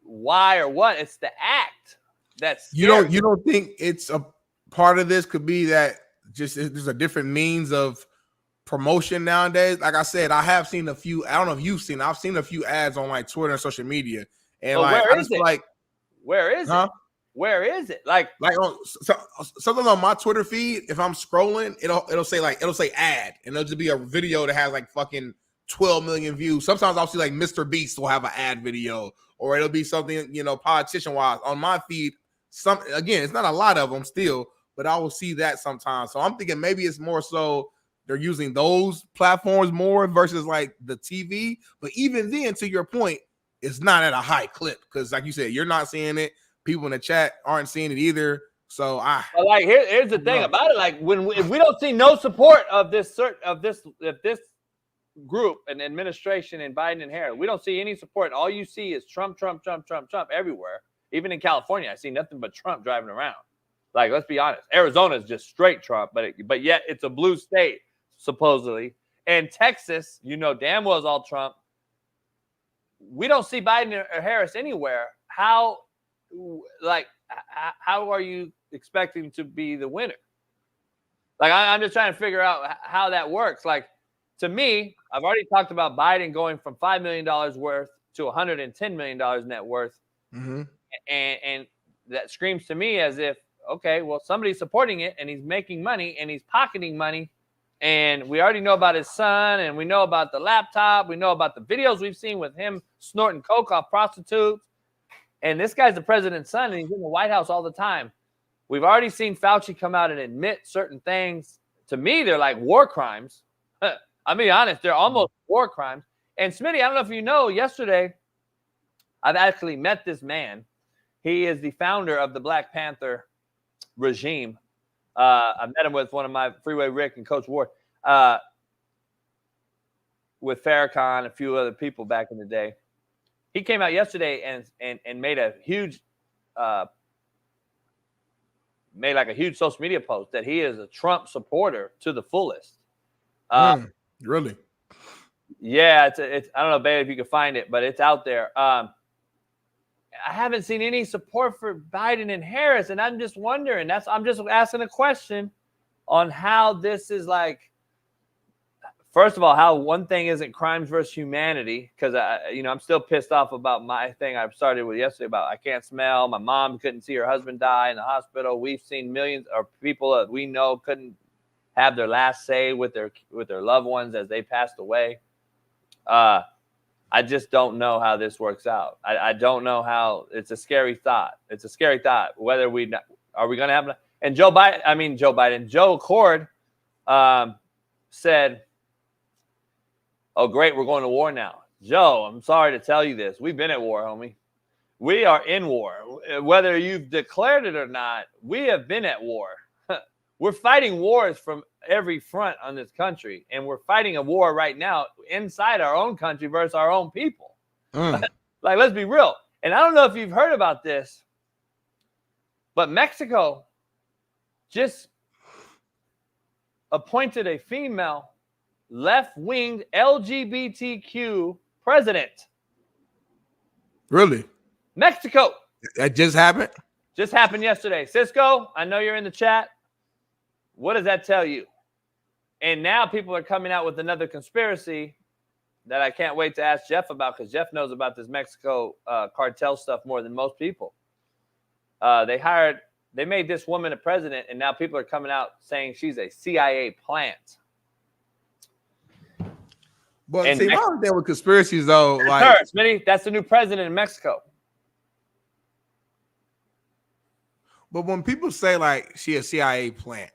why or what. It's the act that's scary. You don't think it's a part of this could be that just there's a different means of promotion nowadays? Like I said, I have seen a few. I don't know if you've seen. I've seen a few ads on like Twitter and social media, and but like I just feel like, where is it? Where is it? Like on something on my Twitter feed. If I'm scrolling, it'll say ad, and it'll just be a video that has like fucking 12 million views. Sometimes I'll see like Mr. Beast will have an ad video, or it'll be something, politician wise on my feed. Again, it's not a lot of them still, but I will see that sometimes. So I'm thinking maybe it's more so they're using those platforms more versus like the TV. But even then, to your point, it's not at a high clip because, like you said, you're not seeing it. People in the chat aren't seeing it either. So but like here's the thing about it. Like if we don't see no support of this group and administration and Biden and Harris, we don't see any support. All you see is Trump, Trump, Trump, Trump, Trump everywhere. Even in California, I see nothing but Trump driving around. Like, let's be honest, Arizona is just straight Trump, but yet it's a blue state supposedly. And Texas, damn well is all Trump. We don't see Biden or Harris anywhere. How are you expecting to be the winner? Like, I'm just trying to figure out how that works. Like, to me, I've already talked about Biden going from $5 million worth to $110 million net worth. Mm-hmm. And that screams to me as if, okay, well, somebody's supporting it and he's making money and he's pocketing money. And we already know about his son, and we know about the laptop. We know about the videos we've seen with him snorting coke off prostitutes. And this guy's the president's son, and he's in the White House all the time. We've already seen Fauci come out and admit certain things. To me, they're like war crimes. I'll be honest, they're almost war crimes. And Smitty, I don't know if you know, yesterday, I've actually met this man. He is the founder of the Black Panther regime. I met him with one of my Freeway Rick and Coach Ward, with Farrakhan, a few other people back in the day. He came out yesterday and made a huge, social media post that he is a Trump supporter to the fullest. Really? Yeah, it's I don't know, babe, if you can find it, but it's out there. I haven't seen any support for Biden and Harris, and I'm just wondering. I'm just asking a question on how this is like. First of all, how one thing isn't crimes versus humanity, because I'm still pissed off about my thing I started with yesterday about I can't smell. My mom couldn't see her husband die in the hospital. We've seen millions of people that we know couldn't have their last say with their loved ones as they passed away. I just don't know how this works out. I don't know how. It's a scary thought. It's a scary thought. Whether are we going to have, and Joe Accord said, "Oh, great, we're going to war now." Joe, I'm sorry to tell you this. We've been at war, homie. We are in war. Whether you've declared it or not, we have been at war. We're fighting wars from every front on this country, and we're fighting a war right now inside our own country versus our own people. Like, let's be real. And I don't know if you've heard about this, but Mexico just appointed a female left-winged LGBTQ president. Really? Mexico. That just happened? Just happened yesterday. Cisco, I know you're in the chat. What does that tell you? And now people are coming out with another conspiracy that I can't wait to ask Jeff about, because Jeff knows about this Mexico cartel stuff more than most people. They made this woman a president, and now people are coming out saying she's a CIA plant. But And see, my only thing with conspiracies, though, That's like, her, Smitty. That's the new president in Mexico. but when people say like she a CIA plant,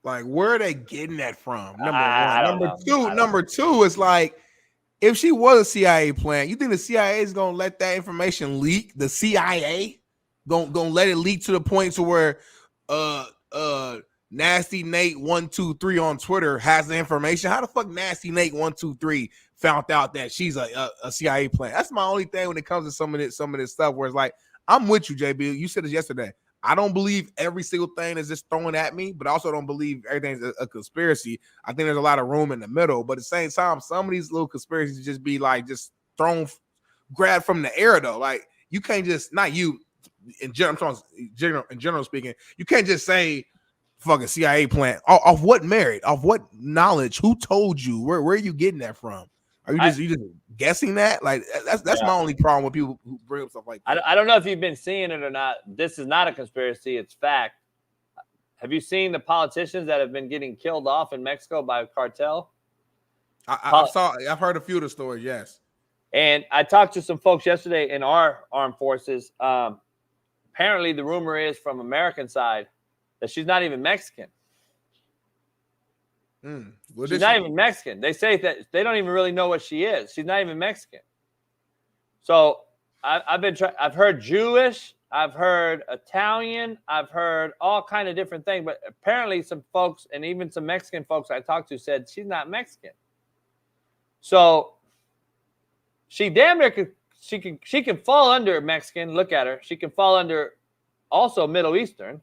like where are they getting that from? Number two is like, if she was a CIA plant, you think the CIA is gonna let that information leak? The CIA gonna let it leak to the point to where Nasty Nate 123 on Twitter has the information? How the fuck Nasty Nate 123 found out that she's a CIA plant? That's my only thing when it comes to some of this stuff, where it's like, I'm with you, JB. You said this yesterday. I don't believe every single thing is just thrown at me, but I also don't believe everything's a conspiracy. I think there's a lot of room in the middle, but at the same time, some of these little conspiracies just be like just grabbed from the air, though. Like, you can't just, not you, in general speaking, you can't just say fucking CIA plant. Off what merit? Off what knowledge? Who told you? Where are you getting that from? Are you just guessing that? Like, that's my only problem with people who bring up stuff like that. I don't know if you've been seeing it or not. This is not a conspiracy. It's fact. Have you seen the politicians that have been getting killed off in Mexico by a cartel? I've heard a few of the stories, yes. And I talked to some folks yesterday in our armed forces. Apparently, the rumor is from American side that she's not even Mexican. She's not even Mexican. They say that they don't even really know what she is. She's not even Mexican. So I've heard Jewish, I've heard Italian, I've heard all kind of different things. But apparently, some folks and even some Mexican folks I talked to said she's not Mexican. So she damn near she can fall under Mexican. Look at her. She can fall under also Middle Eastern.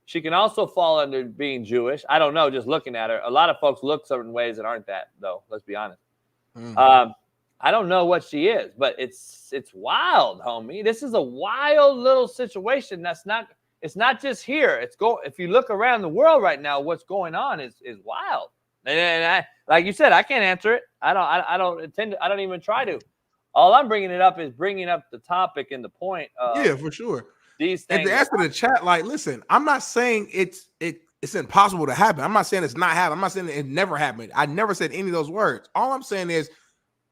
She can also fall under being Jewish. I don't know, just looking at her. A lot of folks look certain ways that aren't that, though. Let's be honest. I don't know what she is, but it's wild, homie. This is a wild little situation. It's not just here. If you look around the world right now, what's going on is wild. And I, like you said, I can't answer it. I don't even try to. All I'm bringing it up is bringing up the topic and the point. Yeah, for sure. These and things. to answer the chat, like, listen, I'm not saying it's impossible to happen. I'm not saying it's not happening. I'm not saying it never happened. I never said any of those words. All I'm saying is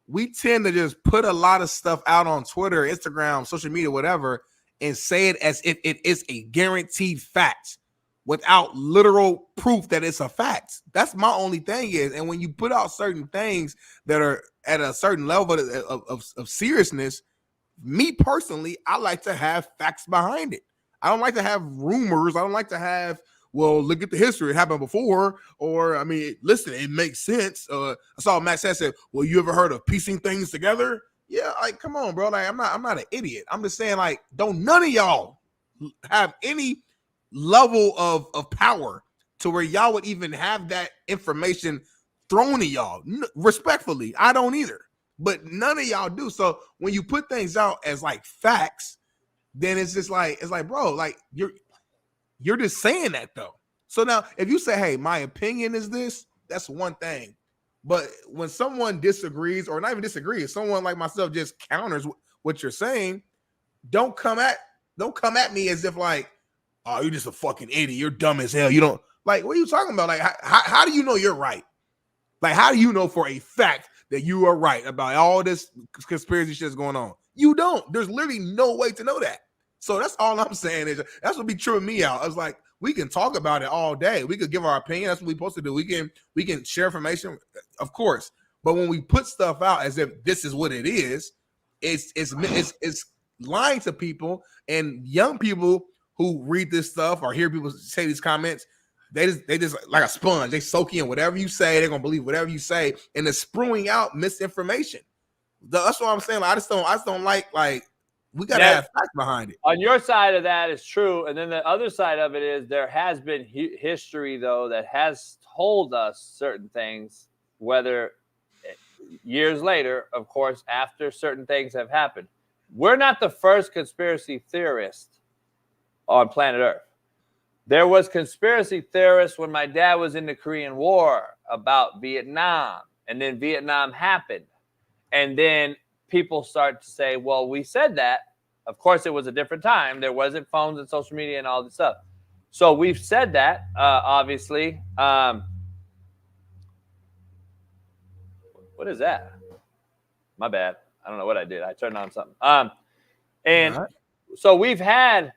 we tend to just put a lot of stuff out on Twitter, Instagram, social media, whatever, and say it as if it is a guaranteed fact without literal proof that it's a fact. That's my only thing is. And when you put out certain things that are at a certain level of seriousness, me personally, I like to have facts behind it. I don't like to have rumors. I don't like to have, well, look at the history. It happened before. Or, I mean, listen, it makes sense. I saw Max said, well, you ever heard of piecing things together? Yeah, like, come on, bro. Like, I'm not an idiot. I'm just saying, like, don't none of y'all have any level of power to where y'all would even have that information thrown at y'all. Respectfully, I don't either. But none of y'all do. So when you put things out as like facts, then it's just like, bro, like you're just saying that though. So now if you say, hey, my opinion is this, that's one thing. But when someone disagrees, or not even disagrees, someone like myself just counters what you're saying, don't come at me as if like, oh, you're just a fucking idiot. You're dumb as hell. You don't like, what are you talking about? Like, how do you know you're right? Like, how do you know for a fact that you are right about all this conspiracy shit that's going on? You don't. There's literally no way to know that. So that's all I'm saying is that's what be tripping me out. I was like, we can talk about it all day. We could give our opinion. That's what we're supposed to do. We can share information, of course. But when we put stuff out as if this is what it is, it's lying to people, and young people who read this stuff or hear people say these comments, they just like a sponge. They soak in whatever you say. They're gonna believe whatever you say, and it's spewing out misinformation. That's what I'm saying. Like, I just don't like we gotta have facts behind it. On your side of that is true, and then the other side of it is there has been history though that has told us certain things, whether years later, of course, after certain things have happened. We're not the first conspiracy theorist on planet Earth. There was conspiracy theorists when my dad was in the Korean War about Vietnam, and then Vietnam happened. And then people start to say, well, we said that. Of course, it was a different time. There wasn't phones and social media and all this stuff. So we've said that, obviously. What is that? My bad. I don't know what I did. I turned on something. So we've had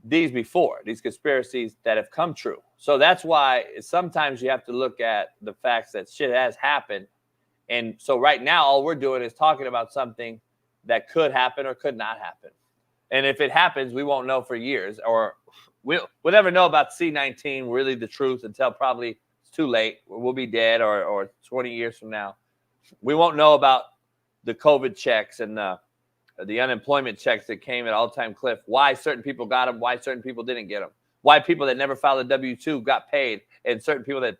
these before, these conspiracies that have come true. So that's why sometimes you have to look at the facts that shit has happened. And so right now, all we're doing is talking about something that could happen or could not happen. And if it happens, we won't know for years, or we'll never know about C-19, really the truth, until probably it's too late. We'll be dead, or 20 years from now. We won't know about the COVID checks and the unemployment checks that came at all-time cliff, why certain people got them, why certain people didn't get them, why people that never filed a W-2 got paid, and certain people that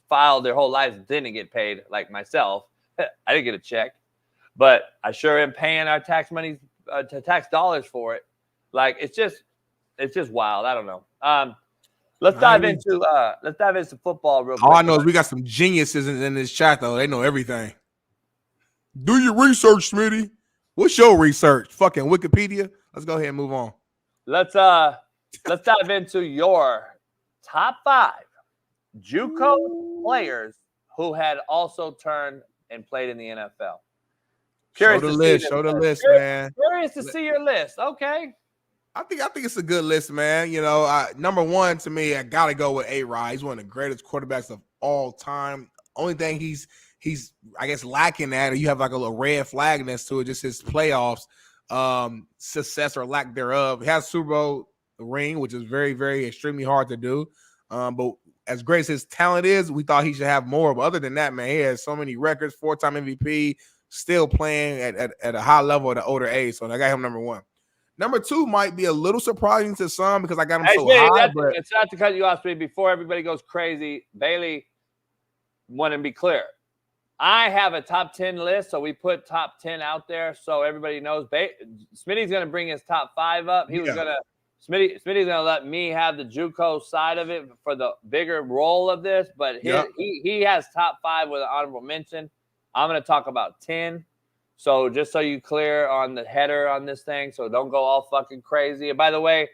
filed their whole lives didn't get paid, like myself. I didn't get a check, but I sure am paying our tax money, tax dollars for it. Like, it's just wild. I don't know. Let's dive into football real quick. All I know is we got some geniuses in this chat, though. They know everything. Do your research, Smitty. What's your research? Fucking Wikipedia. Let's go ahead and move on. Let's dive into your top 5 JUCO players who had also turned and played in the NFL. Show the list, man. Curious to see your list. Okay. I think it's a good list, man. You know, number one to me, I gotta go with A-Rod. He's one of the greatest quarterbacks of all time. Only thing he's I guess lacking at, or you have like a little red flag next to it, just his playoffs success or lack thereof. He has Super Bowl ring, which is very, very extremely hard to do. But as great as his talent is, we thought he should have more. But other than that, man, he has so many records, 4-time MVP, still playing at a high level at an older age. So I got him number 1. Number 2 might be a little surprising to some because I got him high. But it's not to cut you off, Speed. Before everybody goes crazy, Bailey wanted to be clear. I have a top 10 list, so we put top 10 out there so everybody knows. Smitty's going to bring his top 5 up. He was going to Smitty's gonna let me have the JUCO side of it for the bigger role of this, but he has top 5 with an honorable mention. I'm gonna talk about 10. So just so you clear on the header on this thing, so don't go all fucking crazy. And by the way,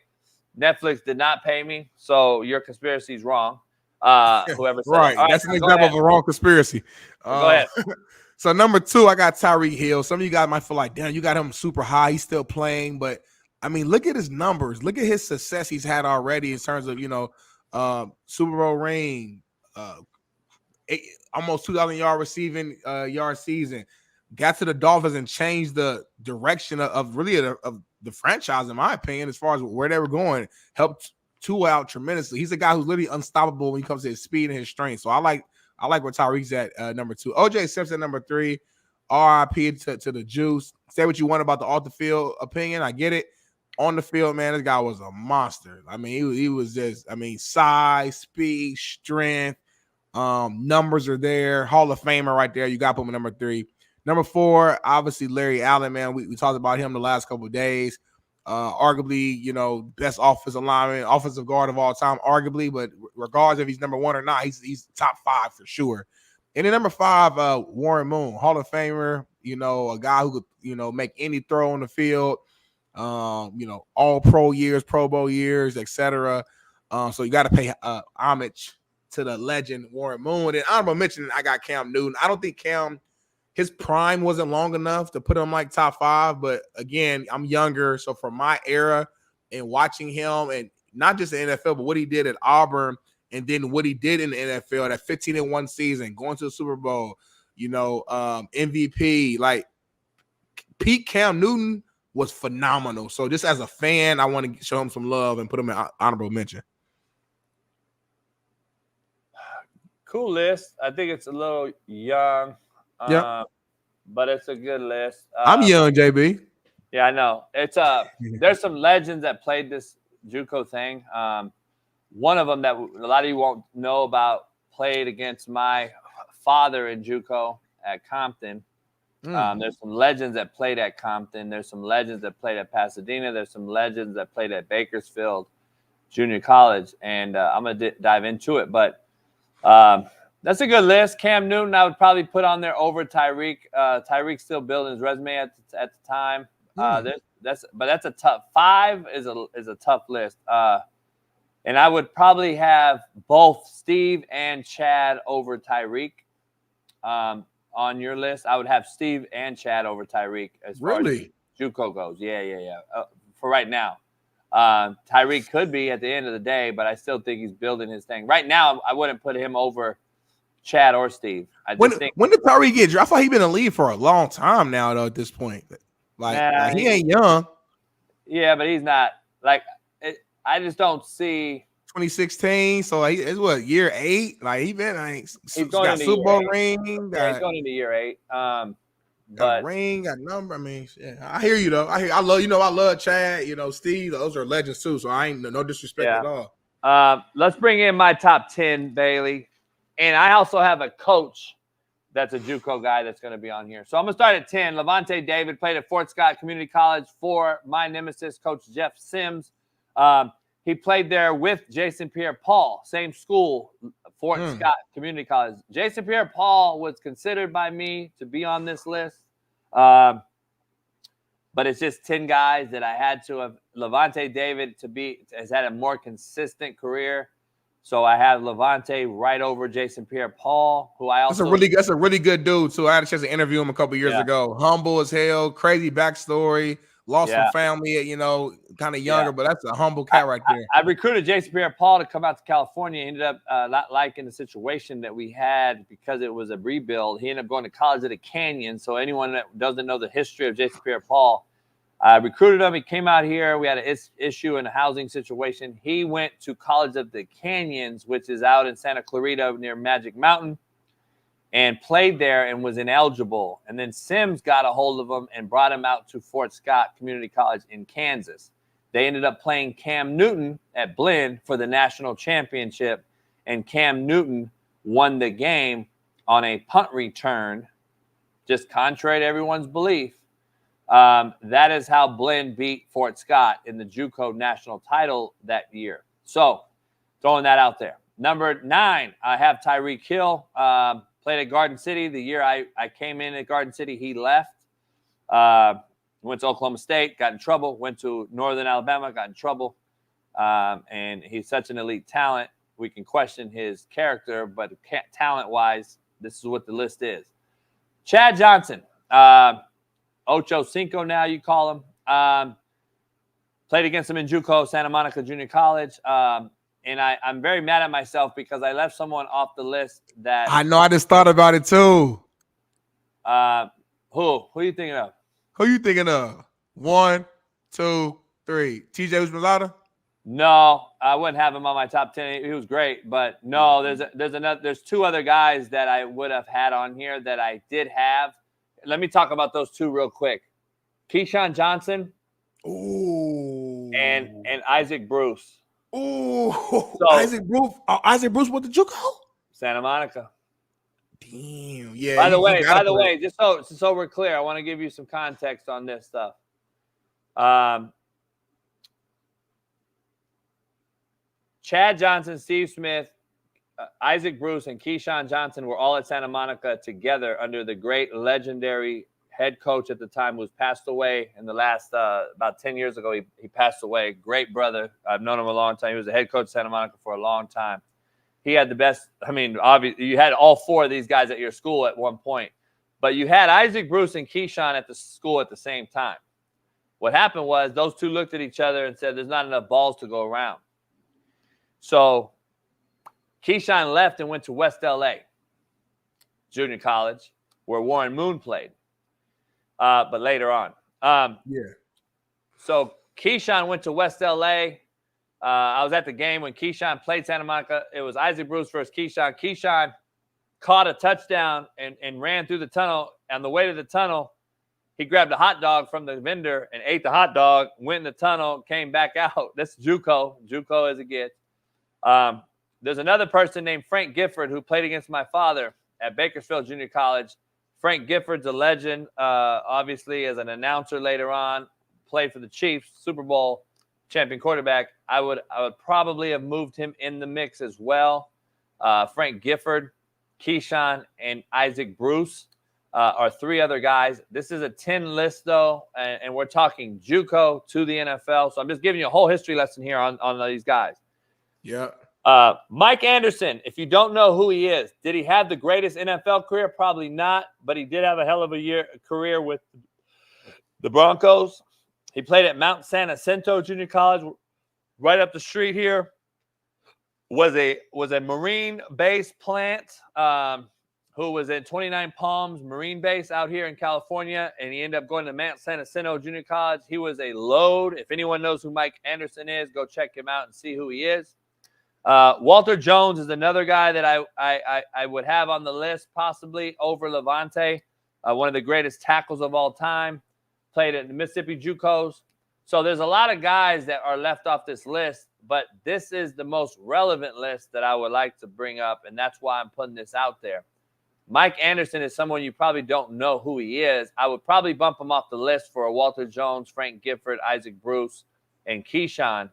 Netflix did not pay me, so your conspiracy is wrong. Whoever said right. It. All That's right, an example of a wrong conspiracy. Go ahead. So number 2, I got Tyreek Hill. Some of you guys might feel like, damn, you got him super high. He's still playing, but I mean, look at his numbers. Look at his success he's had already in terms of, Super Bowl ring, almost 2,000 yard receiving yard season. Got to the Dolphins and changed the direction of the franchise, in my opinion, as far as where they were going. Helped Tua out tremendously. He's a guy who's literally unstoppable when he comes to his speed and his strength. So I like where Tyreek's at number 2. OJ Simpson number 3. RIP to the Juice. Say what you want about the off the field opinion. I get it. On the field, man, this guy was a monster. I mean, he was just, size, speed, strength, numbers are there. Hall of Famer right there. You got to put him at number 3. Number 4, obviously Larry Allen, man. We talked about him the last couple of days. Arguably, best offensive guard of all time, arguably. But regardless if he's number 1 or not, he's top 5 for sure. And then number 5, Warren Moon, Hall of Famer. A guy who could, make any throw on the field. All pro years, Pro Bowl years, etc. So you got to pay homage to the legend Warren Moon. And honorable mention, I got Cam Newton. I don't think his prime wasn't long enough to put him like top 5, but again, I'm younger, so from my era and watching him, and not just the NFL, but what he did at Auburn, and then what he did in the NFL, that 15-1 season, going to the Super Bowl, MVP, like peak Cam Newton was phenomenal. So just as a fan, I want to show him some love and put him in honorable mention. Cool list. I think it's a little young. But it's a good list. I'm young, JB. Yeah, I know. It's there's some legends that played this JUCO thing. One of them that a lot of you won't know about played against my father in JUCO at Compton. There's some legends that played at Compton. There's some legends that played at Pasadena. There's some legends that played at Bakersfield Junior College, and I'm gonna dive into it. But that's a good list. Cam Newton, I would probably put on there over Tyreek. Tyreek's still building his resume at the time. That's a tough 5 is a tough list. And I would probably have both Steve and Chad over Tyreek. On your list, I would have Steve and Chad over Tyreek as far as JUCO goes. Yeah. For right now, Tyreek could be at the end of the day, but I still think he's building his thing. Right now, I wouldn't put him over Chad or Steve. When did Tyreek get drafted? I thought he'd been in the league for a long time now, though. At this point, like he ain't young. Yeah, but he's not. I just don't see 2016. So it's what, year 8? Like he's going got into Super Bowl year ring. he's going into year 8. Got ring, got number. I hear you though. I love Chad. Steve. Those are legends too. So I ain't no disrespect at all. Let's bring in my top 10, Bailey. And I also have a coach that's a JUCO guy that's going to be on here. So I'm going to start at 10. Levante David played at Fort Scott Community College for my nemesis, Coach Jeff Sims. He played there with Jason Pierre-Paul, same school, Fort Scott Community College. Jason Pierre-Paul was considered by me to be on this list. But it's just 10 guys that I had to have. Levante David has had a more consistent career. So I have Levante right over Jason Pierre-Paul, who I also that's a really good dude too. I had a chance to interview him a couple years ago. Humble as hell, crazy backstory, lost some family, kind of younger, but that's a humble cat right there. I recruited Jason Pierre-Paul to come out to California. He ended up not liking the situation that we had because it was a rebuild. He ended up going to college at a Canyon. So anyone that doesn't know the history of Jason Pierre-Paul, I recruited him. He came out here. We had an issue in a housing situation. He went to College of the Canyons, which is out in Santa Clarita near Magic Mountain, and played there and was ineligible. And then Sims got a hold of him and brought him out to Fort Scott Community College in Kansas. They ended up playing Cam Newton at Blinn for the national championship, and Cam Newton won the game on a punt return, just contrary to everyone's belief. That is how Blinn beat Fort Scott in the JUCO national title that year. So throwing that out there. Number 9, I have Tyreek Hill. Played at Garden City. The year I came in at Garden City, he left. Went to Oklahoma State, got in trouble. Went to Northern Alabama, got in trouble. And he's such an elite talent. We can question his character, but talent-wise, this is what the list is. Chad Johnson, Ocho Cinco now you call him. Played against him in JUCO, Santa Monica Junior College. And I'm very mad at myself because I left someone off the list that... I know, I just thought about it too. Who are you thinking of? Who you thinking of? 1, 2, 3. TJ Usmalata? No, I wouldn't have him on my top 10. He was great, but no, there's 2 other guys that I would have had on here that I did have. Let me talk about those 2 real quick. Keyshawn Johnson. Ooh. And Isaac Bruce. Ooh. So, Isaac Bruce went to JUCO? Santa Monica. Damn. Yeah. By the way, just so we're clear, I want to give you some context on this stuff. Chad Johnson, Steve Smith, Isaac Bruce, and Keyshawn Johnson were all at Santa Monica together under the great legendary head coach at the time, who's passed away in the last about 10 years ago. He passed away. Great brother. I've known him a long time. He was the head coach of Santa Monica for a long time. He had the best. I mean, obviously, you had all 4 of these guys at your school at one point, but you had Isaac Bruce and Keyshawn at the school at the same time. What happened was those 2 looked at each other and said, "There's not enough balls to go around." So Keyshawn left and went to West LA Junior College, where Warren Moon played, but later on. So Keyshawn went to West LA. I was at the game when Keyshawn played Santa Monica. It was Isaac Bruce versus Keyshawn. Keyshawn caught a touchdown and ran through the tunnel. On the way to the tunnel, he grabbed a hot dog from the vendor and ate the hot dog, went in the tunnel, came back out. That's JUCO as it gets. There's another person named Frank Gifford who played against my father at Bakersfield Junior College. Frank Gifford's a legend, obviously, as an announcer later on. Played for the Chiefs, Super Bowl champion quarterback. I would probably have moved him in the mix as well. Frank Gifford, Keyshawn, and Isaac Bruce are 3 other guys. This is a 10 list, though, and we're talking JUCO to the NFL. So I'm just giving you a whole history lesson here on these guys. Yeah. Mike Anderson, if you don't know who he is, did he have the greatest NFL career? Probably not, but he did have a hell of a career with the Broncos. He played at Mount San Jacinto Junior College, right up the street here. Was a Marine base plant who was at 29 Palms Marine Base out here in California, and he ended up going to Mount San Jacinto Junior College. He was a load. If anyone knows who Mike Anderson is, go check him out and see who he is. Walter Jones is another guy that I would have on the list, possibly over Levante, one of the greatest tackles of all time. Played at the Mississippi JUCOs. So there's a lot of guys that are left off this list, but this is the most relevant list that I would like to bring up, and that's why I'm putting this out there. Mike Anderson is someone you probably don't know who he is. I would probably bump him off the list for a Walter Jones, Frank Gifford, Isaac Bruce, and Keyshawn.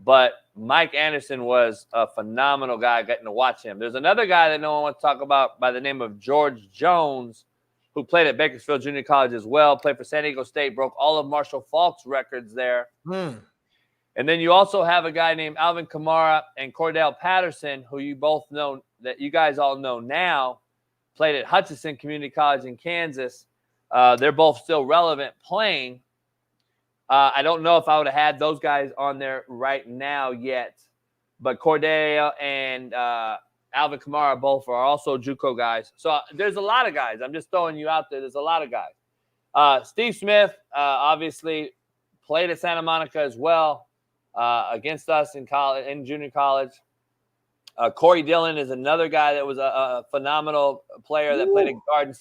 But Mike Anderson was a phenomenal guy, getting to watch him. There's another guy that no one wants to talk about by the name of George Jones, who played at Bakersfield Junior College as well, played for San Diego State, broke all of Marshall Faulk's records there. And then you also have a guy named Alvin Kamara and Cordell Patterson, who you both know, that you guys all know now, played at Hutchinson Community College in Kansas. They're both still relevant playing. I don't know if I would have had those guys on there right now yet, but Cordell and Alvin Kamara both are also JUCO guys. So there's a lot of guys. I'm just throwing you out there. There's a lot of guys. Steve Smith, obviously, played at Santa Monica as well against us in college, in junior college. Corey Dillon is another guy that was a phenomenal player that played at Garden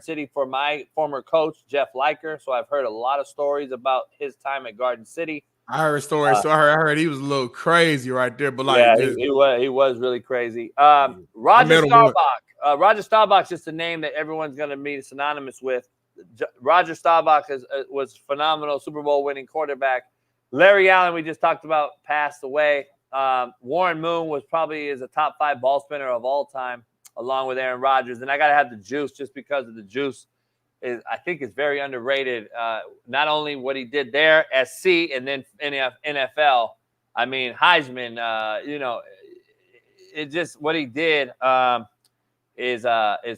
City for my former coach, Jeff Liker. So I've heard a lot of stories about his time at Garden City. I heard stories. So I heard he was a little crazy right there, but like, yeah, he was really crazy. Roger Staubach. Roger Staubach's just a name that everyone's going to be synonymous with. Roger Staubach was phenomenal, Super Bowl winning quarterback. Larry Allen, we just talked about, passed away. Warren Moon is a top 5 ball spinner of all time, along with Aaron Rodgers. And I got to have the juice just because of the juice. I think it's very underrated. Not only what he did there, SC, and then NFL. I mean, Heisman, it just what he did is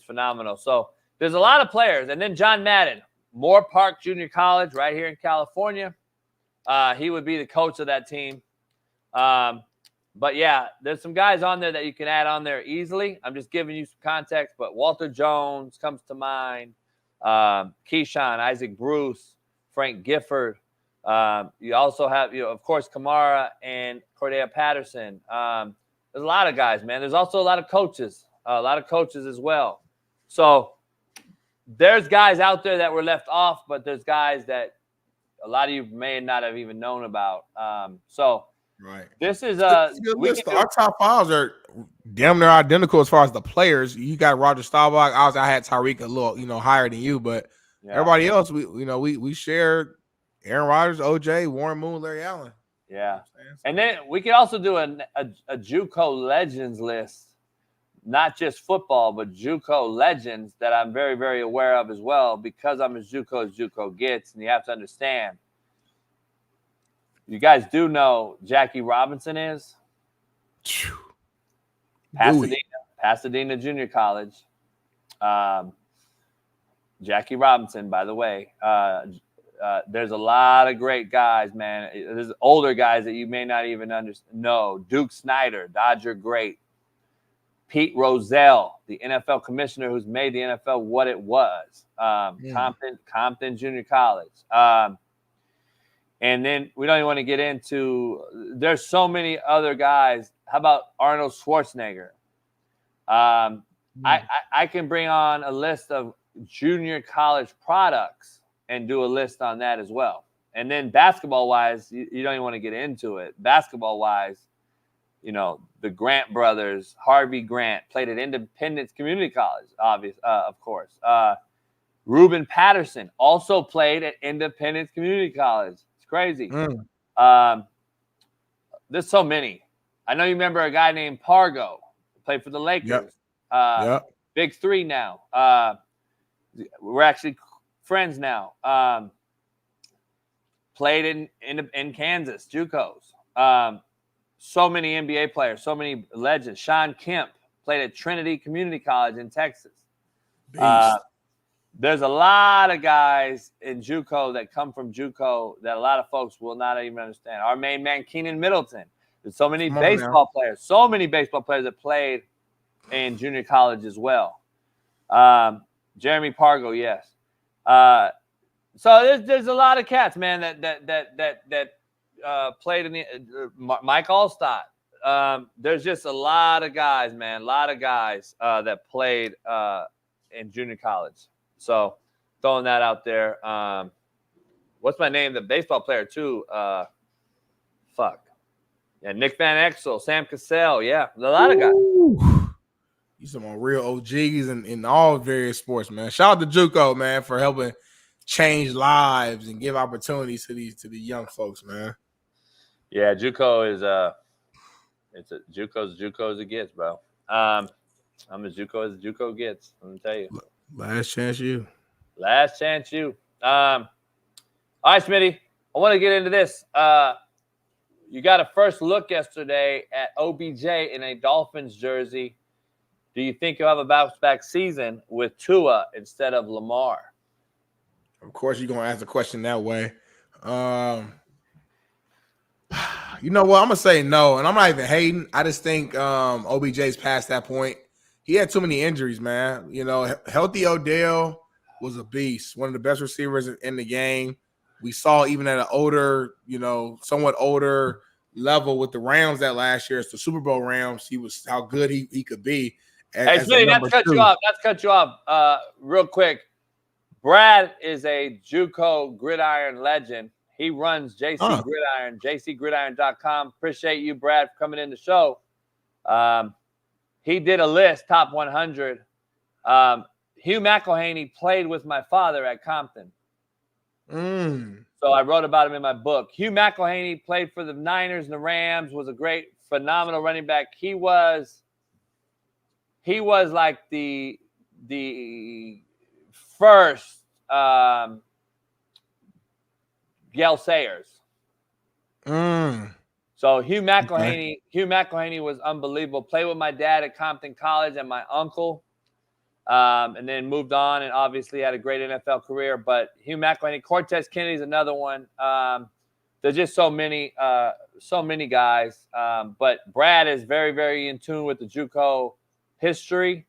phenomenal. So there's a lot of players. And then John Madden, Moore Park Junior College right here in California. He would be the coach of that team. But, yeah, there's some guys on there that you can add on there easily. I'm just giving you some context. But Walter Jones comes to mind. Keyshawn, Isaac Bruce, Frank Gifford. You also have, of course, Kamara and Cordell Patterson. There's a lot of guys, man. There's also a lot of coaches as well. So there's guys out there that were left off, but there's guys that a lot of you may not have even known about. Right. This is our top 5s are damn near identical as far as the players. You got Roger Staubach. I had Tyreek a little, higher than you, but everybody else, we shared Aaron Rodgers, OJ, Warren Moon, Larry Allen. Yeah. And then we could also do a JUCO legends list, not just football, but JUCO legends that I'm very, very aware of as well, because I'm as JUCO gets, and you have to understand. You guys do know Jackie Robinson is? Pasadena Junior College. Jackie Robinson, by the way. There's a lot of great guys, man. There's older guys that you may not even know. Duke Snyder, Dodger great. Pete Rozelle, the NFL commissioner who's made the NFL what it was. Compton Junior College. And then we don't even want to get into – there's so many other guys. How about Arnold Schwarzenegger? I can bring on a list of junior college products and do a list on that as well. And then basketball-wise, you don't even want to get into it. Basketball-wise, the Grant brothers, Harvey Grant, played at Independence Community College, of course. Reuben Patterson also played at Independence Community College. Crazy. There's so many. I know you remember a guy named Pargo, played for the Lakers. Big 3 now. We're actually friends now. Played in Kansas, JUCOs. So many NBA players, so many legends. Shaun Kemp played at Trinity Community College in Texas. There's a lot of guys in JUCO that come from JUCO that a lot of folks will not even understand. Our main man, Keynan Middleton. There's so many baseball players that played in junior college as well. Jeremy Pargo, yes. So there's a lot of cats, man, that played in the Mike Allstott. There's just a lot of guys, man, that played in junior college. So throwing that out there. What's my name? The baseball player too. Yeah, Nick Van Exel, Sam Cassell. Yeah, a lot of guys. You some real OGs in all various sports, man. Shout out to JUCO, man, for helping change lives and give opportunities to the young folks, man. Yeah, JUCO is JUCO as it gets, bro. I'm as JUCO as JUCO gets. Let me tell you. Last chance you. All right, Smitty. I want to get into this. You got a first look yesterday at OBJ in a Dolphins jersey. Do you think you'll have a bounce-back season with Tua instead of Lamar? Of course, you're going to ask the question that way. You know what? I'm going to say no, and I'm not even hating. I just think OBJ's past that point. He had too many injuries, man. Healthy Odell was a beast, one of the best receivers in the game. We saw even at an older, somewhat older level with the Rams that last year. It's the Super Bowl Rams. He was how good he could be. Hey, Smitty, not to cut you off real quick. Brad is a JUCO gridiron legend. He runs JC Gridiron, jcgridiron.com. Appreciate you, Brad, for coming in the show. He did a list, top 100. Hugh McElhaney played with my father at Compton. So I wrote about him in my book. Hugh McElhaney played for the Niners and the Rams, was a great, phenomenal running back. He was like the first Yale Sayers. So Hugh McElhaney was unbelievable. Played with my dad at Compton College and my uncle. And then moved on and obviously had a great NFL career. But Hugh McElhaney, Cortez Kennedy is another one. There's just so many guys. But Brad is very, very in tune with the JUCO history.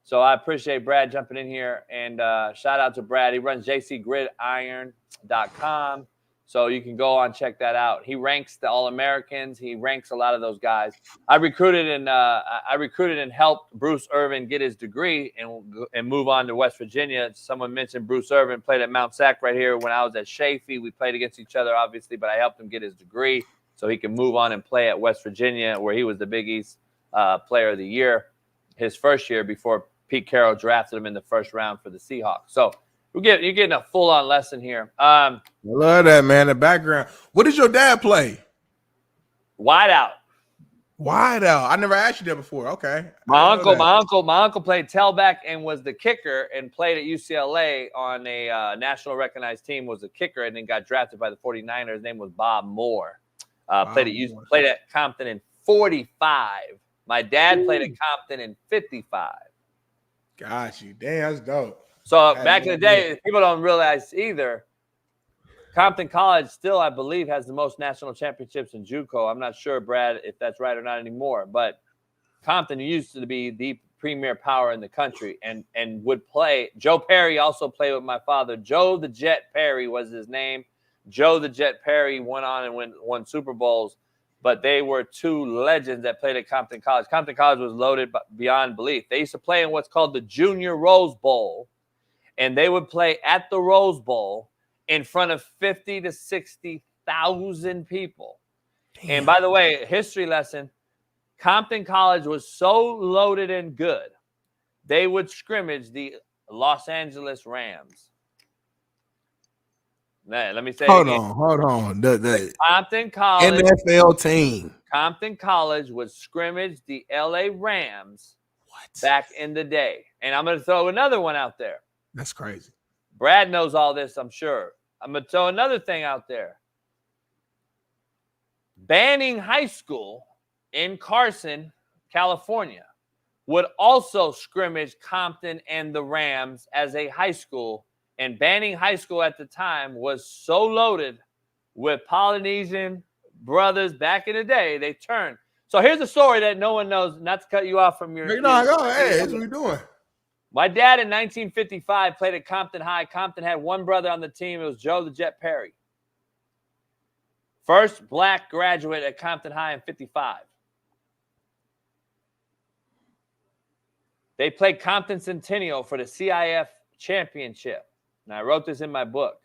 So I appreciate Brad jumping in here. And shout out to Brad. He runs jcgridiron.com. So you can go on, check that out. He ranks the All-Americans. He ranks a lot of those guys. I recruited and helped Bruce Irvin get his degree and move on to West Virginia. Someone mentioned Bruce Irvin played at Mount Sac right here when I was at Chafee. We played against each other, obviously, but I helped him get his degree so he can move on and play at West Virginia, where he was the Big East Player of the Year his first year before Pete Carroll drafted him in the first round for the Seahawks. So you're getting a full-on lesson here. I love that, man. The background. What did your dad play? Wide out. I never asked you that before. Okay. My uncle played tailback and was the kicker and played at UCLA on a national recognized team, was a kicker, and then got drafted by the 49ers. His name was Bob Moore. Played at Compton in 45. My dad played at Compton in 55. Got you. Damn, that's dope. So back in the day, people don't realize either, Compton College still, I believe, has the most national championships in JUCO. I'm not sure, Brad, if that's right or not anymore. But Compton used to be the premier power in the country and would play. Joe Perry also played with my father. Joe the Jet Perry was his name. Joe the Jet Perry went on and won Super Bowls. But they were two legends that played at Compton College. Compton College was loaded beyond belief. They used to play in what's called the Junior Rose Bowl. And they would play at the Rose Bowl in front of 50 to 60,000 people. Damn. And by the way, history lesson, Compton College was so loaded and good, they would scrimmage the Los Angeles Rams. Now, let me say Hold on. The Compton College NFL team. Compton College would scrimmage the LA Rams back in the day. And I'm going to throw another one out there. That's crazy. Brad knows all this, I'm sure. I'm going to throw another thing out there. Banning High School in Carson, California, would also scrimmage Compton and the Rams as a high school. And Banning High School at the time was so loaded with Polynesian brothers back in the day, they turned. So here's a story that no one knows, not to cut you off from your... Hey, that's what we're doing. My dad in 1955 played at Compton High. Compton had one brother on the team. It was Joe the Jet Perry. First black graduate at Compton High in 55. They played Compton Centennial for the CIF championship. And I wrote this in my book.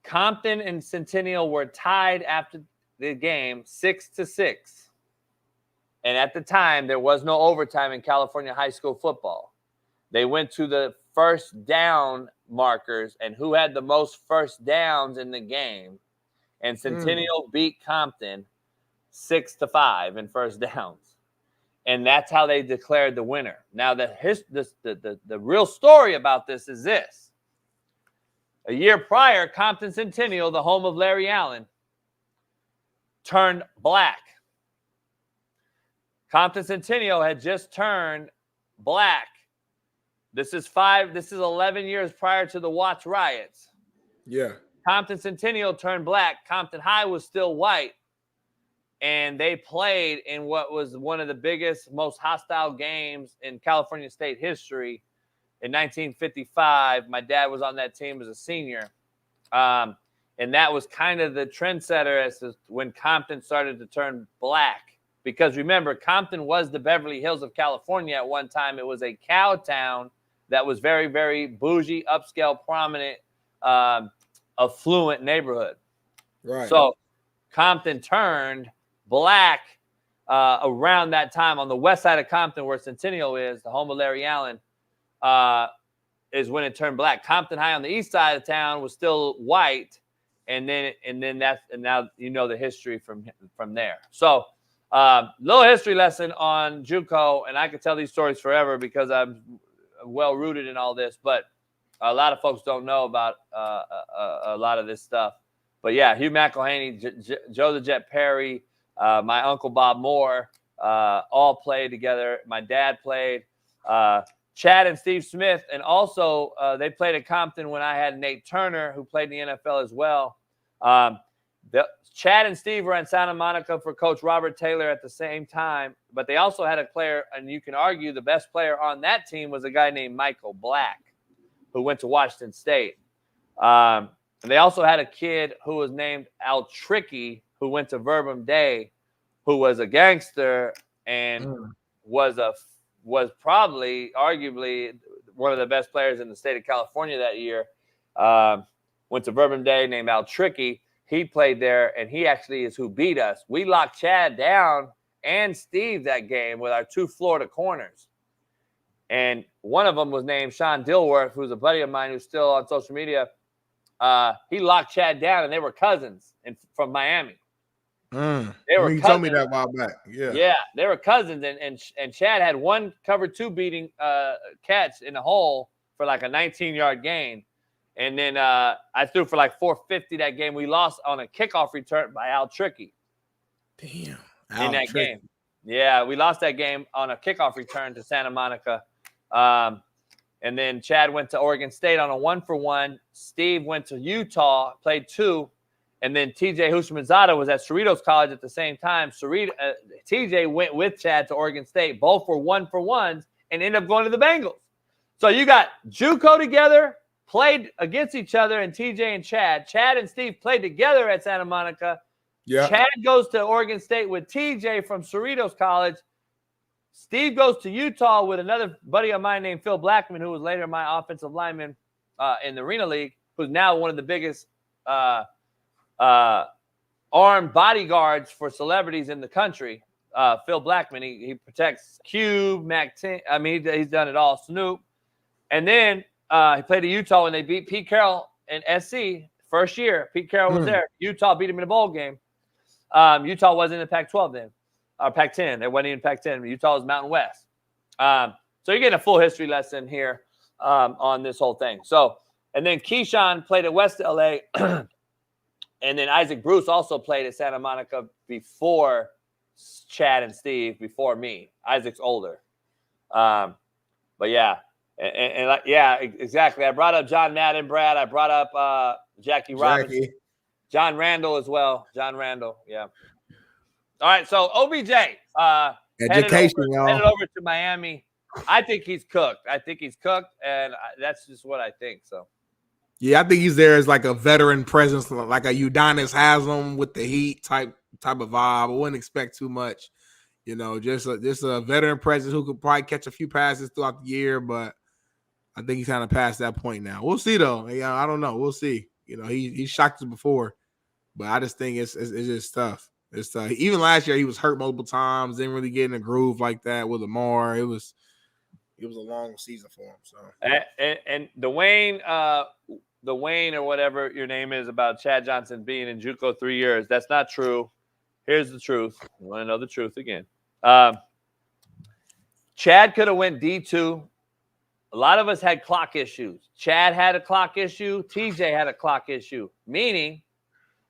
Compton and Centennial were tied after the game 6-6. And at the time, there was no overtime in California high school football. They went to the first down markers and who had the most first downs in the game. And Centennial beat Compton 6-5 in first downs. And that's how they declared the winner. Now, the real story about this is this. A year prior, Compton Centennial, the home of Larry Allen, turned black. Compton Centennial had just turned black. This is 11 years prior to the Watts riots. Yeah. Compton Centennial turned black. Compton High was still white. And they played in what was one of the biggest, most hostile games in California state history in 1955. My dad was on that team as a senior. And that was kind of the trendsetter as to when Compton started to turn black. Because remember, Compton was the Beverly Hills of California at one time. It was a cow town that was very, very bougie, upscale, prominent, affluent neighborhood. Right. So Compton turned black around that time on the west side of Compton, where Centennial is, the home of Larry Allen, is when it turned black. Compton High on the east side of town was still white, and now you know the history from there. So, little history lesson on JUCO, and I could tell these stories forever because I'm well rooted in all this, but a lot of folks don't know about a lot of this stuff. But yeah, Hugh McElhaney, Joe the Jet Perry, my uncle Bob Moore, all played together. My dad played. Chad and Steve Smith, and also they played at Compton when I had Nate Turner, who played in the NFL as well. Chad and Steve were in Santa Monica for Coach Robert Taylor at the same time, but they also had a player, and you can argue the best player on that team was a guy named Michael Black, who went to Washington State. And they also had a kid who was named Al Tricky, who went to Verbum Day, who was a gangster and was probably, arguably, one of the best players in the state of California that year. Went to Verbum Day, named Al Tricky. He played there, and he actually is who beat us. We locked Chad down and Steve that game with our two Florida corners. And one of them was named Shaun Dilworth, who's a buddy of mine who's still on social media. He locked Chad down, and they were cousins from Miami. They were You cousins. told me that a while back. Yeah, they were cousins, and Chad had one cover two beating catch in the hole for like a 19-yard gain. And then I threw for like 450 that game. We lost on a kickoff return by Al Tricky. Damn. In that game. Yeah, we lost that game on a kickoff return to Santa Monica. And then Chad went to Oregon State on a 1-for-1. Steve went to Utah, played 2. And then TJ Houshmandzadeh was at Cerritos College at the same time. TJ went with Chad to Oregon State. Both were 1-for-1s and ended up going to the Bengals. So you got JUCO together, played against each other, and TJ and Chad. Chad and Steve played together at Santa Monica. Yeah. Chad goes to Oregon State with TJ from Cerritos College. Steve goes to Utah with another buddy of mine named Phil Blackman, who was later my offensive lineman in the Arena League, who's now one of the biggest armed bodyguards for celebrities in the country. Phil Blackman, he protects Cube, Mac 10. I mean, he's done it all. Snoop. And then he played at Utah when they beat Pete Carroll in SC first year. Pete Carroll was there. Utah beat him in a bowl game. Utah wasn't in the Pac-12 then, or Pac-10. They wasn't even Pac-10. Utah was Mountain West. So you're getting a full history lesson here on this whole thing. So, and then Keyshawn played at West LA, and then Isaac Bruce also played at Santa Monica before Chad and Steve, before me. Isaac's older. But yeah. Yeah, exactly. I brought up John Madden, Brad. I brought up Jackie Robinson. John Randall as well. John Randall, yeah. All right, so OBJ education, y'all. Headed over to Miami. I think he's cooked. And that's just what I think. So, yeah, I think he's there as like a veteran presence, like a Udonis Haslam with the Heat type of vibe. I wouldn't expect too much, just a veteran presence who could probably catch a few passes throughout the year, but I think he's kind of past that point now. We'll see though. Yeah, I don't know. We'll see. He shocked us before, but I just think it's just tough. It's even last year he was hurt multiple times, didn't really get in a groove like that with Lamar. It was a long season for him. So and the Wayne or whatever your name is about Chad Johnson being in JUCO 3 years, that's not true. Here's the truth. You want to know the truth again? Chad could have went D2. A lot of us had clock issues. Chad had a clock issue. TJ had a clock issue, meaning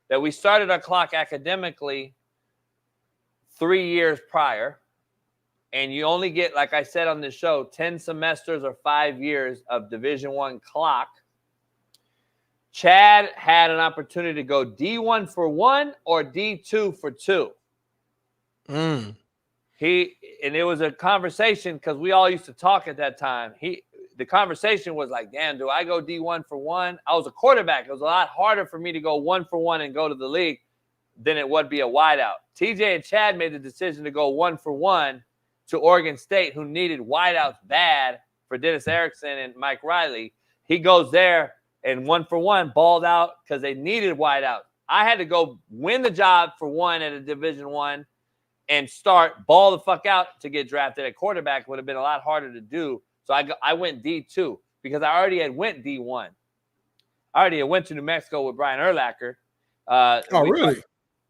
that we started our clock academically 3 years prior, and you only get, like I said on the show, 10 semesters or 5 years of Division I clock. Chad had an opportunity to go D1 for 1 or D2 for 2. And it was a conversation because we all used to talk at that time. The conversation was like, damn, do I go D1 for 1? I was a quarterback. It was a lot harder for me to go 1 for 1 and go to the league than it would be a wideout. TJ and Chad made the decision to go 1 for 1 to Oregon State, who needed wideouts bad for Dennis Erickson and Mike Riley. He goes there and 1 for 1 balled out because they needed wideouts. I had to go win the job for 1 at a Division I and start ball the fuck out to get drafted at quarterback would have been a lot harder to do. So I went D2 because I already had went D1. I already went to New Mexico with Brian Urlacher. Really?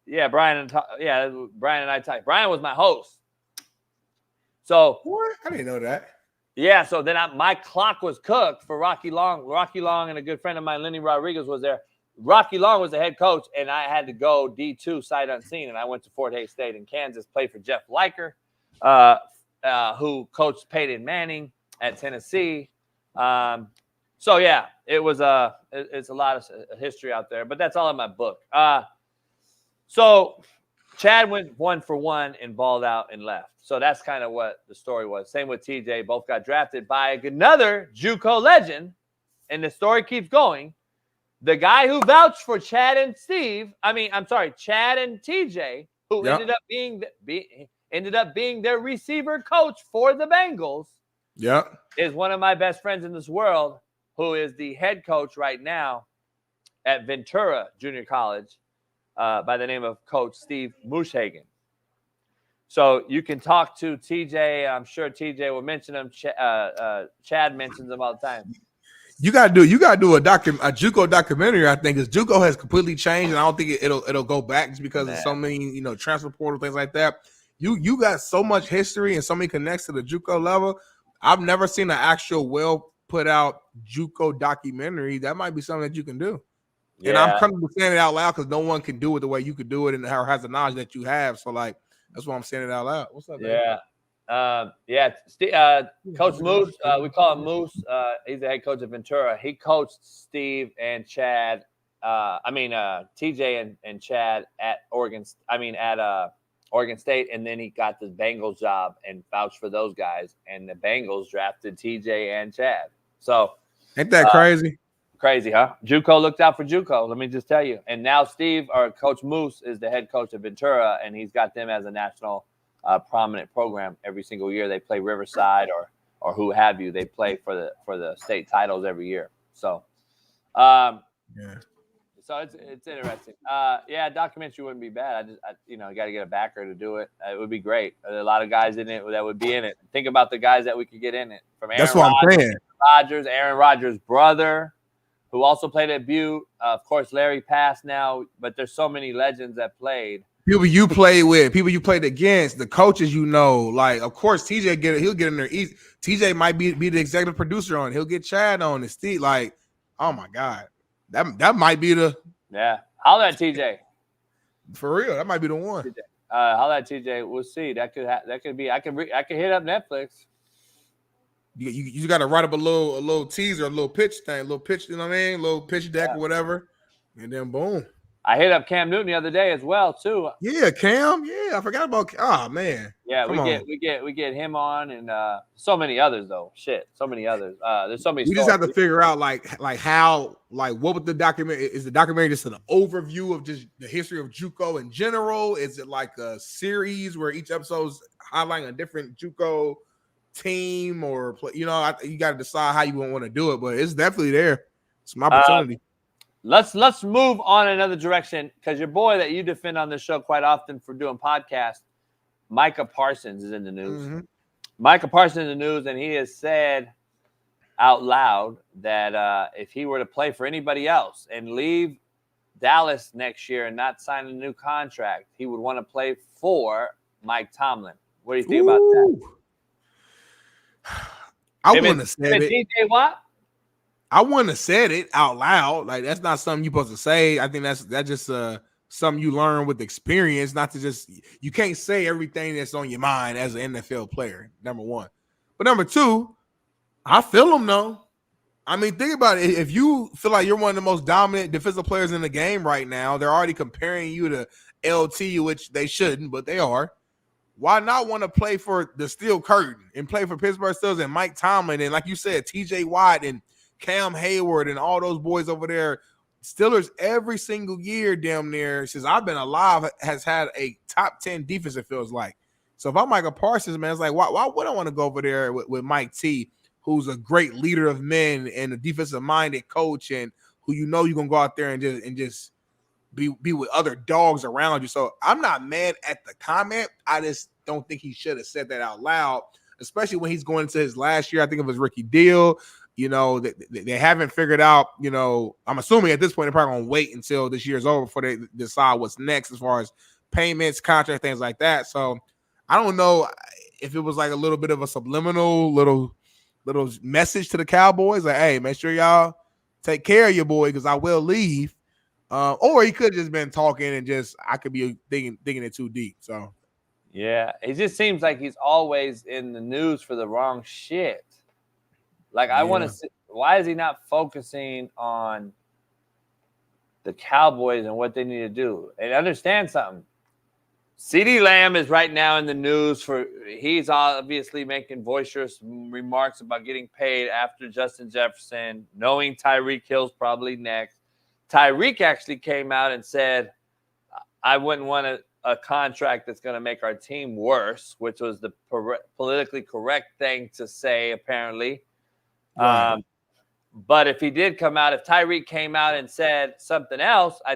Yeah, Brian and I talked. Brian was my host. So what? I didn't know that. Yeah, so then my clock was cooked for Rocky Long. Rocky Long and a good friend of mine, Lenny Rodriguez, was there. Rocky Long was the head coach, and I had to go D2 sight unseen, and I went to Fort Hays State in Kansas, played for Jeff Liker, who coached Peyton Manning at Tennessee. So yeah, it's a lot of history out there, but that's all in my book. So Chad went 1 for 1 and balled out and left. So that's kind of what the story was. Same with TJ. Both got drafted by another JUCO legend, and the story keeps going. The guy who vouched for Chad and Chad and TJ, who ended up being their receiver coach for the Bengals. Yeah, is one of my best friends in this world, who is the head coach right now at Ventura Junior College, by the name of Coach Steve Muschhagen. So you can talk to TJ. I'm sure TJ will mention him. Chad mentions him all the time. You gotta do a JUCO documentary, I think, because JUCO has completely changed, and I don't think it'll go back just because of so many, transfer portal things like that. You got so much history and so many connects to the JUCO level. I've never seen an actual well put out JUCO documentary. That might be something that you can do. Yeah. And I'm comfortable saying it out loud because no one can do it the way you could do it and has the knowledge that you have. So that's why I'm saying it out loud. What's up, yeah. Coach Moose, we call him Moose. He's the head coach of Ventura. He coached Steve and Chad. TJ and Chad at Oregon State, and then he got the Bengals job and vouched for those guys. And the Bengals drafted TJ and Chad. So ain't that crazy? Crazy, huh? JUCO looked out for JUCO. Let me just tell you. And now Steve, or Coach Moose, is the head coach of Ventura, and he's got them as a national prominent program every single year. They play Riverside or who have you. They play for the state titles every year. So, So it's interesting. Documentary wouldn't be bad. You got to get a backer to do it. It would be great. There are a lot of guys in it that would be in it. Think about the guys that we could get in it. From Aaron That's what I'm saying. Aaron Rodgers' brother, who also played at Butte. Of course, Larry passed now, but there's so many legends that played. People you played with, people you played against, the coaches of course TJ he'll get in there easy. TJ might be the executive producer on it. He'll get Chad on it. Steve, oh my God. That might be the Holla at TJ. For real, that might be the one. TJ. Holla at TJ. We'll see. That could be. I could hit up Netflix. You got to write up a little teaser, a little pitch thing, a little pitch. You know what I mean? A little pitch deck or whatever, and then boom. I hit up Cam Newton the other day as well too. Yeah, Cam. Yeah, I forgot about. Oh man. Yeah, we get him on, and so many others though. Shit, so many others. There's so many. We just have to figure out how what would the documentary is? The documentary just an overview of just the history of JUCO in general? Is it like a series where each episode's highlighting a different JUCO team or you got to decide how you want to do it, but it's definitely there. It's an opportunity. Let's move on another direction because your boy that you defend on this show quite often for doing podcasts, Micah Parsons, is in the news. Mm-hmm. Micah Parsons in the news, and he has said out loud that if he were to play for anybody else and leave Dallas next year and not sign a new contract, he would want to play for Mike Tomlin. What do you think about that? I wouldn't have said it. TJ Watt? I wouldn't have said it out loud. That's not something you're supposed to say. I think that's just something you learn with experience, not to just – you can't say everything that's on your mind as an NFL player, number one. But number two, I feel him, though. I mean, think about it. If you feel like you're one of the most dominant defensive players in the game right now, they're already comparing you to LT, which they shouldn't, but they are. Why not want to play for the Steel Curtain and play for Pittsburgh Steelers and Mike Tomlin and, like you said, TJ Watt and Cam Hayward and all those boys over there? Steelers every single year damn near since I've been alive has had a top 10 defense, it feels like. So if I'm Micah Parsons, man, it's like, why would I want to go over there with Mike T, who's a great leader of men and a defensive-minded coach and who you're going to go out there and just be with other dogs around you. So I'm not mad at the comment. I just don't think he should have said that out loud, especially when he's going into his last year. I think of his rookie deal. You know, they haven't figured out, you know, I'm assuming at this point they're probably going to wait until this year's over before they decide what's next as far as payments, contract, things like that. So I don't know if it was like a little bit of a subliminal little message to the Cowboys, like, hey, make sure y'all take care of your boy because I will leave. Or he could have just been talking and just I could be thinking it too deep. So yeah, it just seems like he's always in the news for the wrong shit. Like, I want to see, why is he not focusing on the Cowboys and what they need to do? And understand something. CeeDee Lamb is right now in the news for, he's obviously making boisterous remarks about getting paid after Justin Jefferson, knowing Tyreek Hill's probably next. Tyreek actually came out and said, I wouldn't want a contract that's going to make our team worse, which was the politically correct thing to say, apparently. Right. But if he did come out, if Tyreek came out and said something else, I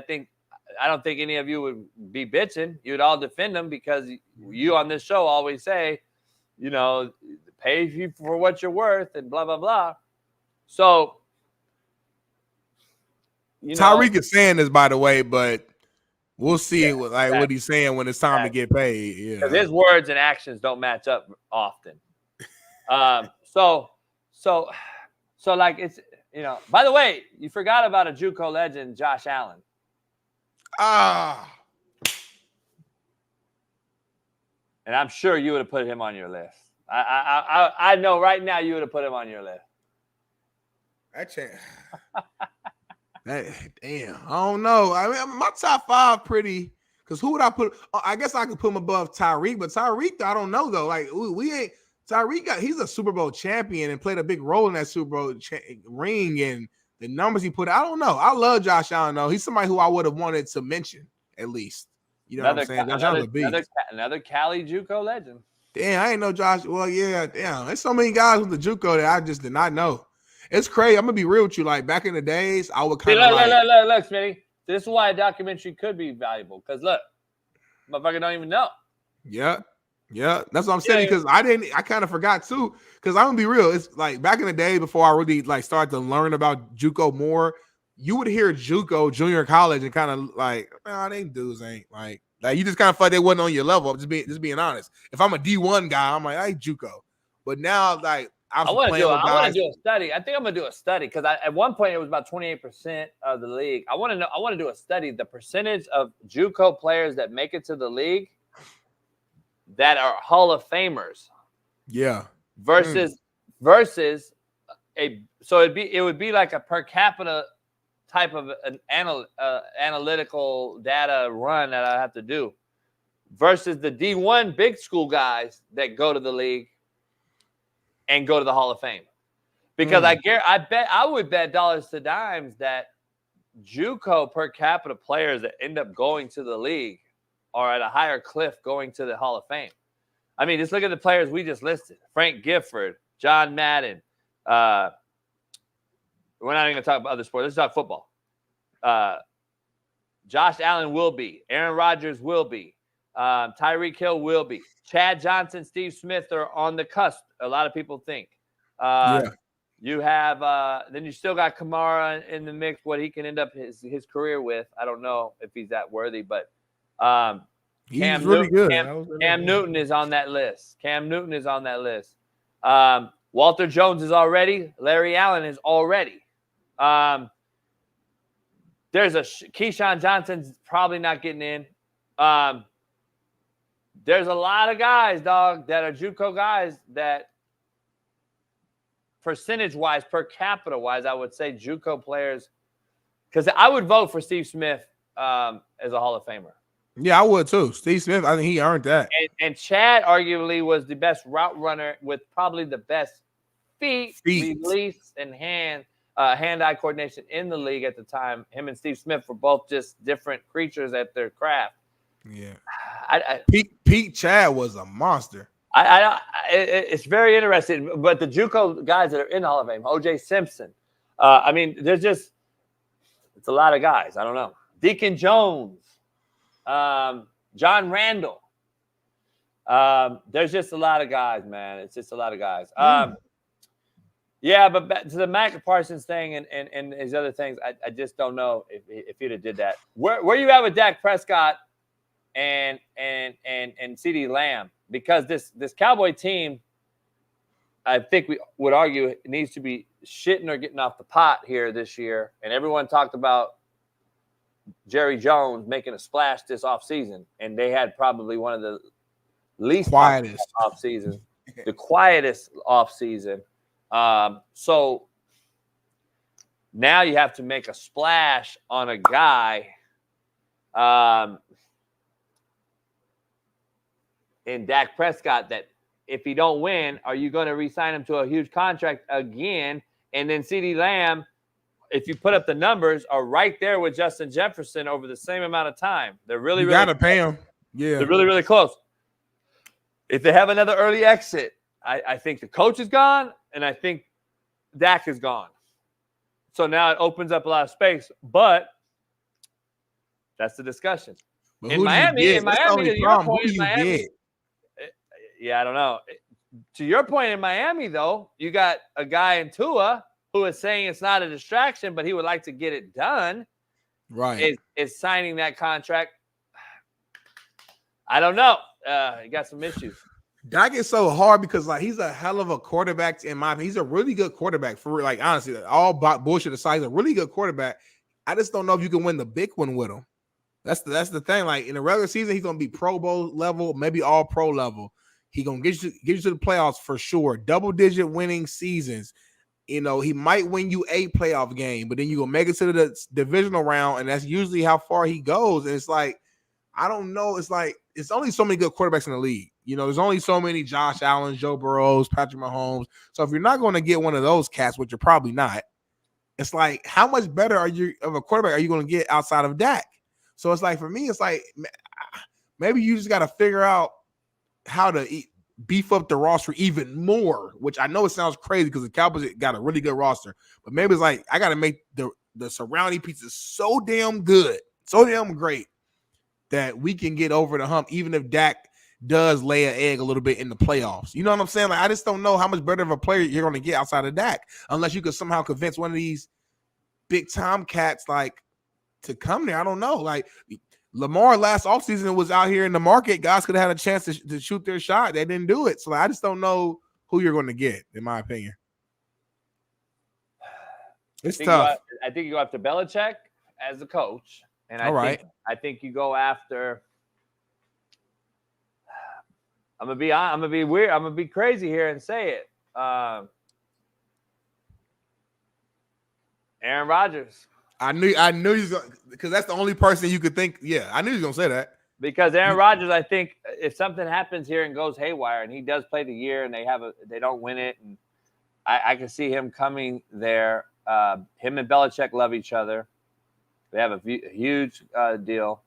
don't think any of you would be bitching. You would all defend him because you on this show always say, you know, pay you for what you're worth and blah, blah, blah. So, Tyreek is saying this, by the way, but we'll see what he's saying when it's time to get paid. Because his words and actions don't match up often. So like it's, you know, by the way, you forgot about a JUCO legend, Josh Allen. And I'm sure you would have put him on your list. I know right now you would have put him on your list. Damn, I don't know. I mean, my top 5 pretty. Because who would I put? I guess I could put him above Tyreek, but Tyreek, I don't know though. Like we ain't. Tyreek he's a Super Bowl champion and played a big role in that Super Bowl ring and the numbers he put. I don't know. I love Josh Allen though. He's somebody who I would have wanted to mention at least. You know what I'm saying? Josh Allen's a beast. Another Cali JUCO legend. Damn, I ain't know Josh. Well, yeah, damn. There's so many guys with the JUCO that I just did not know. It's crazy. I'm gonna be real with you. Like back in the days, I would kind of look, Smitty. This is why a documentary could be valuable. Because look, motherfucker don't even know. Yeah, that's what I'm saying. Because I kind of forgot too. Because I'm gonna be real. It's like back in the day before I really like started to learn about JUCO more. You would hear JUCO, junior college, and kind of like, man, they dudes ain't like you just kind of felt they wasn't on your level. Just being honest. If I'm a D1 guy, I'm like, I ain't JUCO. But now, like, I want to do a study. I think I'm gonna do a study because at one point it was about 28% of the league. I want to do a study, the percentage of JUCO players that make it to the league that are Hall of Famers. Yeah. Versus it would be like a per capita type of an analytical data run that I have to do versus the D1 big school guys that go to the league and go to the Hall of Fame. Because I would bet dollars to dimes that JUCO per capita players that end up going to the league are at a higher cliff going to the Hall of Fame. I mean, just look at the players we just listed. Frank Gifford, John Madden. We're not even going to talk about other sports. Let's talk football. Josh Allen will be. Aaron Rodgers will be. Tyreek Hill will be. Chad Johnson, Steve Smith are on the cusp. A lot of people think. You have then you still got Kamara in the mix. What he can end up his career with, I don't know if he's that worthy, but he's really good. Cam Newton is on that list. Walter Jones is already. Larry Allen is already. There's Keyshawn Johnson's probably not getting in. There's a lot of guys, dog, that are JUCO guys that percentage-wise, per capita-wise, I would say JUCO players, because I would vote for Steve Smith as a Hall of Famer. Yeah, I would too. Steve Smith, I think he earned that. And Chad arguably was the best route runner with probably the best feet. Release, and hand-eye coordination in the league at the time. Him and Steve Smith were both just different creatures at their craft. Yeah. Pete Chad was a monster. It's very interesting. But the JUCO guys that are in the Hall of Fame, O.J. Simpson. I mean, it's a lot of guys. I don't know. Deacon Jones, John Randall. There's just a lot of guys, man. It's just a lot of guys. Yeah, but back to the Micah Parsons thing and his other things, I just don't know if he'd have did that. Where you at with Dak Prescott and CeeDee Lamb? Because this Cowboy team, I think we would argue it needs to be shitting or getting off the pot here this year. And everyone talked about Jerry Jones making a splash this offseason, and they had probably one of the least quietest offseason, the quietest offseason. So now you have to make a splash on a guy in Dak Prescott that if he don't win, are you going to re-sign him to a huge contract again? And then CeeDee Lamb, if you put up the numbers, are right there with Justin Jefferson over the same amount of time. They're really, you really gotta pay him. Yeah, they're really, really close. If they have another early exit, I think the coach is gone, and I think Dak is gone. So now it opens up a lot of space, but that's the discussion. But In Miami, to your point, who do you get? Yeah, I don't know. To your point, in Miami, though, you got a guy in Tua who is saying it's not a distraction, but he would like to get it done. Right. Is signing that contract. I don't know. He got some issues. Dak is so hard because like he's a hell of a quarterback in my opinion. He's a really good quarterback for like honestly, all bullshit aside, he's a really good quarterback. I just don't know if you can win the big one with him. That's the thing. Like in the regular season, he's gonna be Pro Bowl level, maybe all pro level. He gonna get you to the playoffs for sure. Double-digit winning seasons. You know, he might win you a playoff game, but then you gonna make it to the divisional round, and that's usually how far he goes. And it's like, I don't know. It's like it's only so many good quarterbacks in the league. You know, there's only so many Josh Allen, Joe Burrows, Patrick Mahomes. So if you're not going to get one of those cats, which you're probably not, it's like, how much better are you of a quarterback are you going to get outside of Dak? So it's like, for me, it's like maybe you just got to figure out how to beef up the roster even more, which I know it sounds crazy because the Cowboys got a really good roster, but maybe it's like I got to make the surrounding pieces so damn good, so damn great that we can get over the hump, even if Dak does lay an egg a little bit in the playoffs. You know what I'm saying? Like, I just don't know how much better of a player you're going to get outside of Dak unless you could somehow convince one of these big time cats like to come there. I don't know. Like Lamar last offseason was out here in the market. Guys could have had a chance to shoot their shot. They didn't do it. So like, I just don't know who you're going to get, in my opinion. It's tough. I think you go after Belichick as the coach. And I think you go after. I'm gonna be weird. I'm gonna be crazy here and say it. Aaron Rodgers. I knew he's gonna, because that's the only person you could think. Yeah, I knew he was gonna say that. Because Aaron Rodgers, I think if something happens here and goes haywire, and he does play the year, and they don't win it, and I can see him coming there. Him and Belichick love each other. They have a huge deal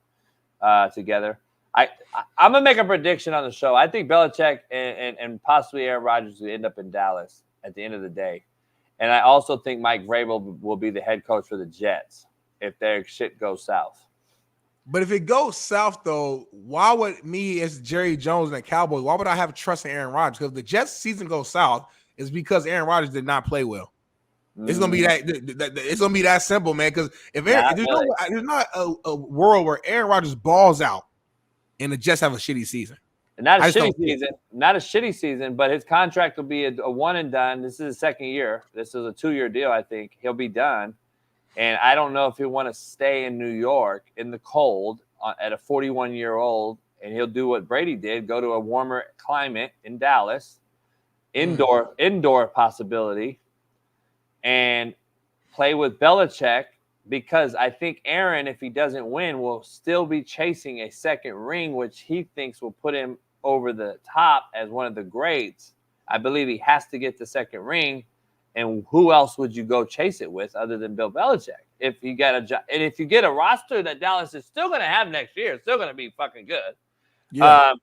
together. I'm gonna make a prediction on the show. I think Belichick and possibly Aaron Rodgers will end up in Dallas at the end of the day, and I also think Mike Vrabel will be the head coach for the Jets if their shit goes south. But if it goes south, though, why would me as Jerry Jones and the Cowboys? Why would I have trust in Aaron Rodgers? Because if the Jets season goes south, it's because Aaron Rodgers did not play well. It's gonna be that. It's gonna be that simple, man. Because if there's not a world where Aaron Rodgers balls out and the Jets have a shitty season. Not a shitty season, but his contract will be a one and done. This is his second year. This is a 2-year deal. I think he'll be done. And I don't know if he'll want to stay in New York in the cold at a 41-year-old, and he'll do what Brady did, go to a warmer climate in Dallas, indoor possibility, and play with Belichick, because I think Aaron, if he doesn't win, will still be chasing a second ring, which he thinks will put him over the top as one of the greats. I believe he has to get the second ring. And who else would you go chase it with other than Bill Belichick? If you get if you get a roster that Dallas is still going to have next year, it's still going to be fucking good. Yeah.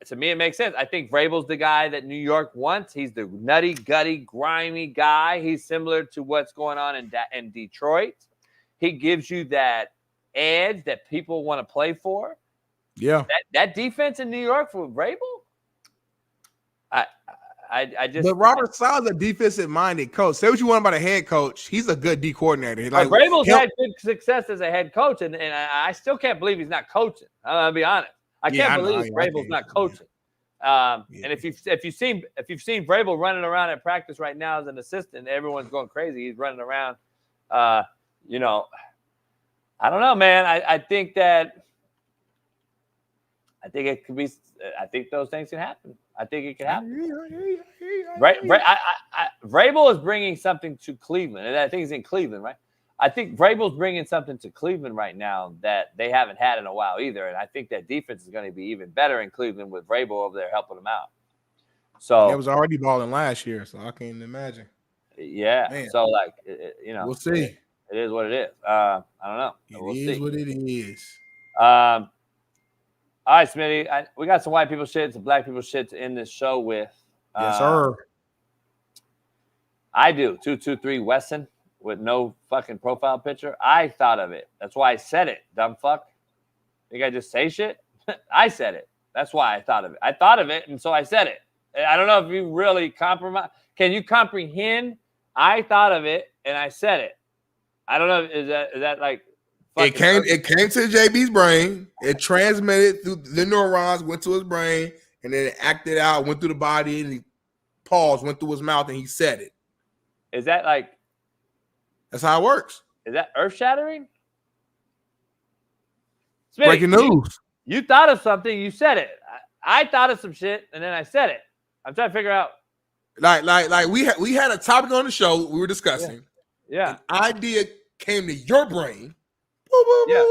To me, it makes sense. I think Vrabel's the guy that New York wants. He's the nutty, gutty, grimy guy. He's similar to what's going on in Detroit. He gives you that edge that people want to play for. Yeah. That defense in New York for Vrabel, I just. But Robert Sala's a defensive-minded coach. Say what you want about a head coach. He's a good D coordinator. Like Vrabel's had good success as a head coach, and I still can't believe he's not coaching. I'll be honest. I can't believe Vrabel's not coaching. And if you've seen Vrabel running around at practice right now as an assistant, everyone's going crazy. He's running around. You know, I don't know, man. I think it could be. I think those things can happen. I think it could happen. Right. Vrabel is bringing something to Cleveland, and I think he's in Cleveland, right? I think Vrabel's bringing something to Cleveland right now that they haven't had in a while either, and I think that defense is going to be even better in Cleveland with Vrabel over there helping them out. So it was already balling last year, so I can't imagine. Yeah. Man. So like, we'll see. It is what it is. I don't know. We'll It is see. what it is. All right, Smitty. We got some white people shit, some black people shit to end this show with. Yes, sir. I do. 223 Wesson with no fucking profile picture. I thought of it. That's why I said it, dumb fuck. Think I just say shit? I said it. That's why I thought of it. I thought of it, and so I said it. I don't know if you really compromise. Can you comprehend? I thought of it, and I said it. I don't know. Is that like... It came to JB's brain. It transmitted through the neurons, went to his brain, and then it acted out, went through the body, and he paused, went through his mouth, and he said it. Is that like? That's how it works. Is that earth shattering? Breaking news. You thought of something, you said it. I thought of some shit, and then I said it. I'm trying to figure out. Like we had a topic on the show we were discussing. Yeah. An idea came to your brain. Yeah.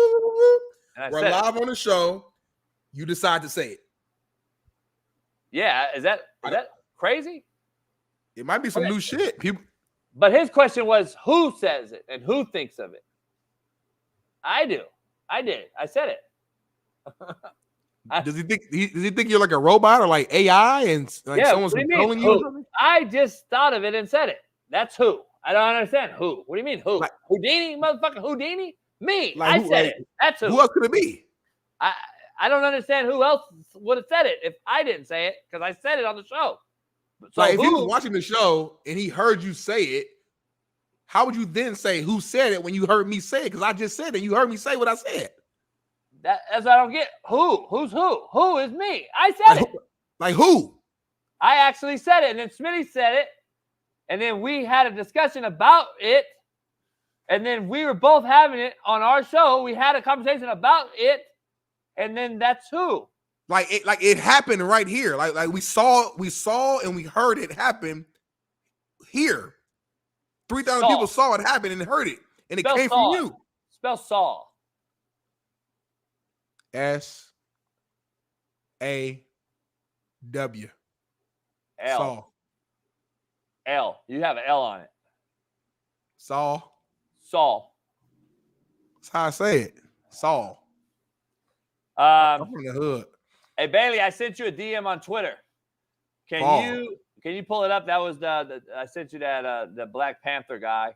We're live on the show. You decide to say it. Yeah. Is that crazy? It might be some new shit. People. But his question was, who says it and who thinks of it? I do. I did. I said it. Does he think you're like a robot or like AI and like someone's controlling you? Or something? I just thought of it and said it. That's who. I don't understand who. What do you mean who? Like, Houdini, motherfucker, Houdini? Me. Like, I said it. That's who. Who else could it be? I don't understand who else would have said it if I didn't say it because I said it on the show. So like if he was watching the show and he heard you say it, how would you then say who said it when you heard me say it? Because I just said it. You heard me say what I said. That's what I don't get. Who? Who's who? Who is me? I said it. Like who? I actually said it. And then Smitty said it. And then we had a discussion about it. And then we were both having it on our show. We had a conversation about it. And then that's who. Like it happened right here. Like we saw and we heard it happen here. 3,000 people saw it happen and heard it. And it came from you. Spell Saul. S-A-W. L. Saul. L. You have an L on it. Saul. That's how I say it. Saul. I'm from the hood. Hey Bailey, I sent you a DM on Twitter. Can you pull it up? That was the I sent you that the Black Panther guy.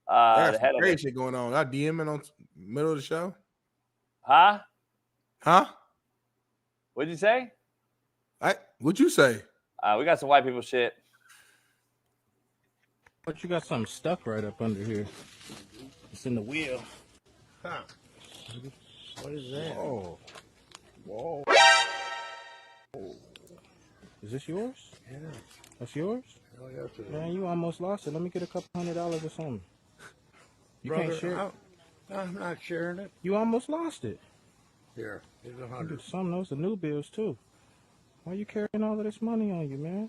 That's the head crazy of shit going on. I DMing on middle of the show. Huh? What'd you say? What'd you say? We got some white people shit. But you got something stuck right up under here. It's in the wheel. Huh. What is that? Whoa. Is this yours? Yeah. That's yours? Oh, yes, man, you almost lost it. Let me get a couple $100 or something. You Brother, can't share it. I'm not sharing it. You almost lost it. Here, here's $100. Some of those are new bills too. Why are you carrying all of this money on you, man?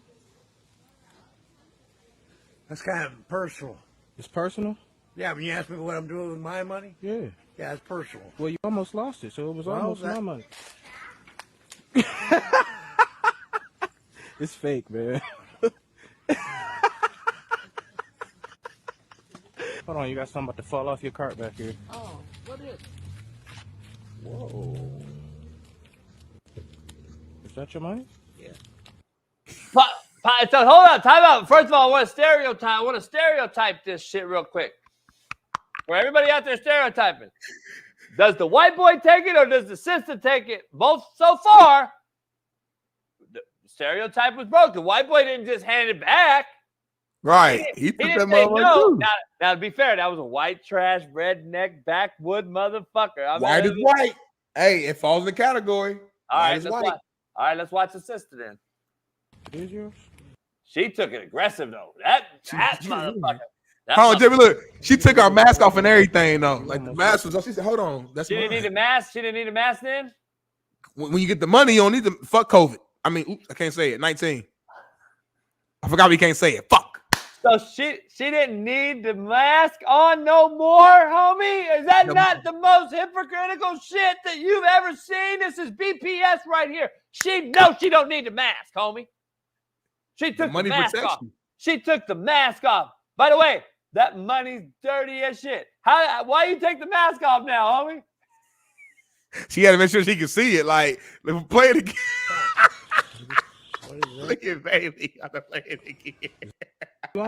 That's kind of personal. It's personal? Yeah, when you ask me what I'm doing with my money? Yeah. Yeah, it's personal. Well, you almost lost it, so it was almost my money. It's fake, man. Hold on, you got something about to fall off your cart back here. Oh, what is? Whoa. Is that your money? Yeah. So hold on, time out. First of all, I want to stereotype this shit real quick. For everybody out there stereotyping. Does the white boy take it or does the sister take it? Both so far. The stereotype was broke. The white boy didn't just hand it back. Right. He took didn't that say motherfucker no. too. Now, to be fair, that was a white trash, redneck, backwood motherfucker. White is white. Hey, it falls in the category. All White right, is let's white. watch. All right, let's watch the sister then. Is yours? She took it aggressive though. That motherfucker. Hold on, Jimmy, look. She took our mask off and everything, though. Like, the mask was off. She said, hold on. That's She didn't mine. need a mask. She didn't need a mask then? When you get the money, you don't need to fuck COVID. I mean, oops, I can't say it. 19. I forgot we can't say it. Fuck. So she didn't need the mask on no more, homie? Is that not the most hypocritical shit that you've ever seen? This is BPS right here. She knows she don't need the mask, homie. She took the money mask protects off. you. She took the mask off. By the way, that money's dirty as shit. Why you take the mask off now, homie? She had to make sure she could see it. Like, play it again. Look at baby. I gotta play it again. You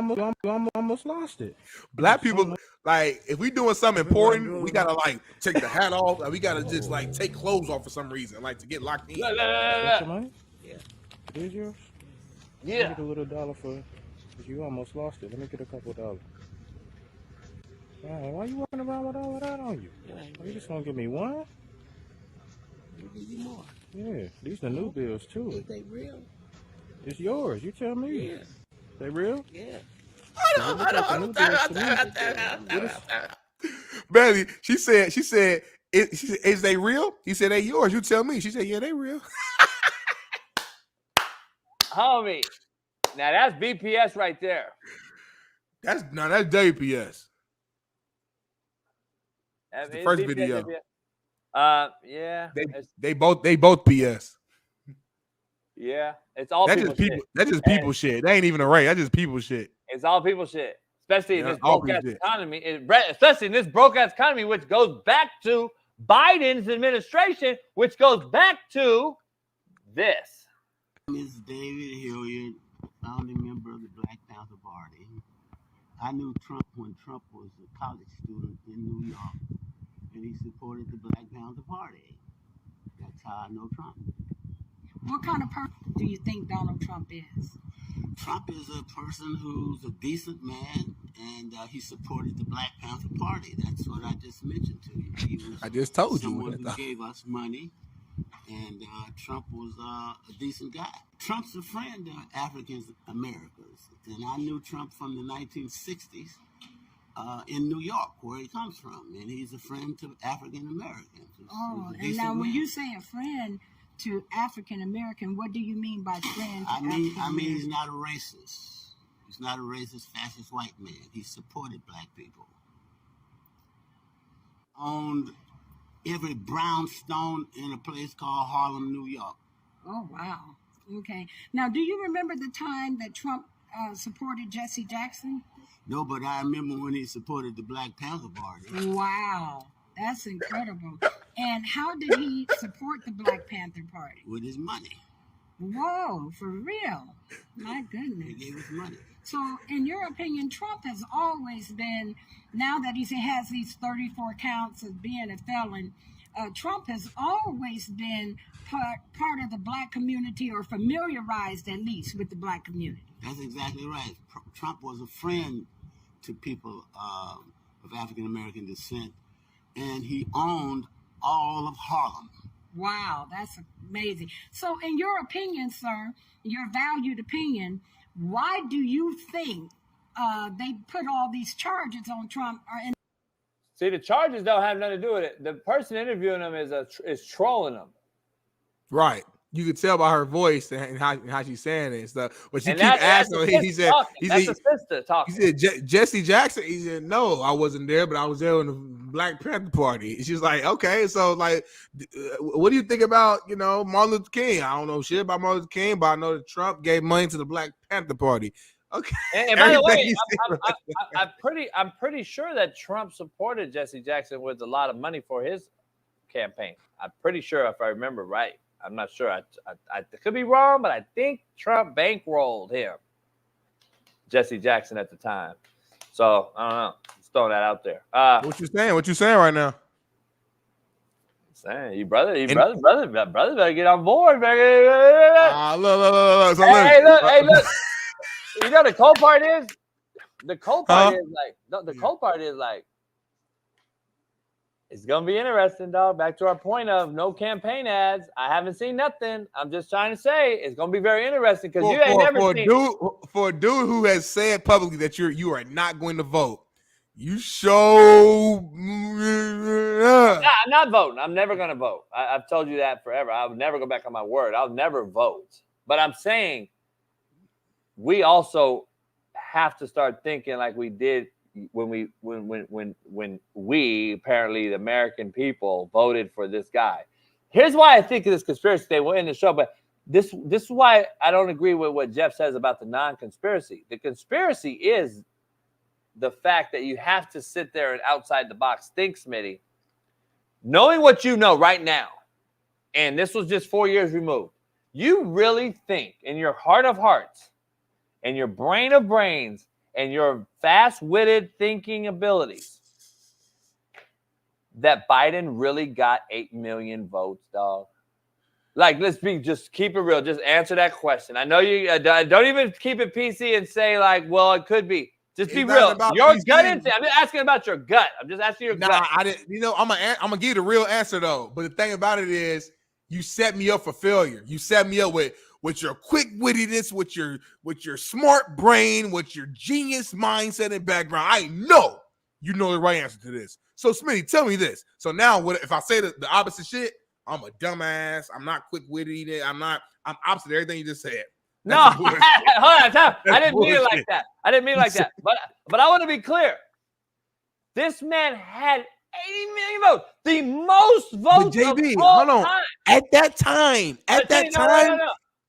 almost lost it. Black people, like, if we doing something important, we gotta like take the hat off. Like, we gotta just like take clothes off for some reason, like to get locked in. That's your money? Yeah. Is yours? Yeah. Let me get a little dollar for it. You almost lost it. Let me get a couple dollars. Why are you walking around with all of that on you? You just gonna give me one? I'll give you more. Yeah, these are new bills too. Is they real? It's yours. You tell me. Yeah. They real? Yeah. Baby, she said, is they real? He said, they yours. You tell me. She said, yeah, they real. Homie. Now that's BPS right there. That's WPS. That's the first video. Yeah. They both PS. Yeah. It's all That's people just people. shit. That's just people shit. That ain't even a race. That's just people shit. It's all people shit. Especially in Yeah, this all broke ass people shit. economy. Especially in this broke ass economy, which goes back to Biden's administration, which goes back to this. Miss David Hilliard, founding member of the Black Panther Party. I knew Trump when Trump was a college student in New York, and he supported the Black Panther Party. That's how I know Trump. What kind of person do you think Donald Trump is? Trump is a person who's a decent man, and he supported the Black Panther Party. That's what I just mentioned to you. He was I just told you. someone who gave us money, and Trump was a decent guy. Trump's a friend of African Americans, and I knew Trump from the 1960s in New York, where he comes from, and he's a friend to African Americans. Oh, and now when you say a friend to African American, what do you mean by friend to I mean he's not a racist. He's not a racist, fascist white man. He supported black people. Owned every brownstone in a place called Harlem, New York. Oh, wow. Okay. Now, do you remember the time that Trump supported Jesse Jackson? No, but I remember when he supported the Black Panther Party. Wow. That's incredible. And how did he support the Black Panther Party? With his money. Whoa, for real? My goodness. He gave us money. So, in your opinion, Trump has always been, now that he has these 34 counts of being a felon, Trump has always been part of the black community, or familiarized at least with the black community. That's exactly right. Trump was a friend to people of African American descent, and he owned all of Harlem. Wow, that's amazing. So, in your opinion, sir, your valued opinion, why do you think they put all these charges on Trump? See, the charges don't have nothing to do with it. The person interviewing him is trolling him. Right. You could tell by her voice and how she's saying it and stuff. But she And keep that's asking. the He sister said, talking. he That's said, the sister talking. He said Jesse Jackson. He said, no, I wasn't there, but I was there in the Black Panther Party. She's like, okay, so like, what do you think about Martin Luther King? I don't know shit about Martin Luther King, but I know that Trump gave money to the Black Panther Party. Okay. And by the way, I'm pretty sure that Trump supported Jesse Jackson with a lot of money for his campaign. I'm pretty sure, if I remember right. I'm not sure. I could be wrong, but I think Trump bankrolled him, Jesse Jackson, at the time. So I don't know. Just throwing that out there. What you saying? What you saying right now? saying, you brother better get on board, man. Look. So Hey, look. You know the cold part is it's gonna be interesting, dog. Back to our point of no campaign ads. I haven't seen nothing. I'm just trying to say it's gonna be very interesting because you ain't never seen for a dude who has said publicly that you are not going to vote. You show. Nah, I'm not voting. I'm never gonna vote. I've told you that forever. I would never go back on my word. I'll never vote. But I'm saying we also have to start thinking like we did when we apparently the American people voted for this guy. Here's why I think of this conspiracy thing. We'll end the show, but this is why I don't agree with what Jeff says about the non-conspiracy. The conspiracy is the fact that you have to sit there and outside the box think, Smitty, knowing what you know right now, and this was just 4 years removed, you really think in your heart of hearts and your brain of brains and your fast-witted thinking abilities that Biden really got 8 million votes, dog? Like, just keep it real. Just answer that question. I know you don't even keep it PC and say like, well, it could be. Just be real. Your gut instinct. I'm just asking about your gut. I'm just asking your gut. I didn't. I'm gonna give you the real answer though. But the thing about it is, you set me up for failure. You set me up with your quick wittiness, with your smart brain, with your genius mindset and background. I know you know the right answer to this. So Smitty, tell me this. So now, what if I say the opposite shit? I'm a dumbass. I'm not quick witty. I'm opposite of everything you just said. No, hold on, Tom. I didn't mean it like that. But I want to be clear. This man had 80 million votes, the most votes JB, of all hold on. time. At that time,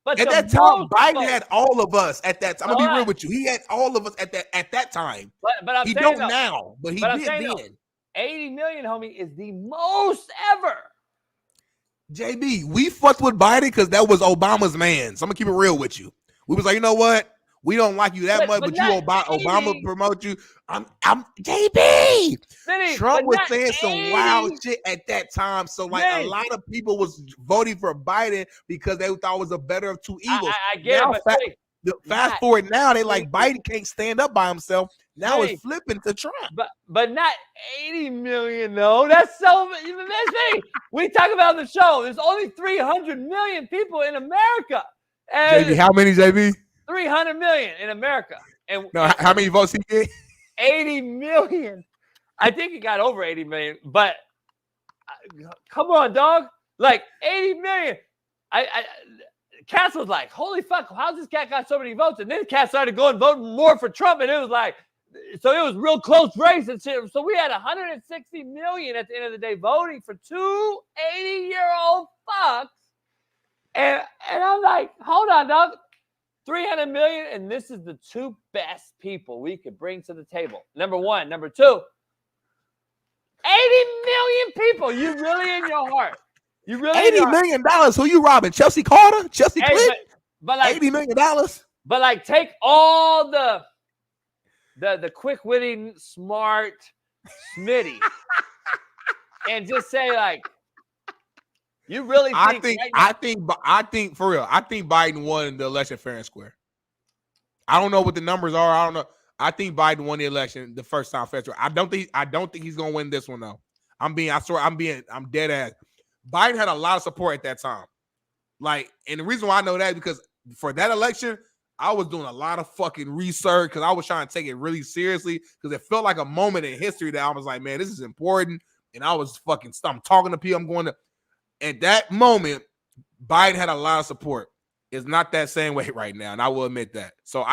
Biden had all of us at that time. I'm gonna be real with you. He had all of us at that time. But I'm he saying don't now, but he did then. 80 million, homie, is the most ever. JB, we fucked with Biden because that was Obama's man. So I'm gonna keep it real with you. We was like, you know what? We don't like you that much, but you Obama promote you. I'm JB. Trump was saying some wild shit at that time. So like a lot of people was voting for Biden because they thought it was a better of two evils. I get now, it, but fast forward now, they like Biden can't stand up by himself. Now it's flipping to Trump. But not 80 million, though. That's so that's me. We talk about the show. There's only 300 million people in America. And JB, how many, JB? 300 million in America. And how many votes he get? 80 million. I think he got over 80 million. But come on, dog. Like 80 million. Cass was like, holy fuck, how's this cat got so many votes? And then Cass started voting more for Trump. And it was like, so it was real close race. And so we had 160 million at the end of the day voting for two 80-year-old fucks. And I'm like, hold on, dog. 300 million, and this is the two best people we could bring to the table. Number one. Number two, 80 million people. You really in your heart. You really $80 million. Who you robbing? Chelsea Carter? Chelsea Clinton? But like $80 million. But like take all the quick-witting, smart Smitty and just say like, you really think I think for real. I think Biden won the election fair and square. I don't know what the numbers are. I don't know. I think Biden won the election the first time fair and square. I don't think he's gonna win this one though. I'm dead ass. Biden had a lot of support at that time. Like, and the reason why I know that is because for that election, I was doing a lot of fucking research because I was trying to take it really seriously because it felt like a moment in history that I was like, man, this is important. And I was I'm talking to people. I'm going to. At that moment, Biden had a lot of support. It's not that same way right now, and I will admit that. So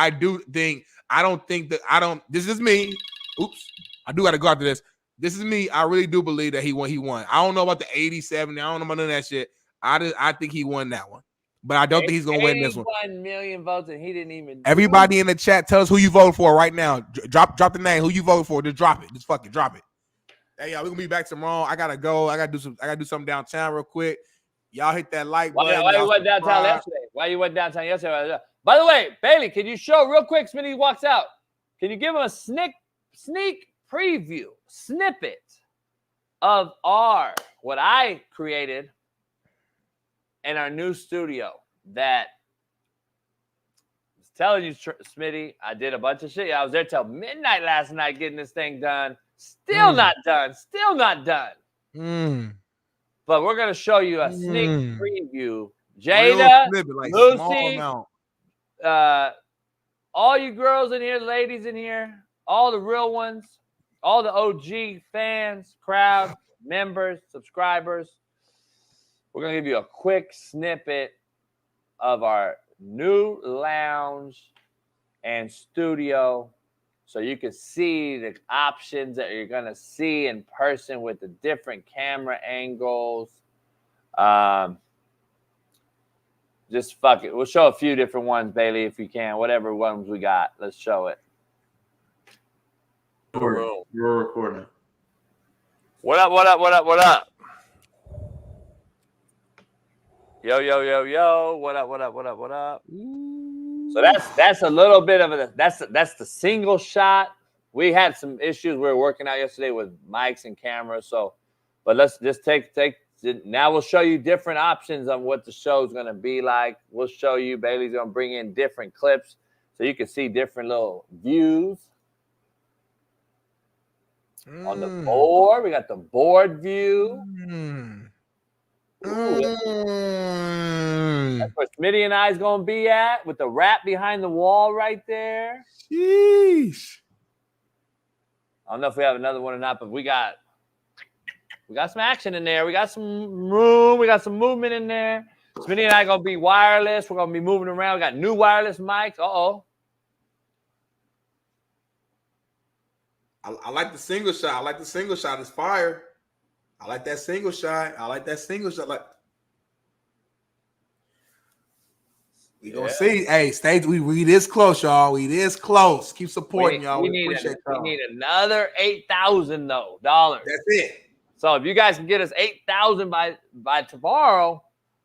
this is me. Oops. I do got to go after this. This is me. I really do believe that he won. I don't know about the 80, 70. I don't know about none of that shit. I think he won that one. But I don't think he's going to win this one. 81 million votes, and he didn't even. Everybody in the chat, tell us who you voted for right now. Drop the name. Who you voted for? Just drop it. Just fucking drop it. Hey, y'all, we're gonna be back tomorrow. I gotta go. I gotta do something downtown real quick. Y'all hit that like button. Why you went downtown yesterday? Why you went downtown yesterday? By the way, Bailey, can you show real quick? Smitty walks out. Can you give him a sneak preview snippet of our what I created in our new studio that I was telling you, Smitty, I did a bunch of shit. I was there till midnight last night getting this thing done. Still not done. Still not done. But we're going to show you a sneak preview. Jada, like Lucy, all you girls in here, ladies in here, all the real ones, all the OG fans, crowd, members, subscribers. We're going to give you a quick snippet of our new lounge and studio so you can see the options that you're going to see in person with the different camera angles. Just fuck it. We'll show a few different ones, Bailey, if you can. Whatever ones we got, let's show it. You're recording. What up, what up, what up, what up? Yo, yo, yo, yo. What up, what up, what up, what up? So that's a little bit of a that's the single shot. We had some issues we were working out yesterday with mics and cameras. So, but let's just take now we'll show you different options on what the show's gonna be like. We'll show you Bailey's gonna bring in different clips so you can see different little views. On the board, we got the board view. That's where Smitty and I's gonna be at with the wrap behind the wall right there. Sheesh. I don't know if we have another one or not, but we got some action in there. We got some room. We got some movement in there. Smitty and I gonna be wireless. We're gonna be moving around. We got new wireless mics. I like the single shot. I like the single shot. It's fire. I like that single shot. We gonna see. Hey, stage. We this close, y'all. We this close. Keep supporting, y'all. We need another $8,000 though. Dollars. That's it. So if you guys can get us 8,000 by tomorrow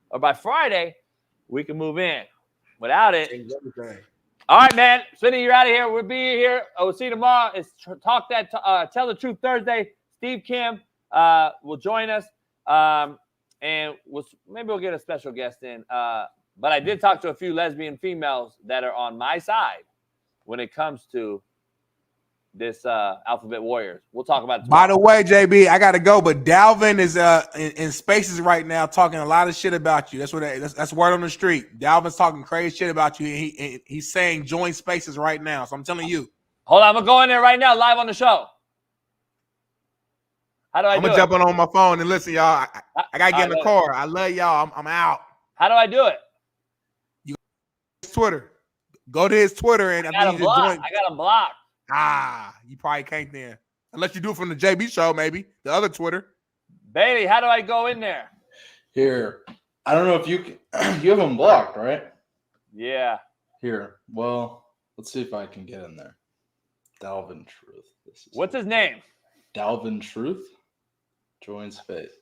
or by Friday, we can move in. Without it. All right, man. Smitty, you're out of here. We'll be here. We'll see you tomorrow. It's Tell the Truth Thursday. Steve Kim will join us. And maybe we'll get a special guest in. But I did talk to a few lesbian females that are on my side when it comes to this Alphabet Warriors. We'll talk about it tomorrow. By the way, JB, I gotta go, but Dalvin is in Spaces right now talking a lot of shit about you. That's word on the street. Dalvin's talking crazy shit about you. And he's saying join Spaces right now. So I'm telling you. Hold on, I'm gonna go in there right now, live on the show. How do I do it? I'm gonna jump on my phone and listen, y'all. I gotta get in the car. I love y'all. I'm out. How do I do it? Twitter. Go to his Twitter and I got him blocked. You probably can't then. Unless you do it from the JB show, maybe. The other Twitter. Bailey, how do I go in there? Here. I don't know if you can. You have him blocked, right? Yeah. Here. Well, let's see if I can get in there. Dalvin Truth. What's his name? Dalvin Truth. Join space.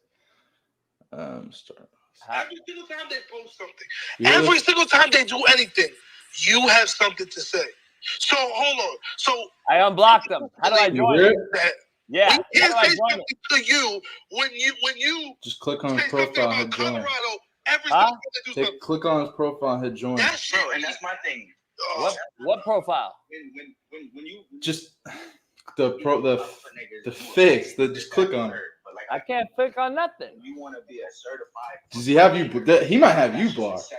Start. Every single time they post something, every single time they do anything, you have something to say. So hold on. So I unblocked them. How do I join it? Yeah. We can't say something to you when you just click on his profile, hit join. Click on his profile, hit join. That's bro, and that's my thing. What profile? When you just the fix. Just click on it. I can't click on nothing. You want to be a certified. Does he have you? He might have you blocked.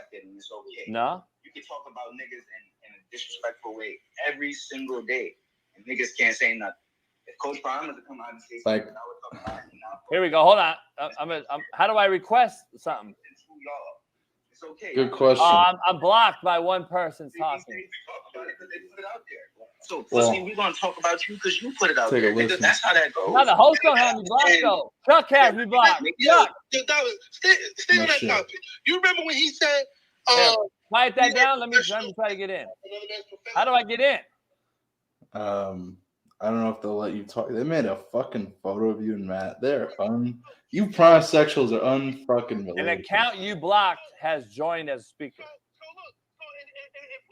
No. You can talk about niggas in a disrespectful way every single day, and niggas can't say nothing. If Coach Prime was to come out and say like, something, I would talk about it. Here we go. Hold on. How do I request something? It's okay. Good question. I'm blocked by one person talking. So, we're going to talk about you because you put it out there. Nigga, that's how that goes. No, the host don't have me blocked, though. Chuck has me blocked. Chuck. Stay on that topic. You remember when he said... quiet that down. Let me try to get in. How do I get in? I don't know if they'll let you talk. They made a fucking photo of you and Matt. You transsexuals are unfucking related. An account you blocked has joined as a speaker.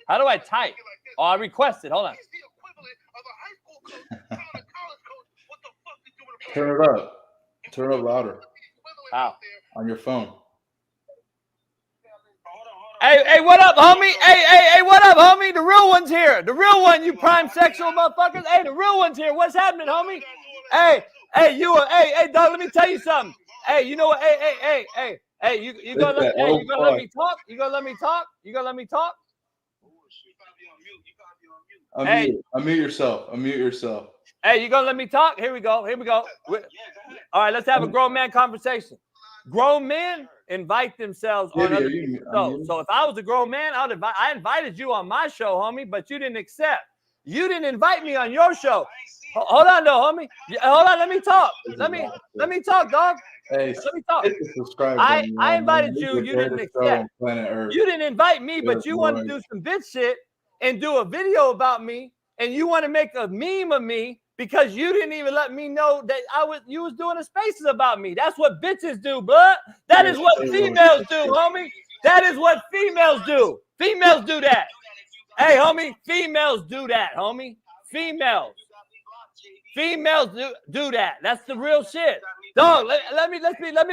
How do I type? Oh, I requested. Hold on. Turn it up. Turn it up louder. How? On your phone. Hey, what up, homie? Hey, what up, homie? The real one's here. The real one, you prime sexual motherfuckers. Hey, the real one's here. What's happening, homie? Hey, dog, let me tell you something. Hey, you know what? Hey, you gonna let me talk? You gonna let me talk? You gonna let me talk? Unmute yourself. Unmute yourself. Hey, you gonna let me talk? Here we go. All right, let's have a grown man conversation. Grown men invite themselves on other people's shows. So if I was a grown man, I invited you on my show, homie, but you didn't accept. You didn't invite me on your show. Hold on, though, homie. Hold on, let me talk. Let me talk, dog. Hey, let me talk. I invited you. You didn't accept. You didn't invite me, but you want to do some bitch shit and do a video about me, and you want to make a meme of me because you didn't even let me know that you was doing the spaces about me. That's what bitches do, bud. That is what females do, homie. That is what females do. Females do that. Hey, homie, females do that, homie. Females do that. That's the real shit. Dog, let me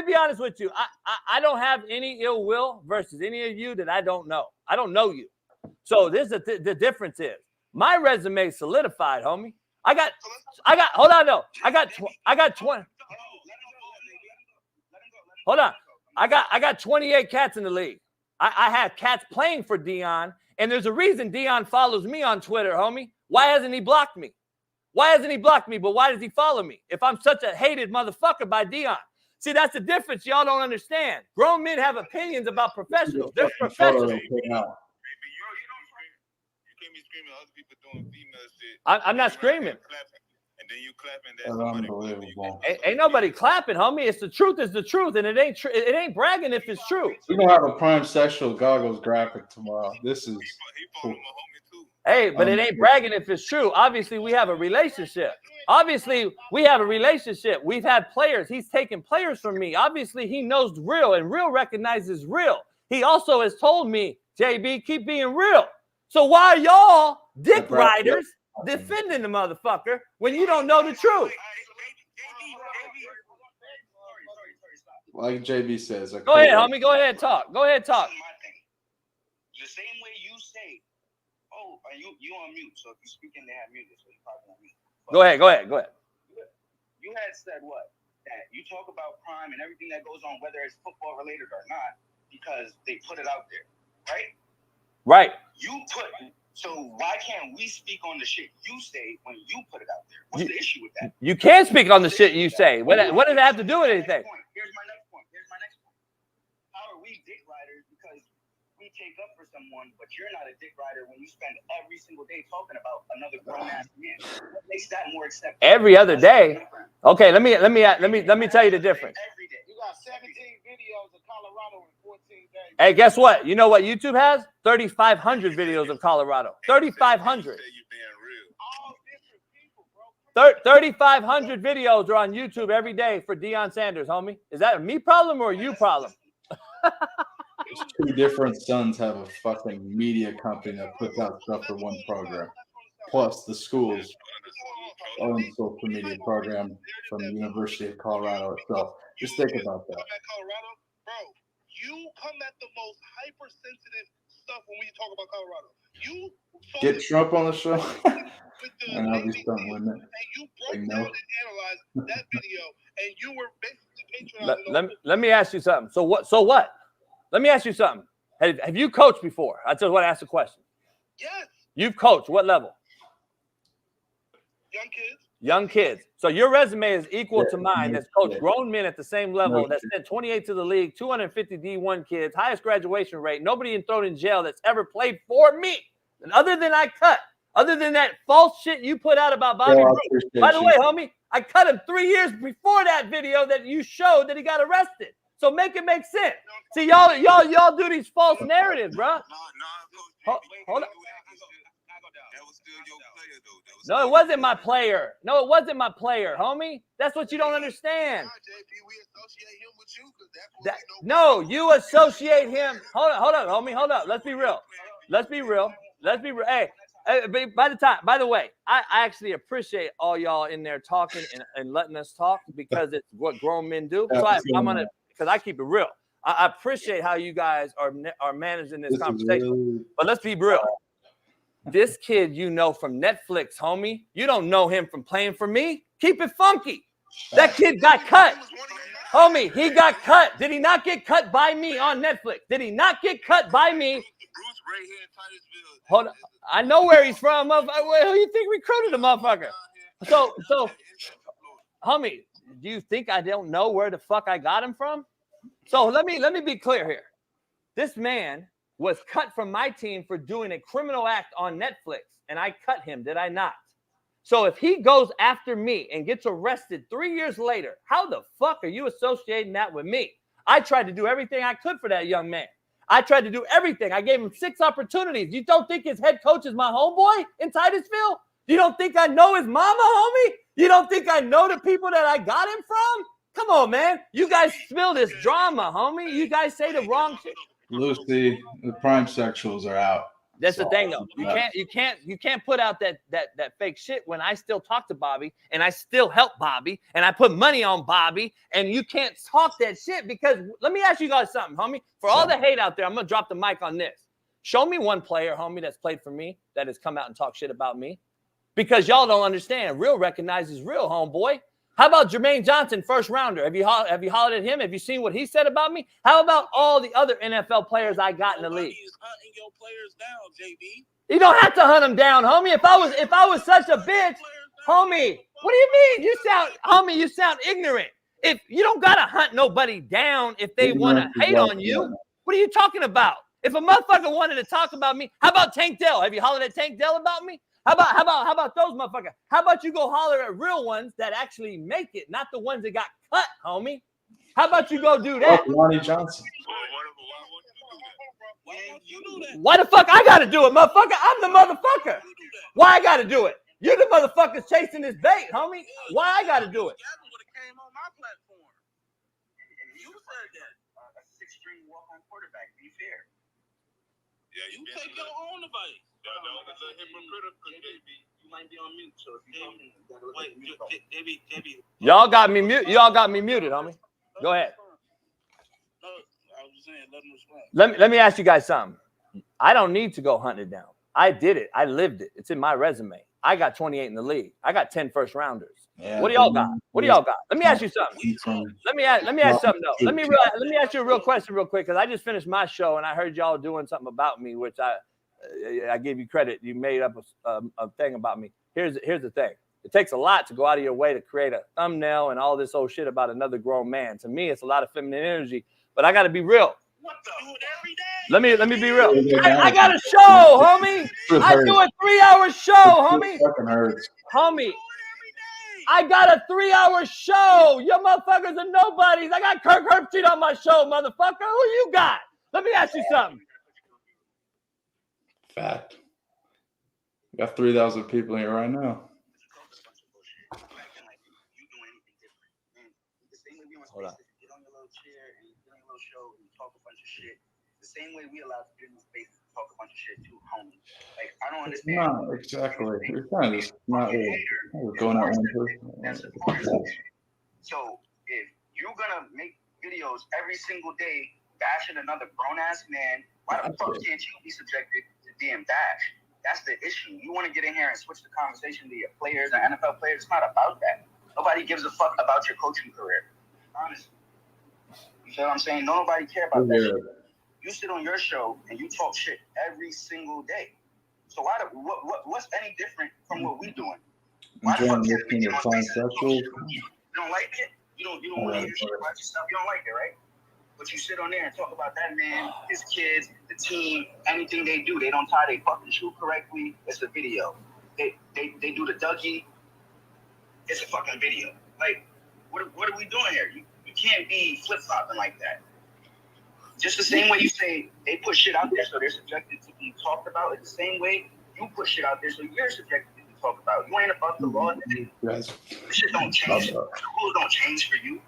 be honest with you. I don't have any ill will versus any of you that I don't know. I don't know you. So this is the difference is my resume is solidified, homie. I got hold on though. I got 20. Hold on. I got 28 cats in the league. I have cats playing for Dion, and there's a reason Dion follows me on Twitter, homie. Why hasn't he blocked me? But why does he follow me? If I'm such a hated motherfucker by Dion. See, that's the difference y'all don't understand. Grown men have opinions about professionals. They're professionals. I'm not screaming. Unbelievable. Ain't nobody clapping, homie. It's the truth is the truth, and it ain't bragging if it's true. We're gonna have a prime sexual goggles graphic tomorrow. This is cool. Hey, but it ain't bragging if it's true. Obviously, we have a relationship. We've had players. He's taken players from me. Obviously, he knows real, and real recognizes real. He also has told me, JB, keep being real. So why are y'all dick riders defending the motherfucker when you don't know the truth? Like JB says. Go ahead, homie. Go ahead, talk. The same way you say, oh, you on mute. So if you speak in there, muted. So you probably on mute. Go ahead. You had said what? That you talk about crime and everything that goes on, whether it's football related or not, because they put it out there, right? Right. So why can't we speak on the shit you say when you put it out there? What's the issue with that? You can speak on the shit you say. What does it have to do with anything? Here's my next point. How are we dick riders because we take up for someone, but you're not a dick rider when you spend every single day talking about another grown ass man? What makes that more acceptable? Every other day. Okay, let me tell you the difference. Every day. You got 17 videos of Colorado in 14 days. Hey, guess what? You know what YouTube has? 3,500 videos of Colorado. 3,500. 3,500 videos are on YouTube every day for Deion Sanders, homie. Is that a me problem or a you problem? Two different sons have a fucking media company that puts out stuff for one program. Plus the schools own social media program from the University of Colorado itself. Just think about that. You come at the most hypersensitive stuff when we talk about Colorado. You get Trump on the show, and I'll be done with it. And you broke down and analyzed that video, and you were basically patronizing. Let me ask you something. So what? Let me ask you something. Have you coached before? I just want to ask a question. Yes. You've coached what level? Young kids. So your resume is equal to mine. That's coached grown men at the same level. That's sent 28 to the league, 250 D1 kids, highest graduation rate. Nobody thrown in jail that's ever played for me. And other than that false shit you put out about Bobby Brooks. By the way, homie, I cut him 3 years before that video that you showed that he got arrested. So make it make sense. See, y'all do these false narratives, bro. Hold on. No, it wasn't my player. Homie. That's what you don't understand. No, you associate him. Hold on, homie. Hold up. Let's be real. Hey, by the way, I actually appreciate all y'all in there talking and letting us talk because it's what grown men do. So if because I keep it real. I appreciate how you guys are managing this conversation. But let's be real. This kid you know from Netflix, homie. You don't know him from playing for me. Keep it funky. That kid got cut. Homie, he got cut. Did he not get cut by me on Netflix? Did he not get cut by me? Hold on. I know where he's from. Who you think recruited the motherfucker? So, homie, do you think I don't know where the fuck I got him from? So let me be clear here. This man was cut from my team for doing a criminal act on Netflix, and I cut him, did I not? So if he goes after me and gets arrested 3 years later, how the fuck are you associating that with me? I tried to do everything I could for that young man. I tried to do everything. I gave him 6 opportunities. You don't think his head coach is my homeboy in Titusville? You don't think I know his mama, homie? You don't think I know the people that I got him from? Come on, man. You guys spill this drama, homie. You guys say the wrong shit. Lucy, the prime sexuals are out. That's the thing, though. You can't put out that fake shit when I still talk to Bobby and I still help Bobby and I put money on Bobby, and you can't talk that shit because let me ask you guys something, homie. For all the hate out there, I'm gonna drop the mic on this. Show me one player, homie, that's played for me that has come out and talked shit about me, because y'all don't understand. Real recognizes real, homeboy. How about Jermaine Johnson, first rounder? Have you hollered at him? Have you seen what he said about me? How about all the other NFL players I got in the league? Hunting your players down, JB. You don't have to hunt them down, homie. If I was such a bitch, homie, what do you mean? You sound ignorant. If you don't gotta hunt nobody down if they want to hate on you, what are you talking about? If a motherfucker wanted to talk about me, how about Tank Dell? Have you hollered at Tank Dell about me? How about those motherfuckers? How about you go holler at real ones that actually make it, not the ones that got cut, homie? How about you go do that? Lonnie Johnson. Why the fuck I gotta do it, motherfucker? I'm the motherfucker. Why I gotta do it? You're the motherfuckers chasing this bait, homie. Why I gotta do it? A six-string walk-on quarterback. Be fair. Yeah, you take your own advice. You might be on mute, so if you're talking, you gotta look at the mute. JB. Y'all got me mute. Y'all got me muted, homie. Go ahead. No, I was saying, let him respond. Let me ask you guys something. I don't need to go hunt it down. I did it. I lived it. It's in my resume. I got 28 in the league. I got 10 first rounders. Yeah, what do y'all got? What do y'all got? Let me ask you something. Let me ask something though. Let me ask you a real question real quick, because I just finished my show and I heard y'all doing something about me, which I give you credit. You made up a thing about me. Here's the thing. It takes a lot to go out of your way to create a thumbnail and all this old shit about another grown man. To me, it's a lot of feminine energy, but I got to be real. Let me be real. I got a show, homie. I do a 3-hour show, homie. Homie, I got a 3-hour show. You motherfuckers are nobodies. I got Kirk Herbstreit on my show, motherfucker. Who you got? Let me ask you something. Fact. We got 3,000 people here right now. Hold on. Get on your little chair and get on your little show and talk a bunch of shit. The same way we allow to get in the space to talk a bunch of shit too, homie. Like, I don't understand. No, exactly. It's kind of just not really going out one person. So if you're gonna make videos every single day bashing another grown ass man, why the fuck can't you be subjected to being bashed? That's the issue. You want to get in here and switch the conversation to your players and NFL players. It's not about that. Nobody gives a fuck about your coaching career. Honestly. You feel what I'm saying? Nobody care about that shit. You sit on your show and you talk shit every single day. So what's any different from what we doing? Why the fuck can't we get on space and talk shit about you? You don't like it? You don't want to hear shit about yourself? You don't like it, right? But you sit on there and talk about that man, his kids, the team, anything they do. They don't tie their fucking shoe correctly. It's a video. They do the Dougie. It's a fucking video. Like, what are we doing here? You can't be flip-flopping like that. Just the same way you say they put shit out there so they're subjected to be talked about, it's the same way you put shit out there so you're subjected to be talked about. You ain't above the law. This shit don't change. The rules don't change for you.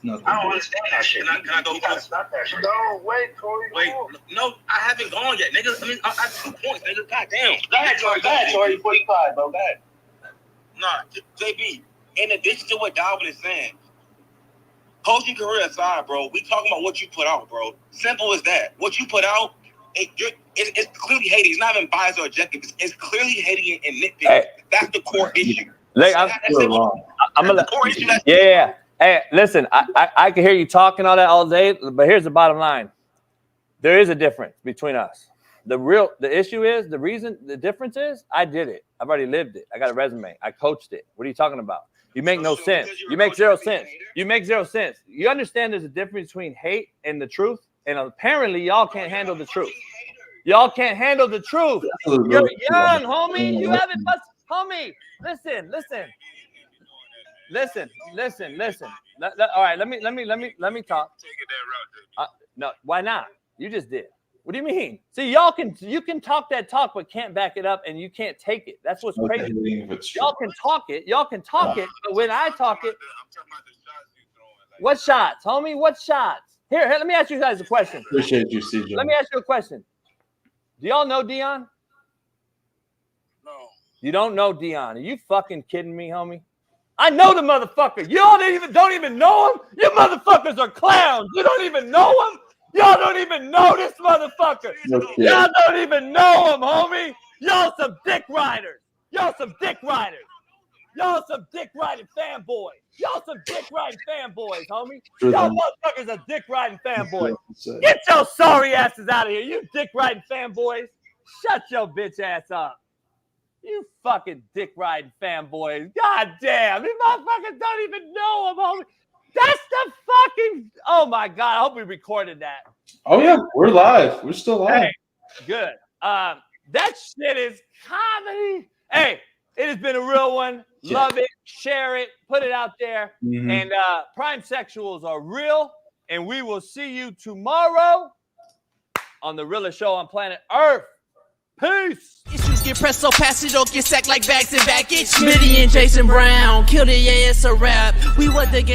I don't understand that shit. Can I go? You gotta stop that shit. No, wait, Corey. Wait, no, I haven't gone yet, nigga. I mean, I have 2 points, nigga. God damn. Go ahead, Tori. 45, bro. Go ahead. Nah, JB, in addition to what Darwin is saying, Coaching career aside, bro, we talking about what you put out, bro. Simple as that. What you put out, it's clearly hating. It's not even biased or objective. It's clearly hating and nitpicking. Hey. That's the core issue. I'm gonna. Yeah. Hey, listen. I can hear you talking all that all day, but here's the bottom line. There is a difference between us. The issue is the difference is I did it. I've already lived it. I got a resume. I coached it. What are you talking about? You make no sense. You make zero sense. You make zero sense. You understand there's a difference between hate and the truth, and apparently y'all can't handle the truth. Y'all can't handle the truth. You're young, homie. You haven't busted. Homie, listen. All right, let me talk. No, why not? You just did. What do you mean? See, you can talk that talk, but can't back it up, and you can't take it. That's what's crazy. Y'all can talk it, but when I talk it, what shots, homie? What shots? Here, let me ask you guys a question. Appreciate you, CJ. Let me ask you a question. Do y'all know Dion? No. You don't know Dion? Are you fucking kidding me, homie? I know the motherfucker. Y'all don't even know him. You motherfuckers are clowns. You don't even know him. Y'all don't even know this motherfucker. Y'all don't even know him, homie. Y'all some dick riders. Y'all some dick riding fanboys. Homie. Y'all motherfuckers are dick riding fanboys. Get your sorry asses out of here. You dick riding fanboys. Shut your bitch ass up. You fucking dick riding fanboys. God damn. These motherfuckers don't even know him, homie. That's the fucking. Oh my God. I hope we recorded that. Oh, yeah. We're live. We're still live. Hey, good. That shit is comedy. Hey, it has been a real one. Yeah. Love it. Share it. Put it out there. Mhm. And prime sexuals are real. And we will see you tomorrow on the realest show on planet Earth. Peace. Issues get pressed so fast it don't get sacked like bags and baggage. Smitty and Jason Brown, kill the it's a rap. We what the game.